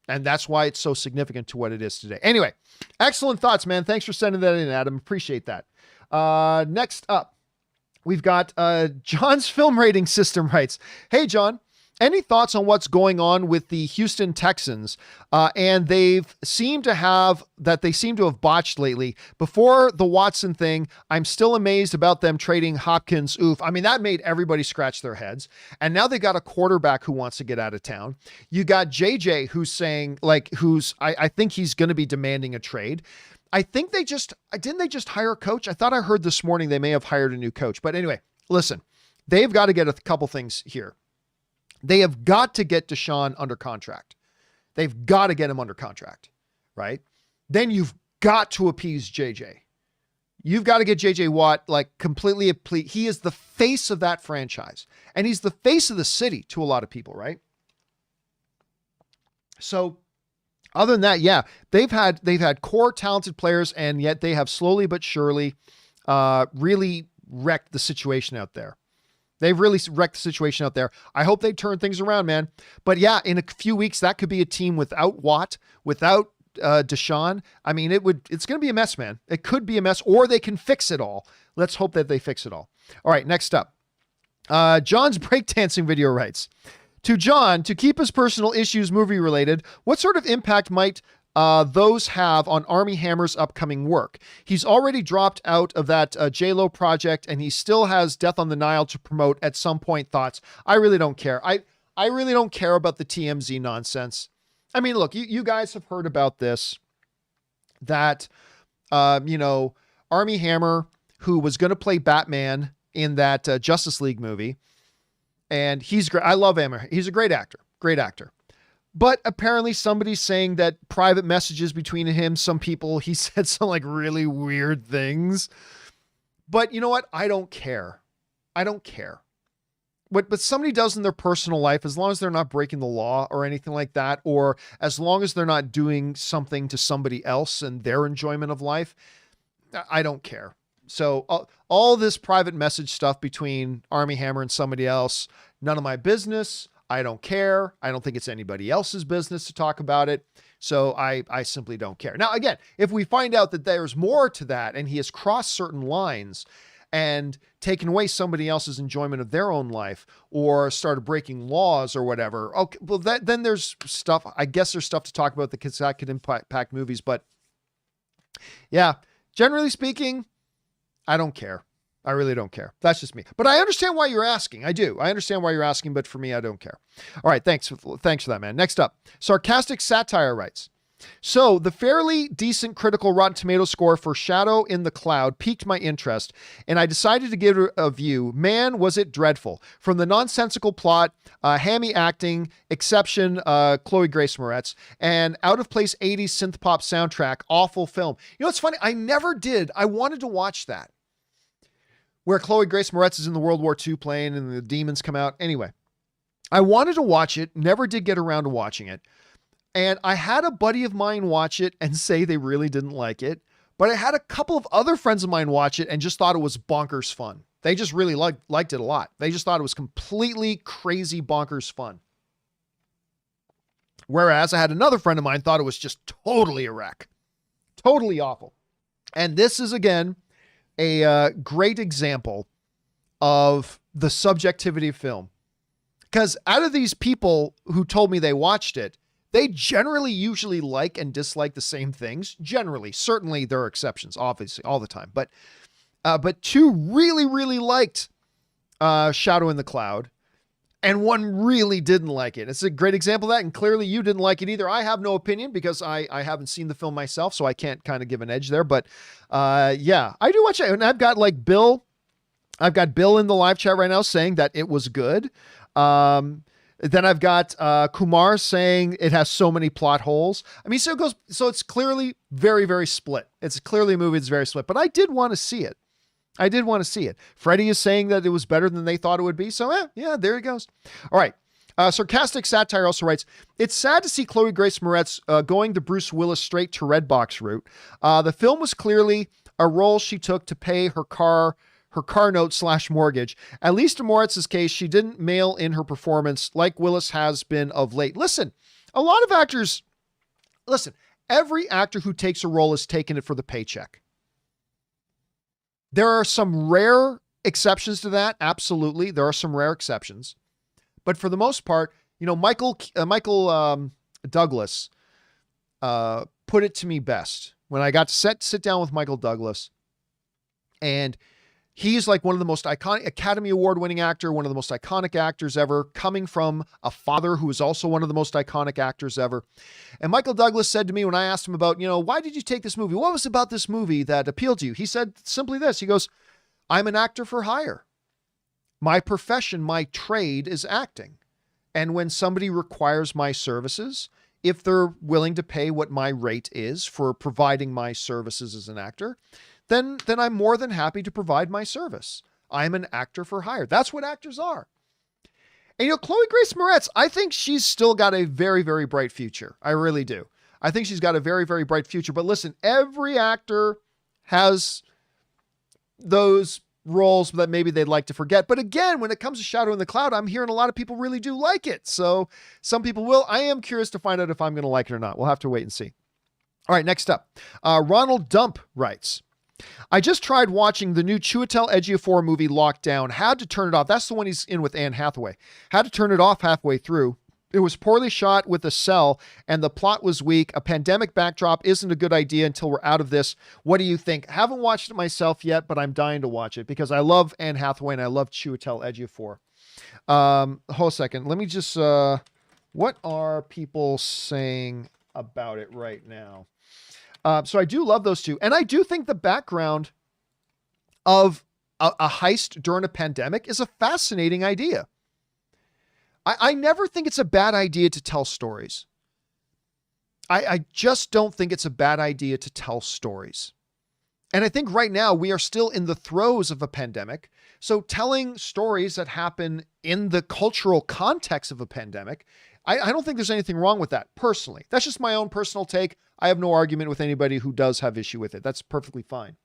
that's why it's so significant to what it is today. Anyway, excellent thoughts, man. Thanks for sending that in, Adam. Appreciate that. Next up, we've got John's film rating system writes, hey, John, any thoughts on what's going on with the Houston Texans? And they seem to have botched lately. Before the Watson thing, I'm still amazed about them trading Hopkins. Oof. I mean, that made everybody scratch their heads. And now they got a quarterback who wants to get out of town. You got JJ who's saying I think he's going to be demanding a trade. I think didn't they just hire a coach? I thought I heard this morning they may have hired a new coach. But anyway, listen, they've got to get a couple things here. They have got to get Deshaun under contract. They've got to get him under contract, right? Then you've got to appease JJ. You've got to get JJ Watt completely. He is the face of that franchise, and he's the face of the city to a lot of people, right? So other than that, yeah, they've had core talented players, and yet they have slowly but surely really wrecked the situation out there. They've really wrecked the situation out there. I hope they turn things around, man. But yeah, in a few weeks, that could be a team without Watt, without Deshaun. I mean, it's going to be a mess, man. It could be a mess, or they can fix it all. Let's hope that they fix it all. All right, next up. John's breakdancing video writes, to John, to keep his personal issues movie related, what sort of impact might those have on Armie Hammer's upcoming work? He's already dropped out of that J-Lo project, and he still has Death on the Nile to promote at some point. Thoughts? I really don't care. I really don't care about the TMZ nonsense. I mean, look, you guys have heard about this, that, Armie Hammer, who was going to play Batman in that Justice League movie. And he's great. I love him. He's a great actor. Great actor. But apparently somebody's saying that private messages between him, some people, he said some like really weird things. But you know what? I don't care. I don't care. What somebody does in their personal life, as long as they're not breaking the law or anything like that, or as long as they're not doing something to somebody else and their enjoyment of life, I don't care. So all this private message stuff between Armie Hammer and somebody else, none of my business. I don't care. I don't think it's anybody else's business to talk about it. So I simply don't care. Now, again, if we find out that there's more to that and he has crossed certain lines and taken away somebody else's enjoyment of their own life or started breaking laws or whatever, okay, well, then there's stuff, I guess there's stuff to talk about that could impact movies. But yeah, generally speaking, I don't care. I really don't care. That's just me. But I understand why you're asking. I do. I understand why you're asking, but for me, I don't care. All right. Thanks for that, man. Next up, Sarcastic Satire writes, so the fairly decent critical Rotten Tomato score for Shadow in the Cloud piqued my interest, and I decided to give it a view. Man, was it dreadful. From the nonsensical plot, hammy acting, exception, Chloe Grace Moretz, and out-of-place 80s synth-pop soundtrack, awful film. You know, it's funny. I never did. I wanted to watch that, where Chloe Grace Moretz is in the World War II plane and the demons come out. Anyway, I wanted to watch it, never did get around to watching it. And I had a buddy of mine watch it and say they really didn't like it. But I had a couple of other friends of mine watch it and just thought it was bonkers fun. They just really liked it a lot. They just thought it was completely crazy bonkers fun. Whereas I had another friend of mine thought it was just totally a wreck. Totally awful. And this is, again, a great example of the subjectivity of film. Because out of these people who told me they watched it, they generally usually like and dislike the same things. Generally, certainly there are exceptions, obviously, all the time. But two really, really liked Shadow in the Cloud, and one really didn't like it. It's a great example of that, and clearly you didn't like it either. I have no opinion because I haven't seen the film myself, so I can't kind of give an edge there. But yeah, I do watch it, and I've got like Bill. I've got Bill in the live chat right now saying that it was good. Then I've got Kumar saying it has so many plot holes. I mean, so it's clearly very, very split. It's clearly a movie that's very split, but I did want to see it. I did want to see it. Freddie is saying that it was better than they thought it would be. So yeah, there he goes. All right. Sarcastic Satire also writes, it's sad to see Chloe Grace Moretz going the Bruce Willis straight to Redbox route. The film was clearly a role she took to pay her car note / mortgage. At least in Moritz's case, she didn't mail in her performance like Willis has been of late. Listen, a lot of actors, every actor who takes a role is taking it for the paycheck. There are some rare exceptions to that. Absolutely. There are some rare exceptions, but for the most part, you know, Michael Douglas put it to me best when I got to sit down with Michael Douglas, and he's like one of the most iconic Academy Award winning actor, one of the most iconic actors ever, coming from a father who is also one of the most iconic actors ever. And Michael Douglas said to me when I asked him about, you know, why did you take this movie? What was about this movie that appealed to you? He said simply this. He goes, I'm an actor for hire. My profession, my trade is acting. And when somebody requires my services, if they're willing to pay what my rate is for providing my services as an actor, then I'm more than happy to provide my service. I'm an actor for hire. That's what actors are. And, you know, Chloe Grace Moretz, I think she's still got a very, very bright future. I really do. I think she's got a very, very bright future. But listen, every actor has those roles that maybe they'd like to forget. But again, when it comes to Shadow in the Cloud, I'm hearing a lot of people really do like it. So some people will. I am curious to find out if I'm going to like it or not. We'll have to wait and see. All right, next up. Ronald Dump writes, I just tried watching the new Chiwetel Ejiofor movie Lockdown. Had to turn it off. That's the one he's in with Anne Hathaway. Had to turn it off halfway through. It was poorly shot with a cell and the plot was weak. A pandemic backdrop isn't a good idea until we're out of this. What do you think? Haven't watched it myself yet, but I'm dying to watch it because I love Anne Hathaway and I love Chiwetel Ejiofor. Hold a second. Let me just, what are people saying about it right now? So I do love those two. And I do think the background of a heist during a pandemic is a fascinating idea. I never think it's a bad idea to tell stories. I just don't think it's a bad idea to tell stories. And I think right now we are still in the throes of a pandemic. So telling stories that happen in the cultural context of a pandemic, I don't think there's anything wrong with that personally. That's just my own personal take. I have no argument with anybody who does have issue with it. That's perfectly fine.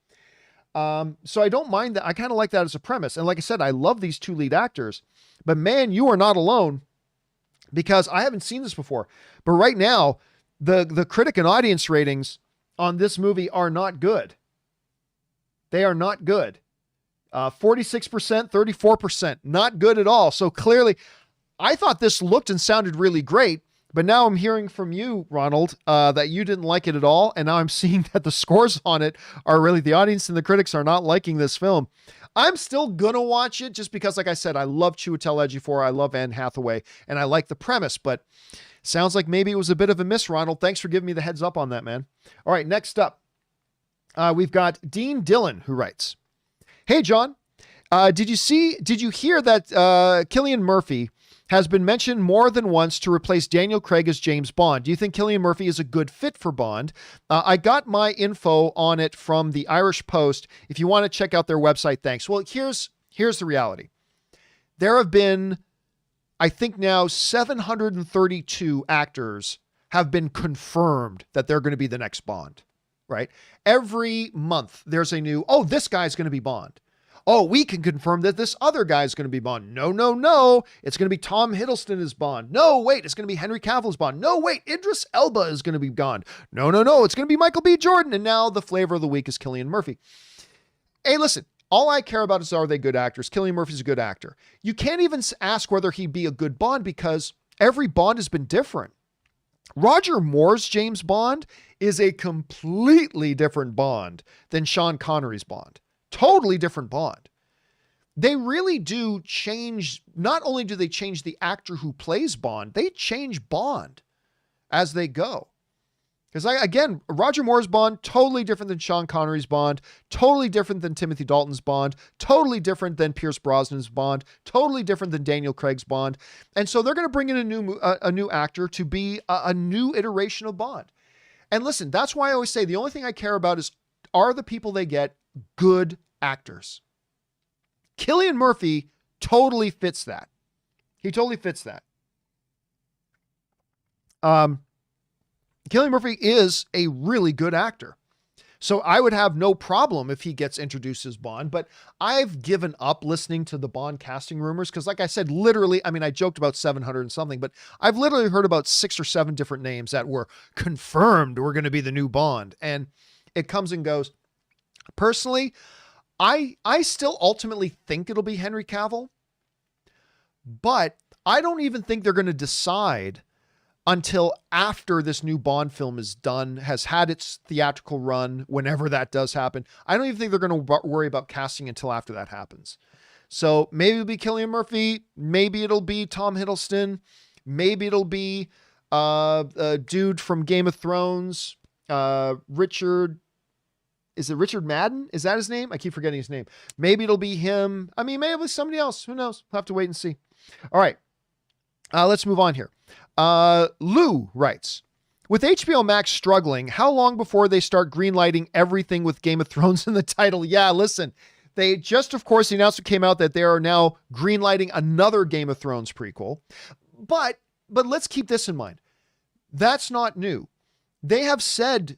So I don't mind that. I kind of like that as a premise. And like I said, I love these two lead actors, but man, you are not alone, because I haven't seen this before. But right now, the critic and audience ratings on this movie are not good. They are not good. 46%, 34%, not good at all. So clearly, I thought this looked and sounded really great, but now I'm hearing from you, Ronald, that you didn't like it at all. And now I'm seeing that the scores on it are really, the audience and the critics are not liking this film. I'm still going to watch it just because, like I said, I love Chiwetel Ejiofor, I love Anne Hathaway, and I like the premise, but sounds like maybe it was a bit of a miss, Ronald. Thanks for giving me the heads up on that, man. All right, next up. We've got Dean Dillon, who writes, "Hey, John, did you hear that Cillian Murphy has been mentioned more than once to replace Daniel Craig as James Bond? Do you think Cillian Murphy is a good fit for Bond? I got my info on it from the Irish Post. If you want to check out their website, thanks." Well, here's the reality. There have been, I think now, 732 actors have been confirmed that they're going to be the next Bond. Right? Every month there's a new, oh, this guy's going to be Bond. Oh, we can confirm that this other guy's going to be Bond. No. It's going to be Tom Hiddleston as Bond. No, wait, it's going to be Henry Cavill as Bond. No, wait, Idris Elba is going to be Bond. No. It's going to be Michael B. Jordan. And now the flavor of the week is Cillian Murphy. Hey, listen, all I care about is, are they good actors? Cillian Murphy's a good actor. You can't even ask whether he'd be a good Bond because every Bond has been different. Roger Moore's James Bond is a completely different Bond than Sean Connery's Bond. Totally different Bond. They really do change. Not only do they change the actor who plays Bond, they change Bond as they go. Because again, Roger Moore's Bond, totally different than Sean Connery's Bond, totally different than Timothy Dalton's Bond, totally different than Pierce Brosnan's Bond, totally different than Daniel Craig's Bond. And so they're going to bring in a new actor to be a new iteration of Bond. And listen, that's why I always say the only thing I care about is, are the people they get good actors? Cillian Murphy totally fits that. He totally fits that. Cillian Murphy is a really good actor. So I would have no problem if he gets introduced as Bond, but I've given up listening to the Bond casting rumors because, like I said, literally, I mean, I joked about 700 and something, but I've literally heard about 6 or 7 different names that were confirmed were going to be the new Bond, and it comes and goes. Personally, I still ultimately think it'll be Henry Cavill, but I don't even think they're going to decide until after this new Bond film is done, has had its theatrical run, whenever that does happen. I don't even think they're going to worry about casting until after that happens. So maybe it'll be Cillian Murphy. Maybe it'll be Tom Hiddleston. Maybe it'll be a dude from Game of Thrones. Richard. Is it Richard Madden? Is that his name? I keep forgetting his name. Maybe it'll be him. I mean, maybe it'll be somebody else. Who knows? We'll have to wait and see. All right. Let's move on here. Lou writes, with HBO Max struggling, how long before they start greenlighting everything with Game of Thrones in the title? Yeah, listen, they just, of course, the announcement came out that they are now greenlighting another Game of Thrones prequel. But let's keep this in mind. That's not new. They have said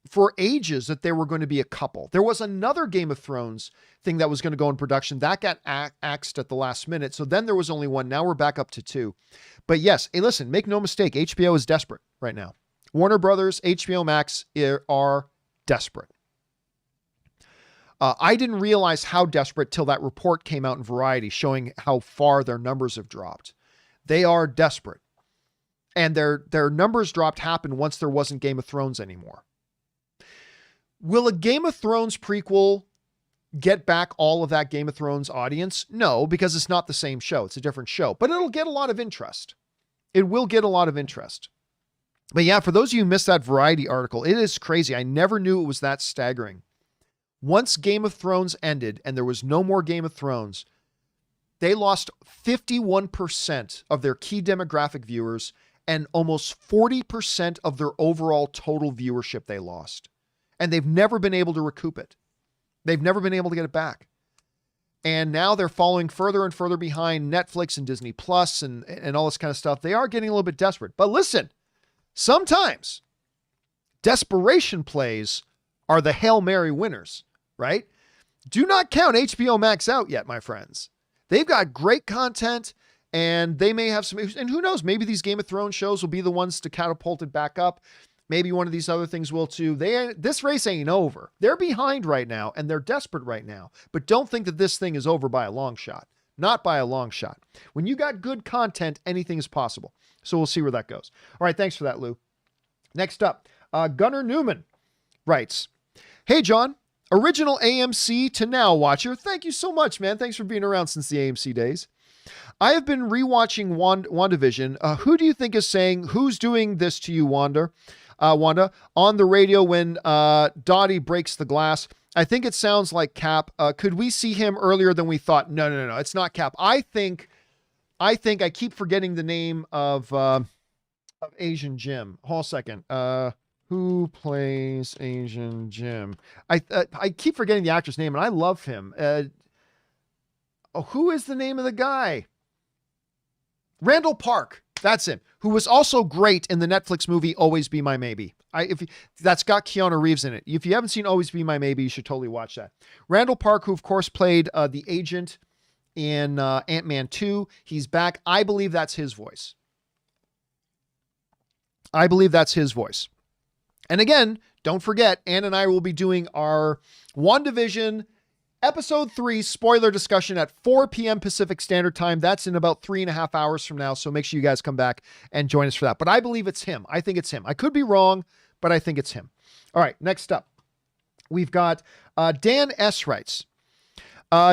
for ages that there were going to be a couple. There was another Game of Thrones thing that was going to go in production that got axed at the last minute. So then there was only one. Now we're back up to 2. But yes, hey, listen, make no mistake. HBO is desperate right now. Warner Brothers, HBO Max are desperate. I didn't realize how desperate till that report came out in Variety showing how far their numbers have dropped. They are desperate. And their numbers dropped happened once there wasn't Game of Thrones anymore. Will a Game of Thrones prequel get back all of that Game of Thrones audience? No, because it's not the same show. It's a different show, but it'll get a lot of interest. It will get a lot of interest. But yeah, for those of you who missed that Variety article, it is crazy. I never knew it was that staggering. Once Game of Thrones ended and there was no more Game of Thrones, they lost 51% of their key demographic viewers and almost 40% of their overall total viewership they lost. And they've never been able to recoup it. They've never been able to get it back. And now they're falling further and further behind Netflix and Disney Plus and all this kind of stuff. They are getting a little bit desperate. But listen, sometimes desperation plays are the Hail Mary winners, right? Do not count HBO Max out yet, my friends. They've got great content and they may have some, and who knows, maybe these Game of Thrones shows will be the ones to catapult it back up. Maybe one of these other things will too. This race ain't over. They're behind right now and they're desperate right now, but don't think that this thing is over by a long shot. Not by a long shot. When you got good content, anything is possible. So we'll see where that goes. All right. Thanks for that, Lou. Next up, Gunnar Newman writes, "Hey, John, original AMC to now watcher. Thank you so much, man. Thanks for being around since the AMC days. I have been rewatching WandaVision. Who do you think is saying, who's doing this to you, Wanda, on the radio when Dottie breaks the glass? I think it sounds like Cap. Could we see him earlier than we thought? No. It's not Cap. I think I keep forgetting the name of Asian Jim. Hold on a second. Who plays Asian Jim? I keep forgetting the actor's name, and I love him. Who is the name of the guy? Randall Park. That's him. Who was also great in the Netflix movie Always Be My Maybe. That's got Keanu Reeves in it. If you haven't seen Always Be My Maybe, you should totally watch that. Randall Park, who of course played the agent in Ant-Man 2. He's back. I believe that's his voice. And again, don't forget, Ann and I will be doing our WandaVision Episode 3 spoiler discussion at 4 p.m. Pacific Standard Time. That's in about 3.5 hours from now, so make sure you guys come back and join us for that. But I believe it's him. I think it's him. I could be wrong, but I think it's him. All right, next up, we've got Dan S. writes,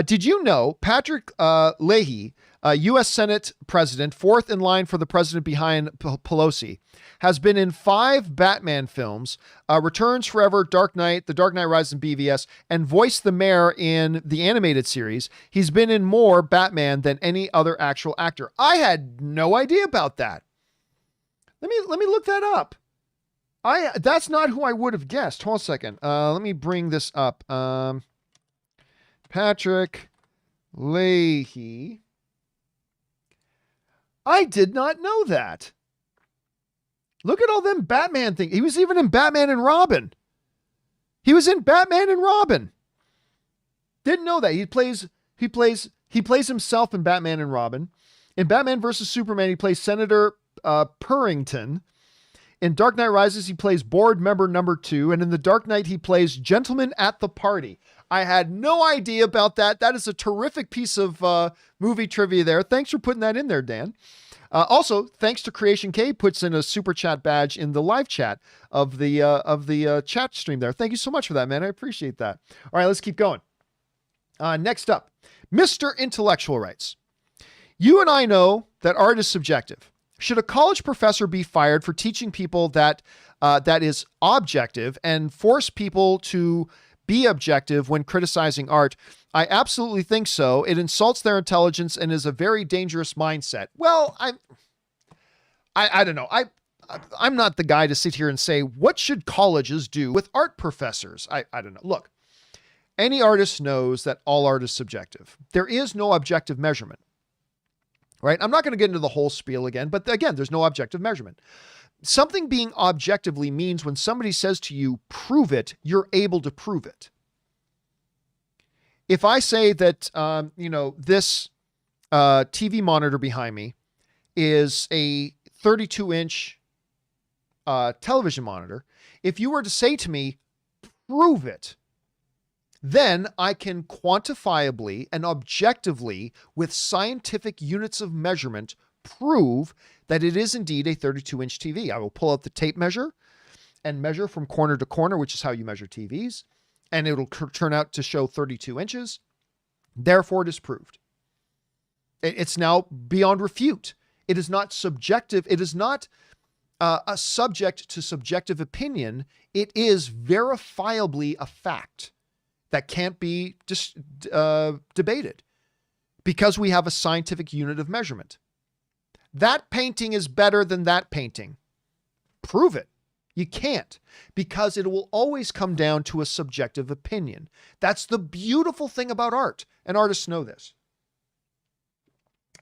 did you know Patrick Leahy, U.S. Senate President, fourth in line for the president behind Pelosi, has been in 5 Batman films, Returns Forever, Dark Knight, The Dark Knight Rises, and BVS, and voiced the mayor in the animated series. He's been in more Batman than any other actual actor. I had no idea about that. Let me look that up. That's not who I would have guessed. Hold on a second. Let me bring this up. Patrick Leahy. I did not know that. Look at all them Batman things. He was even in Batman and Robin. Didn't know that. He plays himself in Batman and Robin. In Batman versus Superman, he plays Senator Purrington. In Dark Knight Rises, he plays board member number 2. And in The Dark Knight, he plays gentleman at the party. I had no idea about that. That is a terrific piece of movie trivia there. Thanks for putting that in there, Dan. Also, thanks to Creation K, puts in a super chat badge in the live chat of the chat stream there. Thank you so much for that, man. I appreciate that. All right, let's keep going. Next up, Mr. Intellectual writes, you and I know that art is subjective. Should a college professor be fired for teaching people that is objective and force people to be objective when criticizing art? I absolutely think so. It insults their intelligence and is a very dangerous mindset. Well, I don't know. I'm not the guy to sit here and say, what should colleges do with art professors? I don't know. Look, any artist knows that all art is subjective. There is no objective measurement, right? I'm not going to get into the whole spiel again, but again, there's no objective measurement. Something being objectively means when somebody says to you, prove it, you're able to prove it. If I say that, this TV monitor behind me is a 32-inch television monitor, if you were to say to me, prove it, then I can quantifiably and objectively, with scientific units of measurement, prove that it is indeed a 32-inch TV. I will pull out the tape measure and measure from corner to corner, which is how you measure TVs, and it'll turn out to show 32 inches. Therefore, it is proved. It's now beyond refute. It is not subjective. It is not a subject to subjective opinion. It is verifiably a fact. that can't be just debated because we have a scientific unit of measurement. That painting is better than that painting. Prove it. You can't, because it will always come down to a subjective opinion. That's the beautiful thing about art, and artists know this.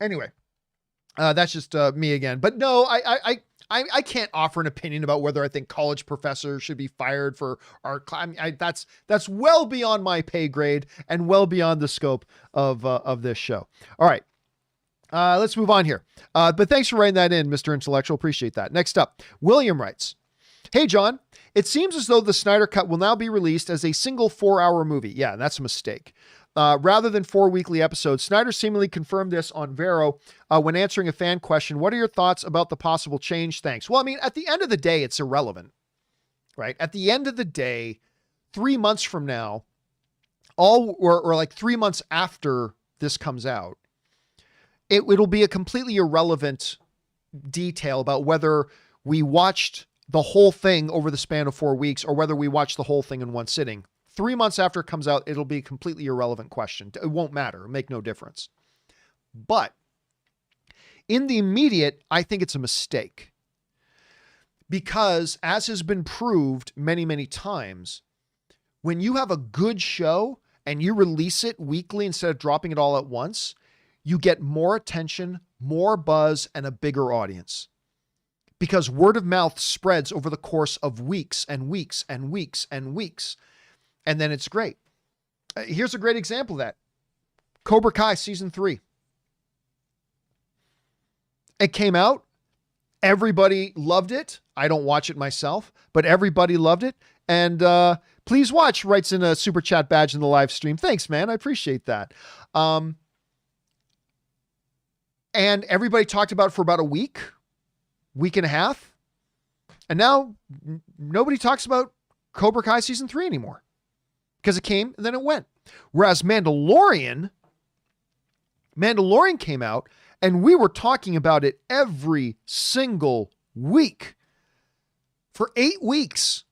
Anyway, that's just me again. But no, I can't offer an opinion about whether I think college professors should be fired for art class. That's well beyond my pay grade and well beyond the scope of this show. All right. Let's move on here. But thanks for writing that in, Mr. Intellectual. Appreciate that. Next up, William writes, "Hey, John, it seems as though the Snyder Cut will now be released as a single 4-hour movie." Yeah, that's a mistake. Rather than 4 weekly episodes. Snyder seemingly confirmed this on Vero when answering a fan question. "What are your thoughts about the possible change? Thanks." Well, I mean, at the end of the day, it's irrelevant, right? At the end of the day, 3 months from now, or like 3 months after this comes out, it'll be a completely irrelevant detail about whether we watched the whole thing over the span of 4 weeks or whether we watched the whole thing in one sitting. 3 months after it comes out, it'll be a completely irrelevant question. It won't matter. It'll make no difference. But in the immediate, I think it's a mistake. Because as has been proved many, many times, when you have a good show and you release it weekly instead of dropping it all at once, you get more attention, more buzz, and a bigger audience. Because word of mouth spreads over the course of weeks and weeks and weeks and weeks. And then it's great. Here's a great example of that. Cobra Kai season 3. It came out. Everybody loved it. I don't watch it myself, but everybody loved it. And please watch, writes in a super chat badge in the live stream. Thanks, man. I appreciate that. And everybody talked about it for about a week and a half. And now nobody talks about Cobra Kai season 3 anymore because it came and then it went. Whereas Mandalorian came out and we were talking about it every single week for 8 weeks.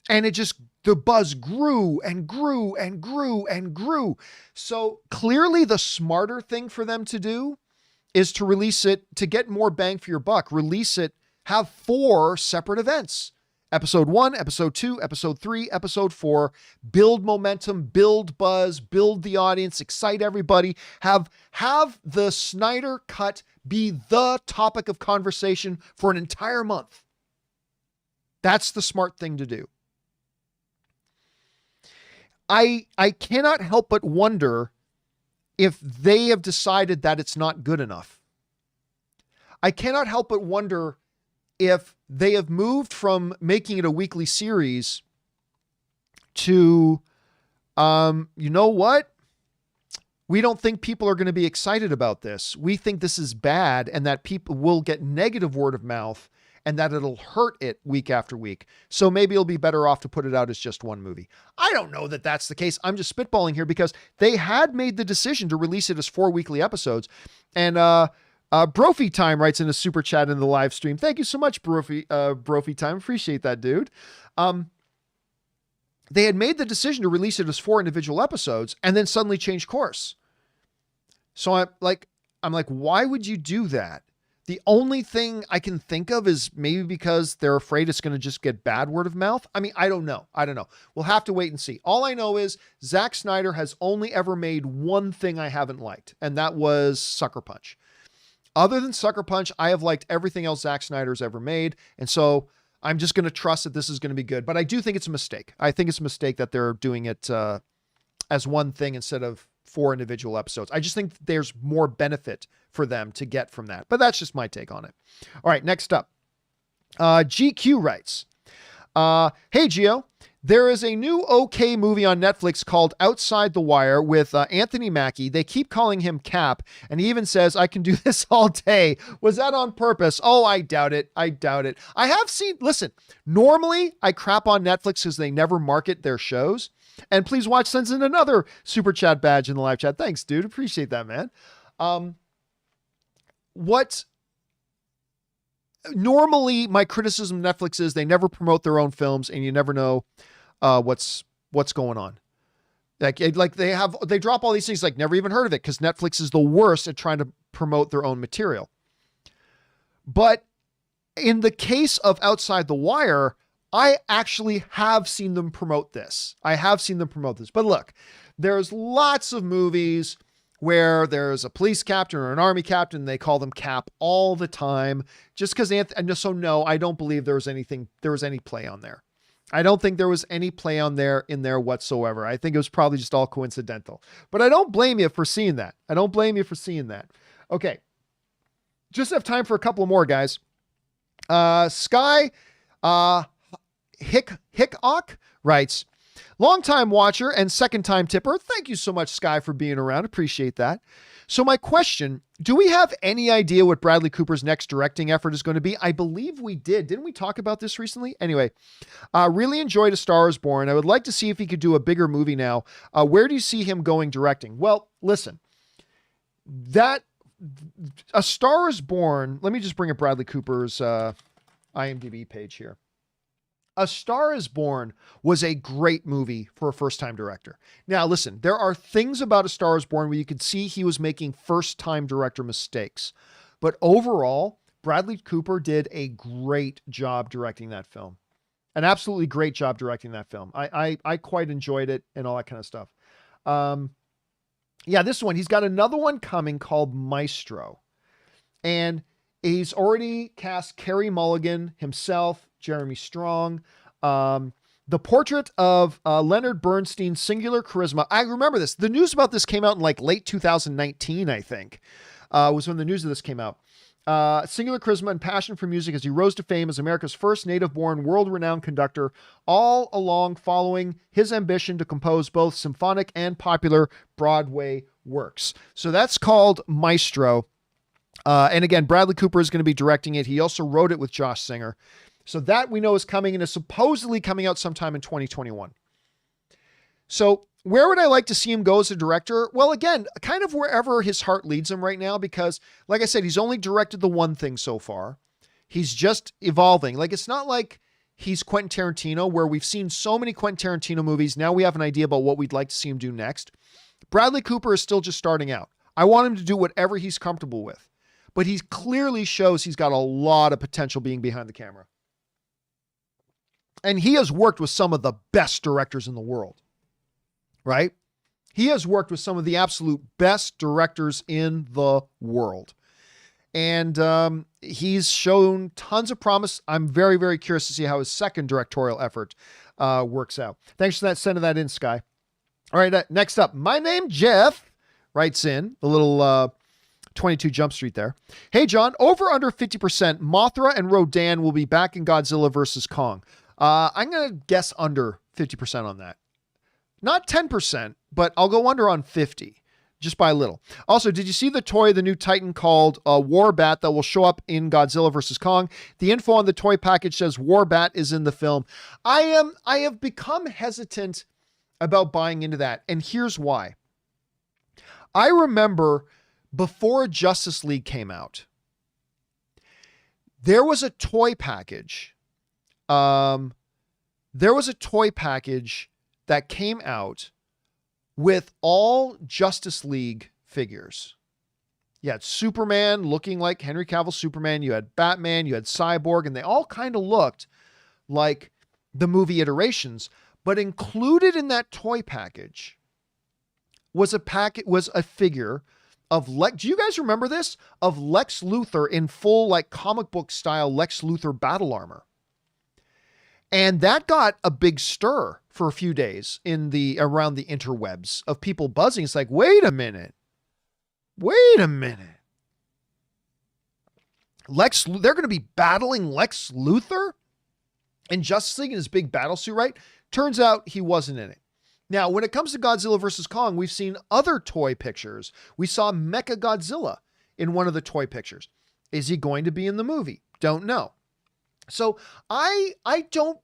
And it just, the buzz grew and grew and grew and grew. So clearly the smarter thing for them to do is to release it to get more bang for your buck. Release it, have 4 separate events. Episode 1, episode 2, episode 3, episode 4. Build momentum, build buzz, build the audience, excite everybody. Have the Snyder Cut be the topic of conversation for an entire month. That's the smart thing to do. I cannot help but wonder if they have decided that it's not good enough. I cannot help but wonder if they have moved from making it a weekly series to, you know what? We don't think people are going to be excited about this. We think this is bad and that people will get negative word of mouth and that it'll hurt it week after week. So maybe it'll be better off to put it out as just one movie. I don't know that that's the case. I'm just spitballing here because they had made the decision to release it as 4 weekly episodes. And Brophy Time writes in a super chat in the live stream. Thank you so much, Brophy Time. Appreciate that, dude. They had made the decision to release it as 4 individual episodes and then suddenly change course. So I'm like, why would you do that? The only thing I can think of is maybe because they're afraid it's going to just get bad word of mouth. I mean, I don't know. We'll have to wait and see. All I know is Zack Snyder has only ever made one thing I haven't liked, and that was Sucker Punch. Other than Sucker Punch, I have liked everything else Zack Snyder's ever made. And so I'm just going to trust that this is going to be good. But I do think it's a mistake. I think it's a mistake that they're doing it as one thing instead of 4 individual episodes. I just think there's more benefit for them to get from that. But that's just my take on it. All right, next up. GQ writes, hey, Gio, there is a new okay movie on Netflix called Outside the Wire with Anthony Mackie. They keep calling him Cap, and he even says, I can do this all day. Was that on purpose? Oh, I doubt it. I have seen, listen, normally I crap on Netflix because they never market their shows. And Please Watch sends in another super chat badge in the live chat. Thanks, dude. Appreciate that, man. Normally my criticism of Netflix is they never promote their own films and you never know what's what's going on. Like they drop all these things like never even heard of it because Netflix is the worst at trying to promote their own material. But in the case of Outside the Wire, I actually have seen them promote this. But look, there's lots of movies where there's a police captain or an army captain. They call them Cap all the time just because no, I don't believe there was any play on there. I don't think there was any play on there in there whatsoever. I think it was probably just all coincidental, but I don't blame you for seeing that. Okay. Just have time for a couple more, guys. Sky, Hickok writes, longtime watcher and second time tipper. Thank you so much, Sky, for being around. Appreciate that. So my question, do we have any idea what Bradley Cooper's next directing effort is going to be? I believe we did. Didn't we talk about this recently? Anyway, really enjoyed A Star is Born. I would like to see if he could do a bigger movie now. Where do you see him going directing? Well, listen, A Star is Born. Let me just bring up Bradley Cooper's IMDb page here. A Star is Born was a great movie for a first-time director. Now, listen, there are things about A Star is Born where you could see he was making first-time director mistakes. But overall, Bradley Cooper did a great job directing that film. An absolutely great job directing that film. I quite enjoyed it and all that kind of stuff. Yeah, this one, he's got another one coming called Maestro. And he's already cast Carey Mulligan himself, Jeremy Strong, the portrait of Leonard Bernstein's singular charisma. I remember this. The news about this came out in like late 2019, I think, was when the news of this came out. Singular charisma and passion for music as he rose to fame as America's first native-born, world-renowned conductor, all along following his ambition to compose both symphonic and popular Broadway works. So that's called Maestro. And again, Bradley Cooper is going to be directing it. He also wrote it with Josh Singer. So that we know is coming and is supposedly coming out sometime in 2021. So where would I like to see him go as a director? Well, again, kind of wherever his heart leads him right now, because like I said, he's only directed the one thing so far. He's just evolving. Like, it's not like he's Quentin Tarantino, where we've seen so many Quentin Tarantino movies. Now we have an idea about what we'd like to see him do next. Bradley Cooper is still just starting out. I want him to do whatever he's comfortable with, but he clearly shows he's got a lot of potential being behind the camera. And he has worked with some of the best directors in the world, right? He has worked with some of the absolute best directors in the world. And he's shown tons of promise. I'm very, very curious to see how his second directorial effort works out. Thanks for sending that in, Sky. All right, next up, my name Jeff writes in the little 22 Jump Street there. Hey, John, over under 50%, Mothra and Rodan will be back in Godzilla versus Kong. I'm going to guess under 50% on that. Not 10%, but I'll go under on 50, just by a little. Also, did you see the new Titan called Warbat that will show up in Godzilla vs. Kong? The info on the toy package says Warbat is in the film. I have become hesitant about buying into that, and here's why. I remember before Justice League came out, there was a toy package. There was a toy package that came out with all Justice League figures. You had Superman looking like Henry Cavill's Superman. You had Batman, you had Cyborg, and they all kind of looked like the movie iterations. But included in that toy package was a figure of do you guys remember this? Of Lex Luthor in full like comic book style Lex Luthor battle armor. And that got a big stir for a few days around the interwebs of people buzzing. It's like, wait a minute. They're going to be battling Lex Luthor in Justice League in his big battle suit, right? Turns out he wasn't in it. Now, when it comes to Godzilla versus Kong, we've seen other toy pictures. We saw Mecha Godzilla in one of the toy pictures. Is he going to be in the movie? Don't know. So I don't,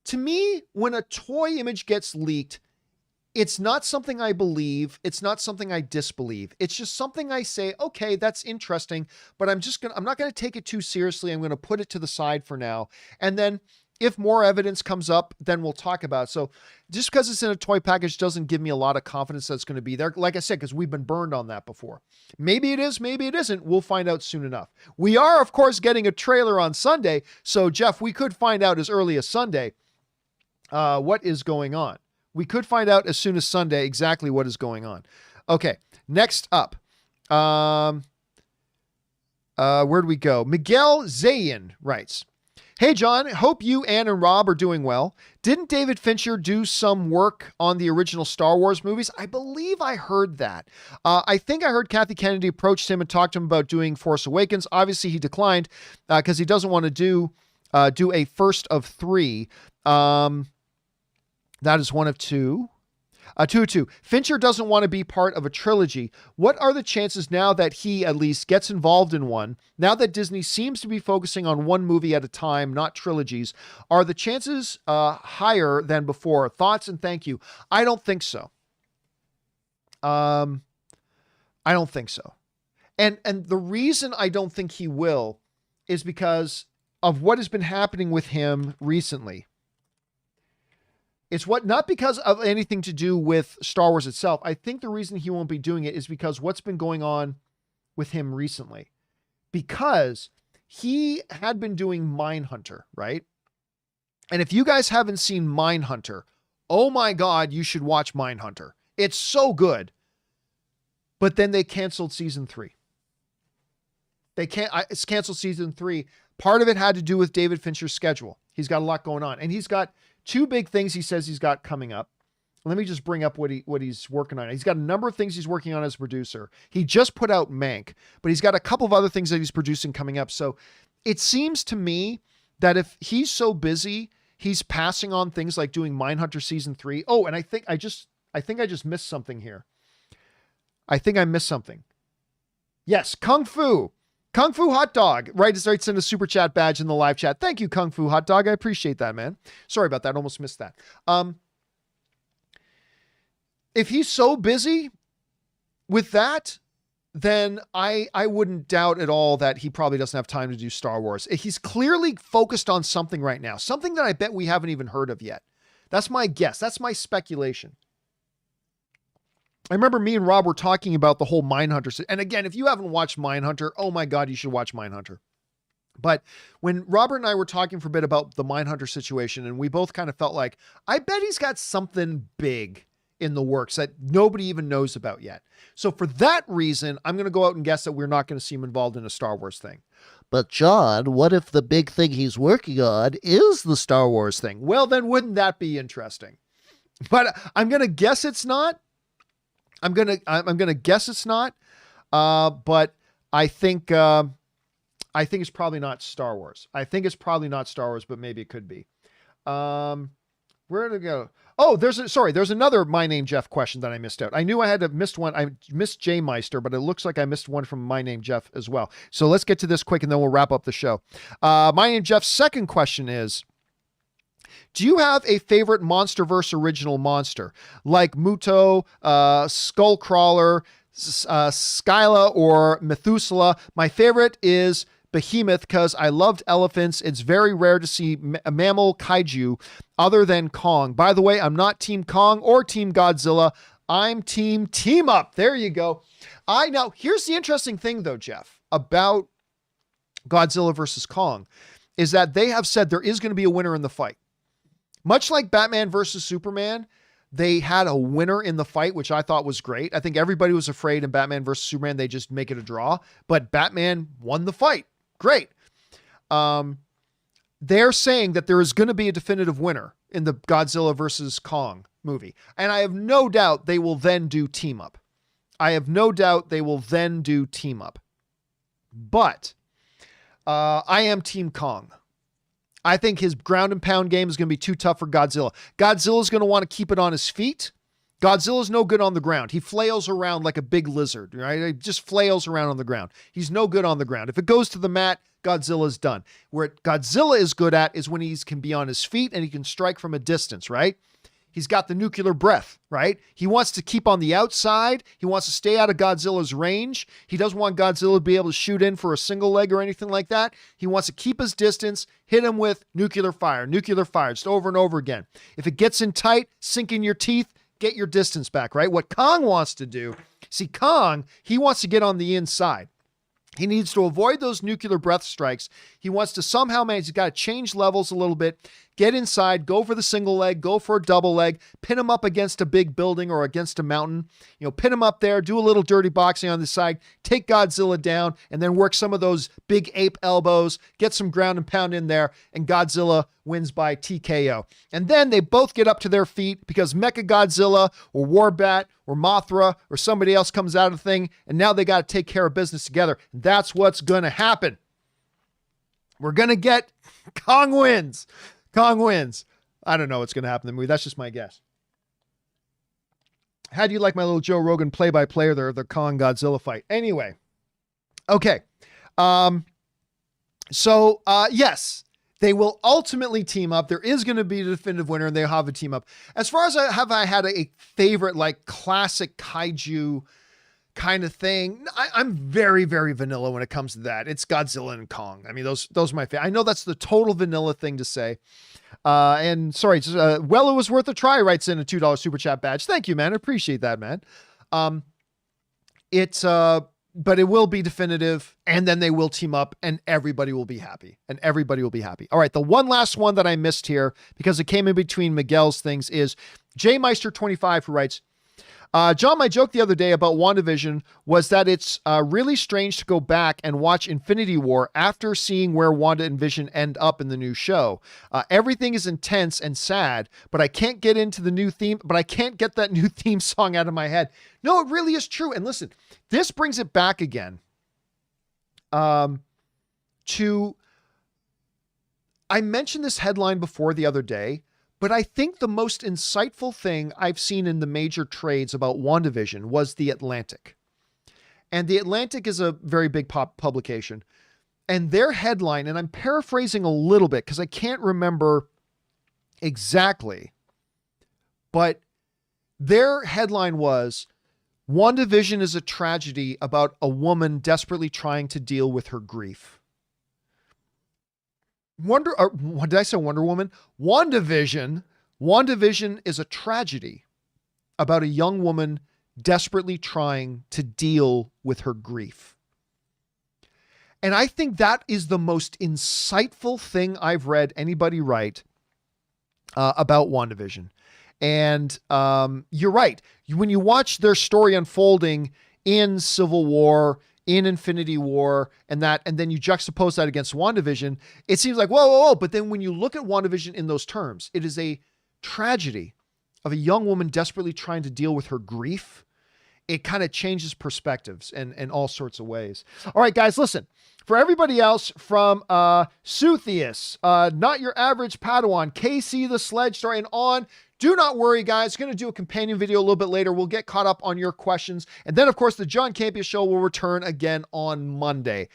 to me, when a toy image gets leaked, it's not something I believe. It's not something I disbelieve. It's just something I say, okay, that's interesting, but I'm not going to take it too seriously. I'm going to put it to the side for now. And then If more evidence comes up, then we'll talk about it. So just because it's in a toy package doesn't give me a lot of confidence that it's going to be there. Like I said, because we've been burned on that before. Maybe it is, maybe it isn't. We'll find out soon enough. We are, of course, getting a trailer on Sunday. So, Jeff, we could find out as early as Sunday what is going on. We could find out as soon as Sunday exactly what is going on. Okay, next up. Where'd we go? Miguel Zayin writes, "Hey, John, hope you, Ann, and Rob are doing well. Didn't David Fincher do some work on the original Star Wars movies? I believe I heard that. I think I heard Kathy Kennedy approached him and talked to him about doing Force Awakens. Obviously, he declined because he doesn't want to do a first of three. That is one of two. 2-2. Fincher doesn't want to be part of a trilogy. What are the chances now that he at least gets involved in one? Now that Disney seems to be focusing on one movie at a time, not trilogies, are the chances higher than before? Thoughts and thank you." I don't think so. I don't think so. And the reason I don't think he will is because of what has been happening with him recently. It's not because of anything to do with Star Wars itself. I think the reason he won't be doing it is because what's been going on with him recently. Because he had been doing Mindhunter, right? And if you guys haven't seen Mindhunter, oh my God, you should watch Mindhunter. It's so good. But then they canceled season 3. It's canceled season 3. Part of it had to do with David Fincher's schedule. He's got a lot going on, and he's got 2 big things he says he's got coming up. Let me just bring up what he's working on. He's got a number of things he's working on as a producer. He just put out Mank, but he's got a couple of other things that he's producing coming up. So it seems to me that if he's so busy, he's passing on things like doing Mindhunter season 3. Oh, and I think I just missed something here. I think I missed something. Yes, Kung Fu Hot Dog, right? Writes in a super chat badge in the live chat. Thank you, Kung Fu Hot Dog. I appreciate that, man. Sorry about that. Almost missed that. If he's so busy with that, then I wouldn't doubt at all that he probably doesn't have time to do Star Wars. He's clearly focused on something right now, something that I bet we haven't even heard of yet. That's my guess. That's my speculation. I remember me and Rob were talking about the whole Mindhunter. And again, if you haven't watched Mindhunter, oh my God, you should watch Mindhunter. But when Robert and I were talking for a bit about the Mindhunter situation, and we both kind of felt like, I bet he's got something big in the works that nobody even knows about yet. So for that reason, I'm going to go out and guess that we're not going to see him involved in a Star Wars thing. But John, what if the big thing he's working on is the Star Wars thing? Well, then wouldn't that be interesting? But I'm going to guess it's not. I'm gonna guess it's not, but I think it's probably not Star Wars. I think it's probably not Star Wars, but maybe it could be. Where did it go? Oh, there's another My Name Jeff question that I missed out. I knew I had to missed one. I missed Jay Meister, but it looks like I missed one from My Name Jeff as well. So let's get to this quick, and then we'll wrap up the show. My Name Jeff's second question is, do you have a favorite MonsterVerse original monster like Muto, Skullcrawler, Skyla, or Methuselah? My favorite is Behemoth because I loved elephants. It's very rare to see a mammal kaiju other than Kong. By the way, I'm not Team Kong or Team Godzilla. I'm Team Up. There you go. Now, here's the interesting thing though, Jeff, about Godzilla versus Kong is that they have said there is going to be a winner in the fight. Much like Batman versus Superman, they had a winner in the fight, which I thought was great. I think everybody was afraid in Batman versus Superman, they just make it a draw, but Batman won the fight. Great. They're saying that there is going to be a definitive winner in the Godzilla versus Kong movie. And I have no doubt they will then do team up. But I am Team Kong. I think his ground and pound game is going to be too tough for Godzilla. Godzilla's going to want to keep it on his feet. Godzilla's no good on the ground. He flails around like a big lizard, right? He just flails around on the ground. He's no good on the ground. If it goes to the mat, Godzilla's done. Where Godzilla is good at is when he can be on his feet and he can strike from a distance, right? He's got the nuclear breath, right? He wants to keep on the outside. He wants to stay out of Godzilla's range. He doesn't want Godzilla to be able to shoot in for a single leg or anything like that. He wants to keep his distance, hit him with nuclear fire, just over and over again. If it gets in tight, sink in your teeth, get your distance back, right? What Kong wants to do, see, Kong, he wants to get on the inside. He needs to avoid those nuclear breath strikes. He wants to somehow manage, he's got to change levels a little bit, get inside, go for the single leg, go for a double leg, pin him up against a big building or against a mountain, pin him up there, do a little dirty boxing on the side, take Godzilla down, and then work some of those big ape elbows, get some ground and pound in there, and Godzilla wins by TKO. And then they both get up to their feet because Mechagodzilla or Warbat or Mothra or somebody else comes out of the thing, and now they got to take care of business together. That's what's going to happen. We're going to get Kong wins. Kong wins. I don't know what's going to happen in the movie. That's just my guess. How do you like my little Joe Rogan play-by-play there, the Kong Godzilla fight? Anyway. Okay. Yes, they will ultimately team up. There is going to be a definitive winner, and they'll have a team up. As far as I had a favorite, like, classic kaiju kind of thing, I'm very, very vanilla when it comes to that. It's Godzilla and Kong. I mean, those are my favorite. I know that's the total vanilla thing to say. And sorry, well, it was worth a try, writes in a $2 super chat badge. Thank you, man. I appreciate that, man. But it will be definitive, and then they will team up, and everybody will be happy. All right, the one last one that I missed here, because it came in between Miguel's things, is JMeister25, who writes, John, my joke the other day about WandaVision was that it's really strange to go back and watch Infinity War after seeing where Wanda and Vision end up in the new show. Everything is intense and sad, but I can't get into the new theme, but I can't get that new theme song out of my head. No, it really is true. And listen, this brings it back again to, I mentioned this headline before the other day, but I think the most insightful thing I've seen in the major trades about WandaVision was The Atlantic. And The Atlantic is a very big publication. And their headline, and I'm paraphrasing a little bit because I can't remember exactly, but their headline was, WandaVision is a tragedy about a woman desperately trying to deal with her grief. Did I say Wonder Woman? WandaVision is a tragedy about a young woman desperately trying to deal with her grief. And I think that is the most insightful thing I've read anybody write about WandaVision. And you're right. When you watch their story unfolding in Civil War, in Infinity War, and then you juxtapose that against WandaVision, it seems like, whoa. But then when you look at WandaVision in those terms, it is a tragedy of a young woman desperately trying to deal with her grief. It kind of changes perspectives in all sorts of ways. All right, guys, listen. For everybody else, from Suthius, Not Your Average Padawan, KC the Sledge Story, and on, do not worry, guys. Going to do a companion video a little bit later. We'll get caught up on your questions. And then, of course, the John Campea Show will return again on Monday.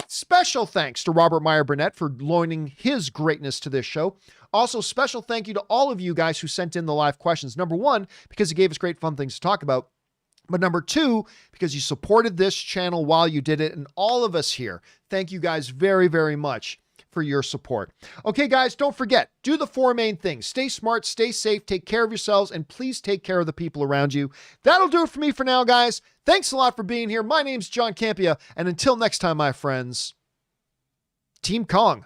Special thanks to Robert Meyer Burnett for loaning his greatness to this show. Also, special thank you to all of you guys who sent in the live questions. Number one, because you gave us great fun things to talk about. But number two, because you supported this channel while you did it. And all of us here, thank you guys very, very much for your support. Okay, guys, don't forget, do the four main things. Stay smart, stay safe, take care of yourselves, and please take care of the people around you. That'll do it for me for now, guys. Thanks a lot for being here. My name's John Campea, and until next time, my friends, Team Kong.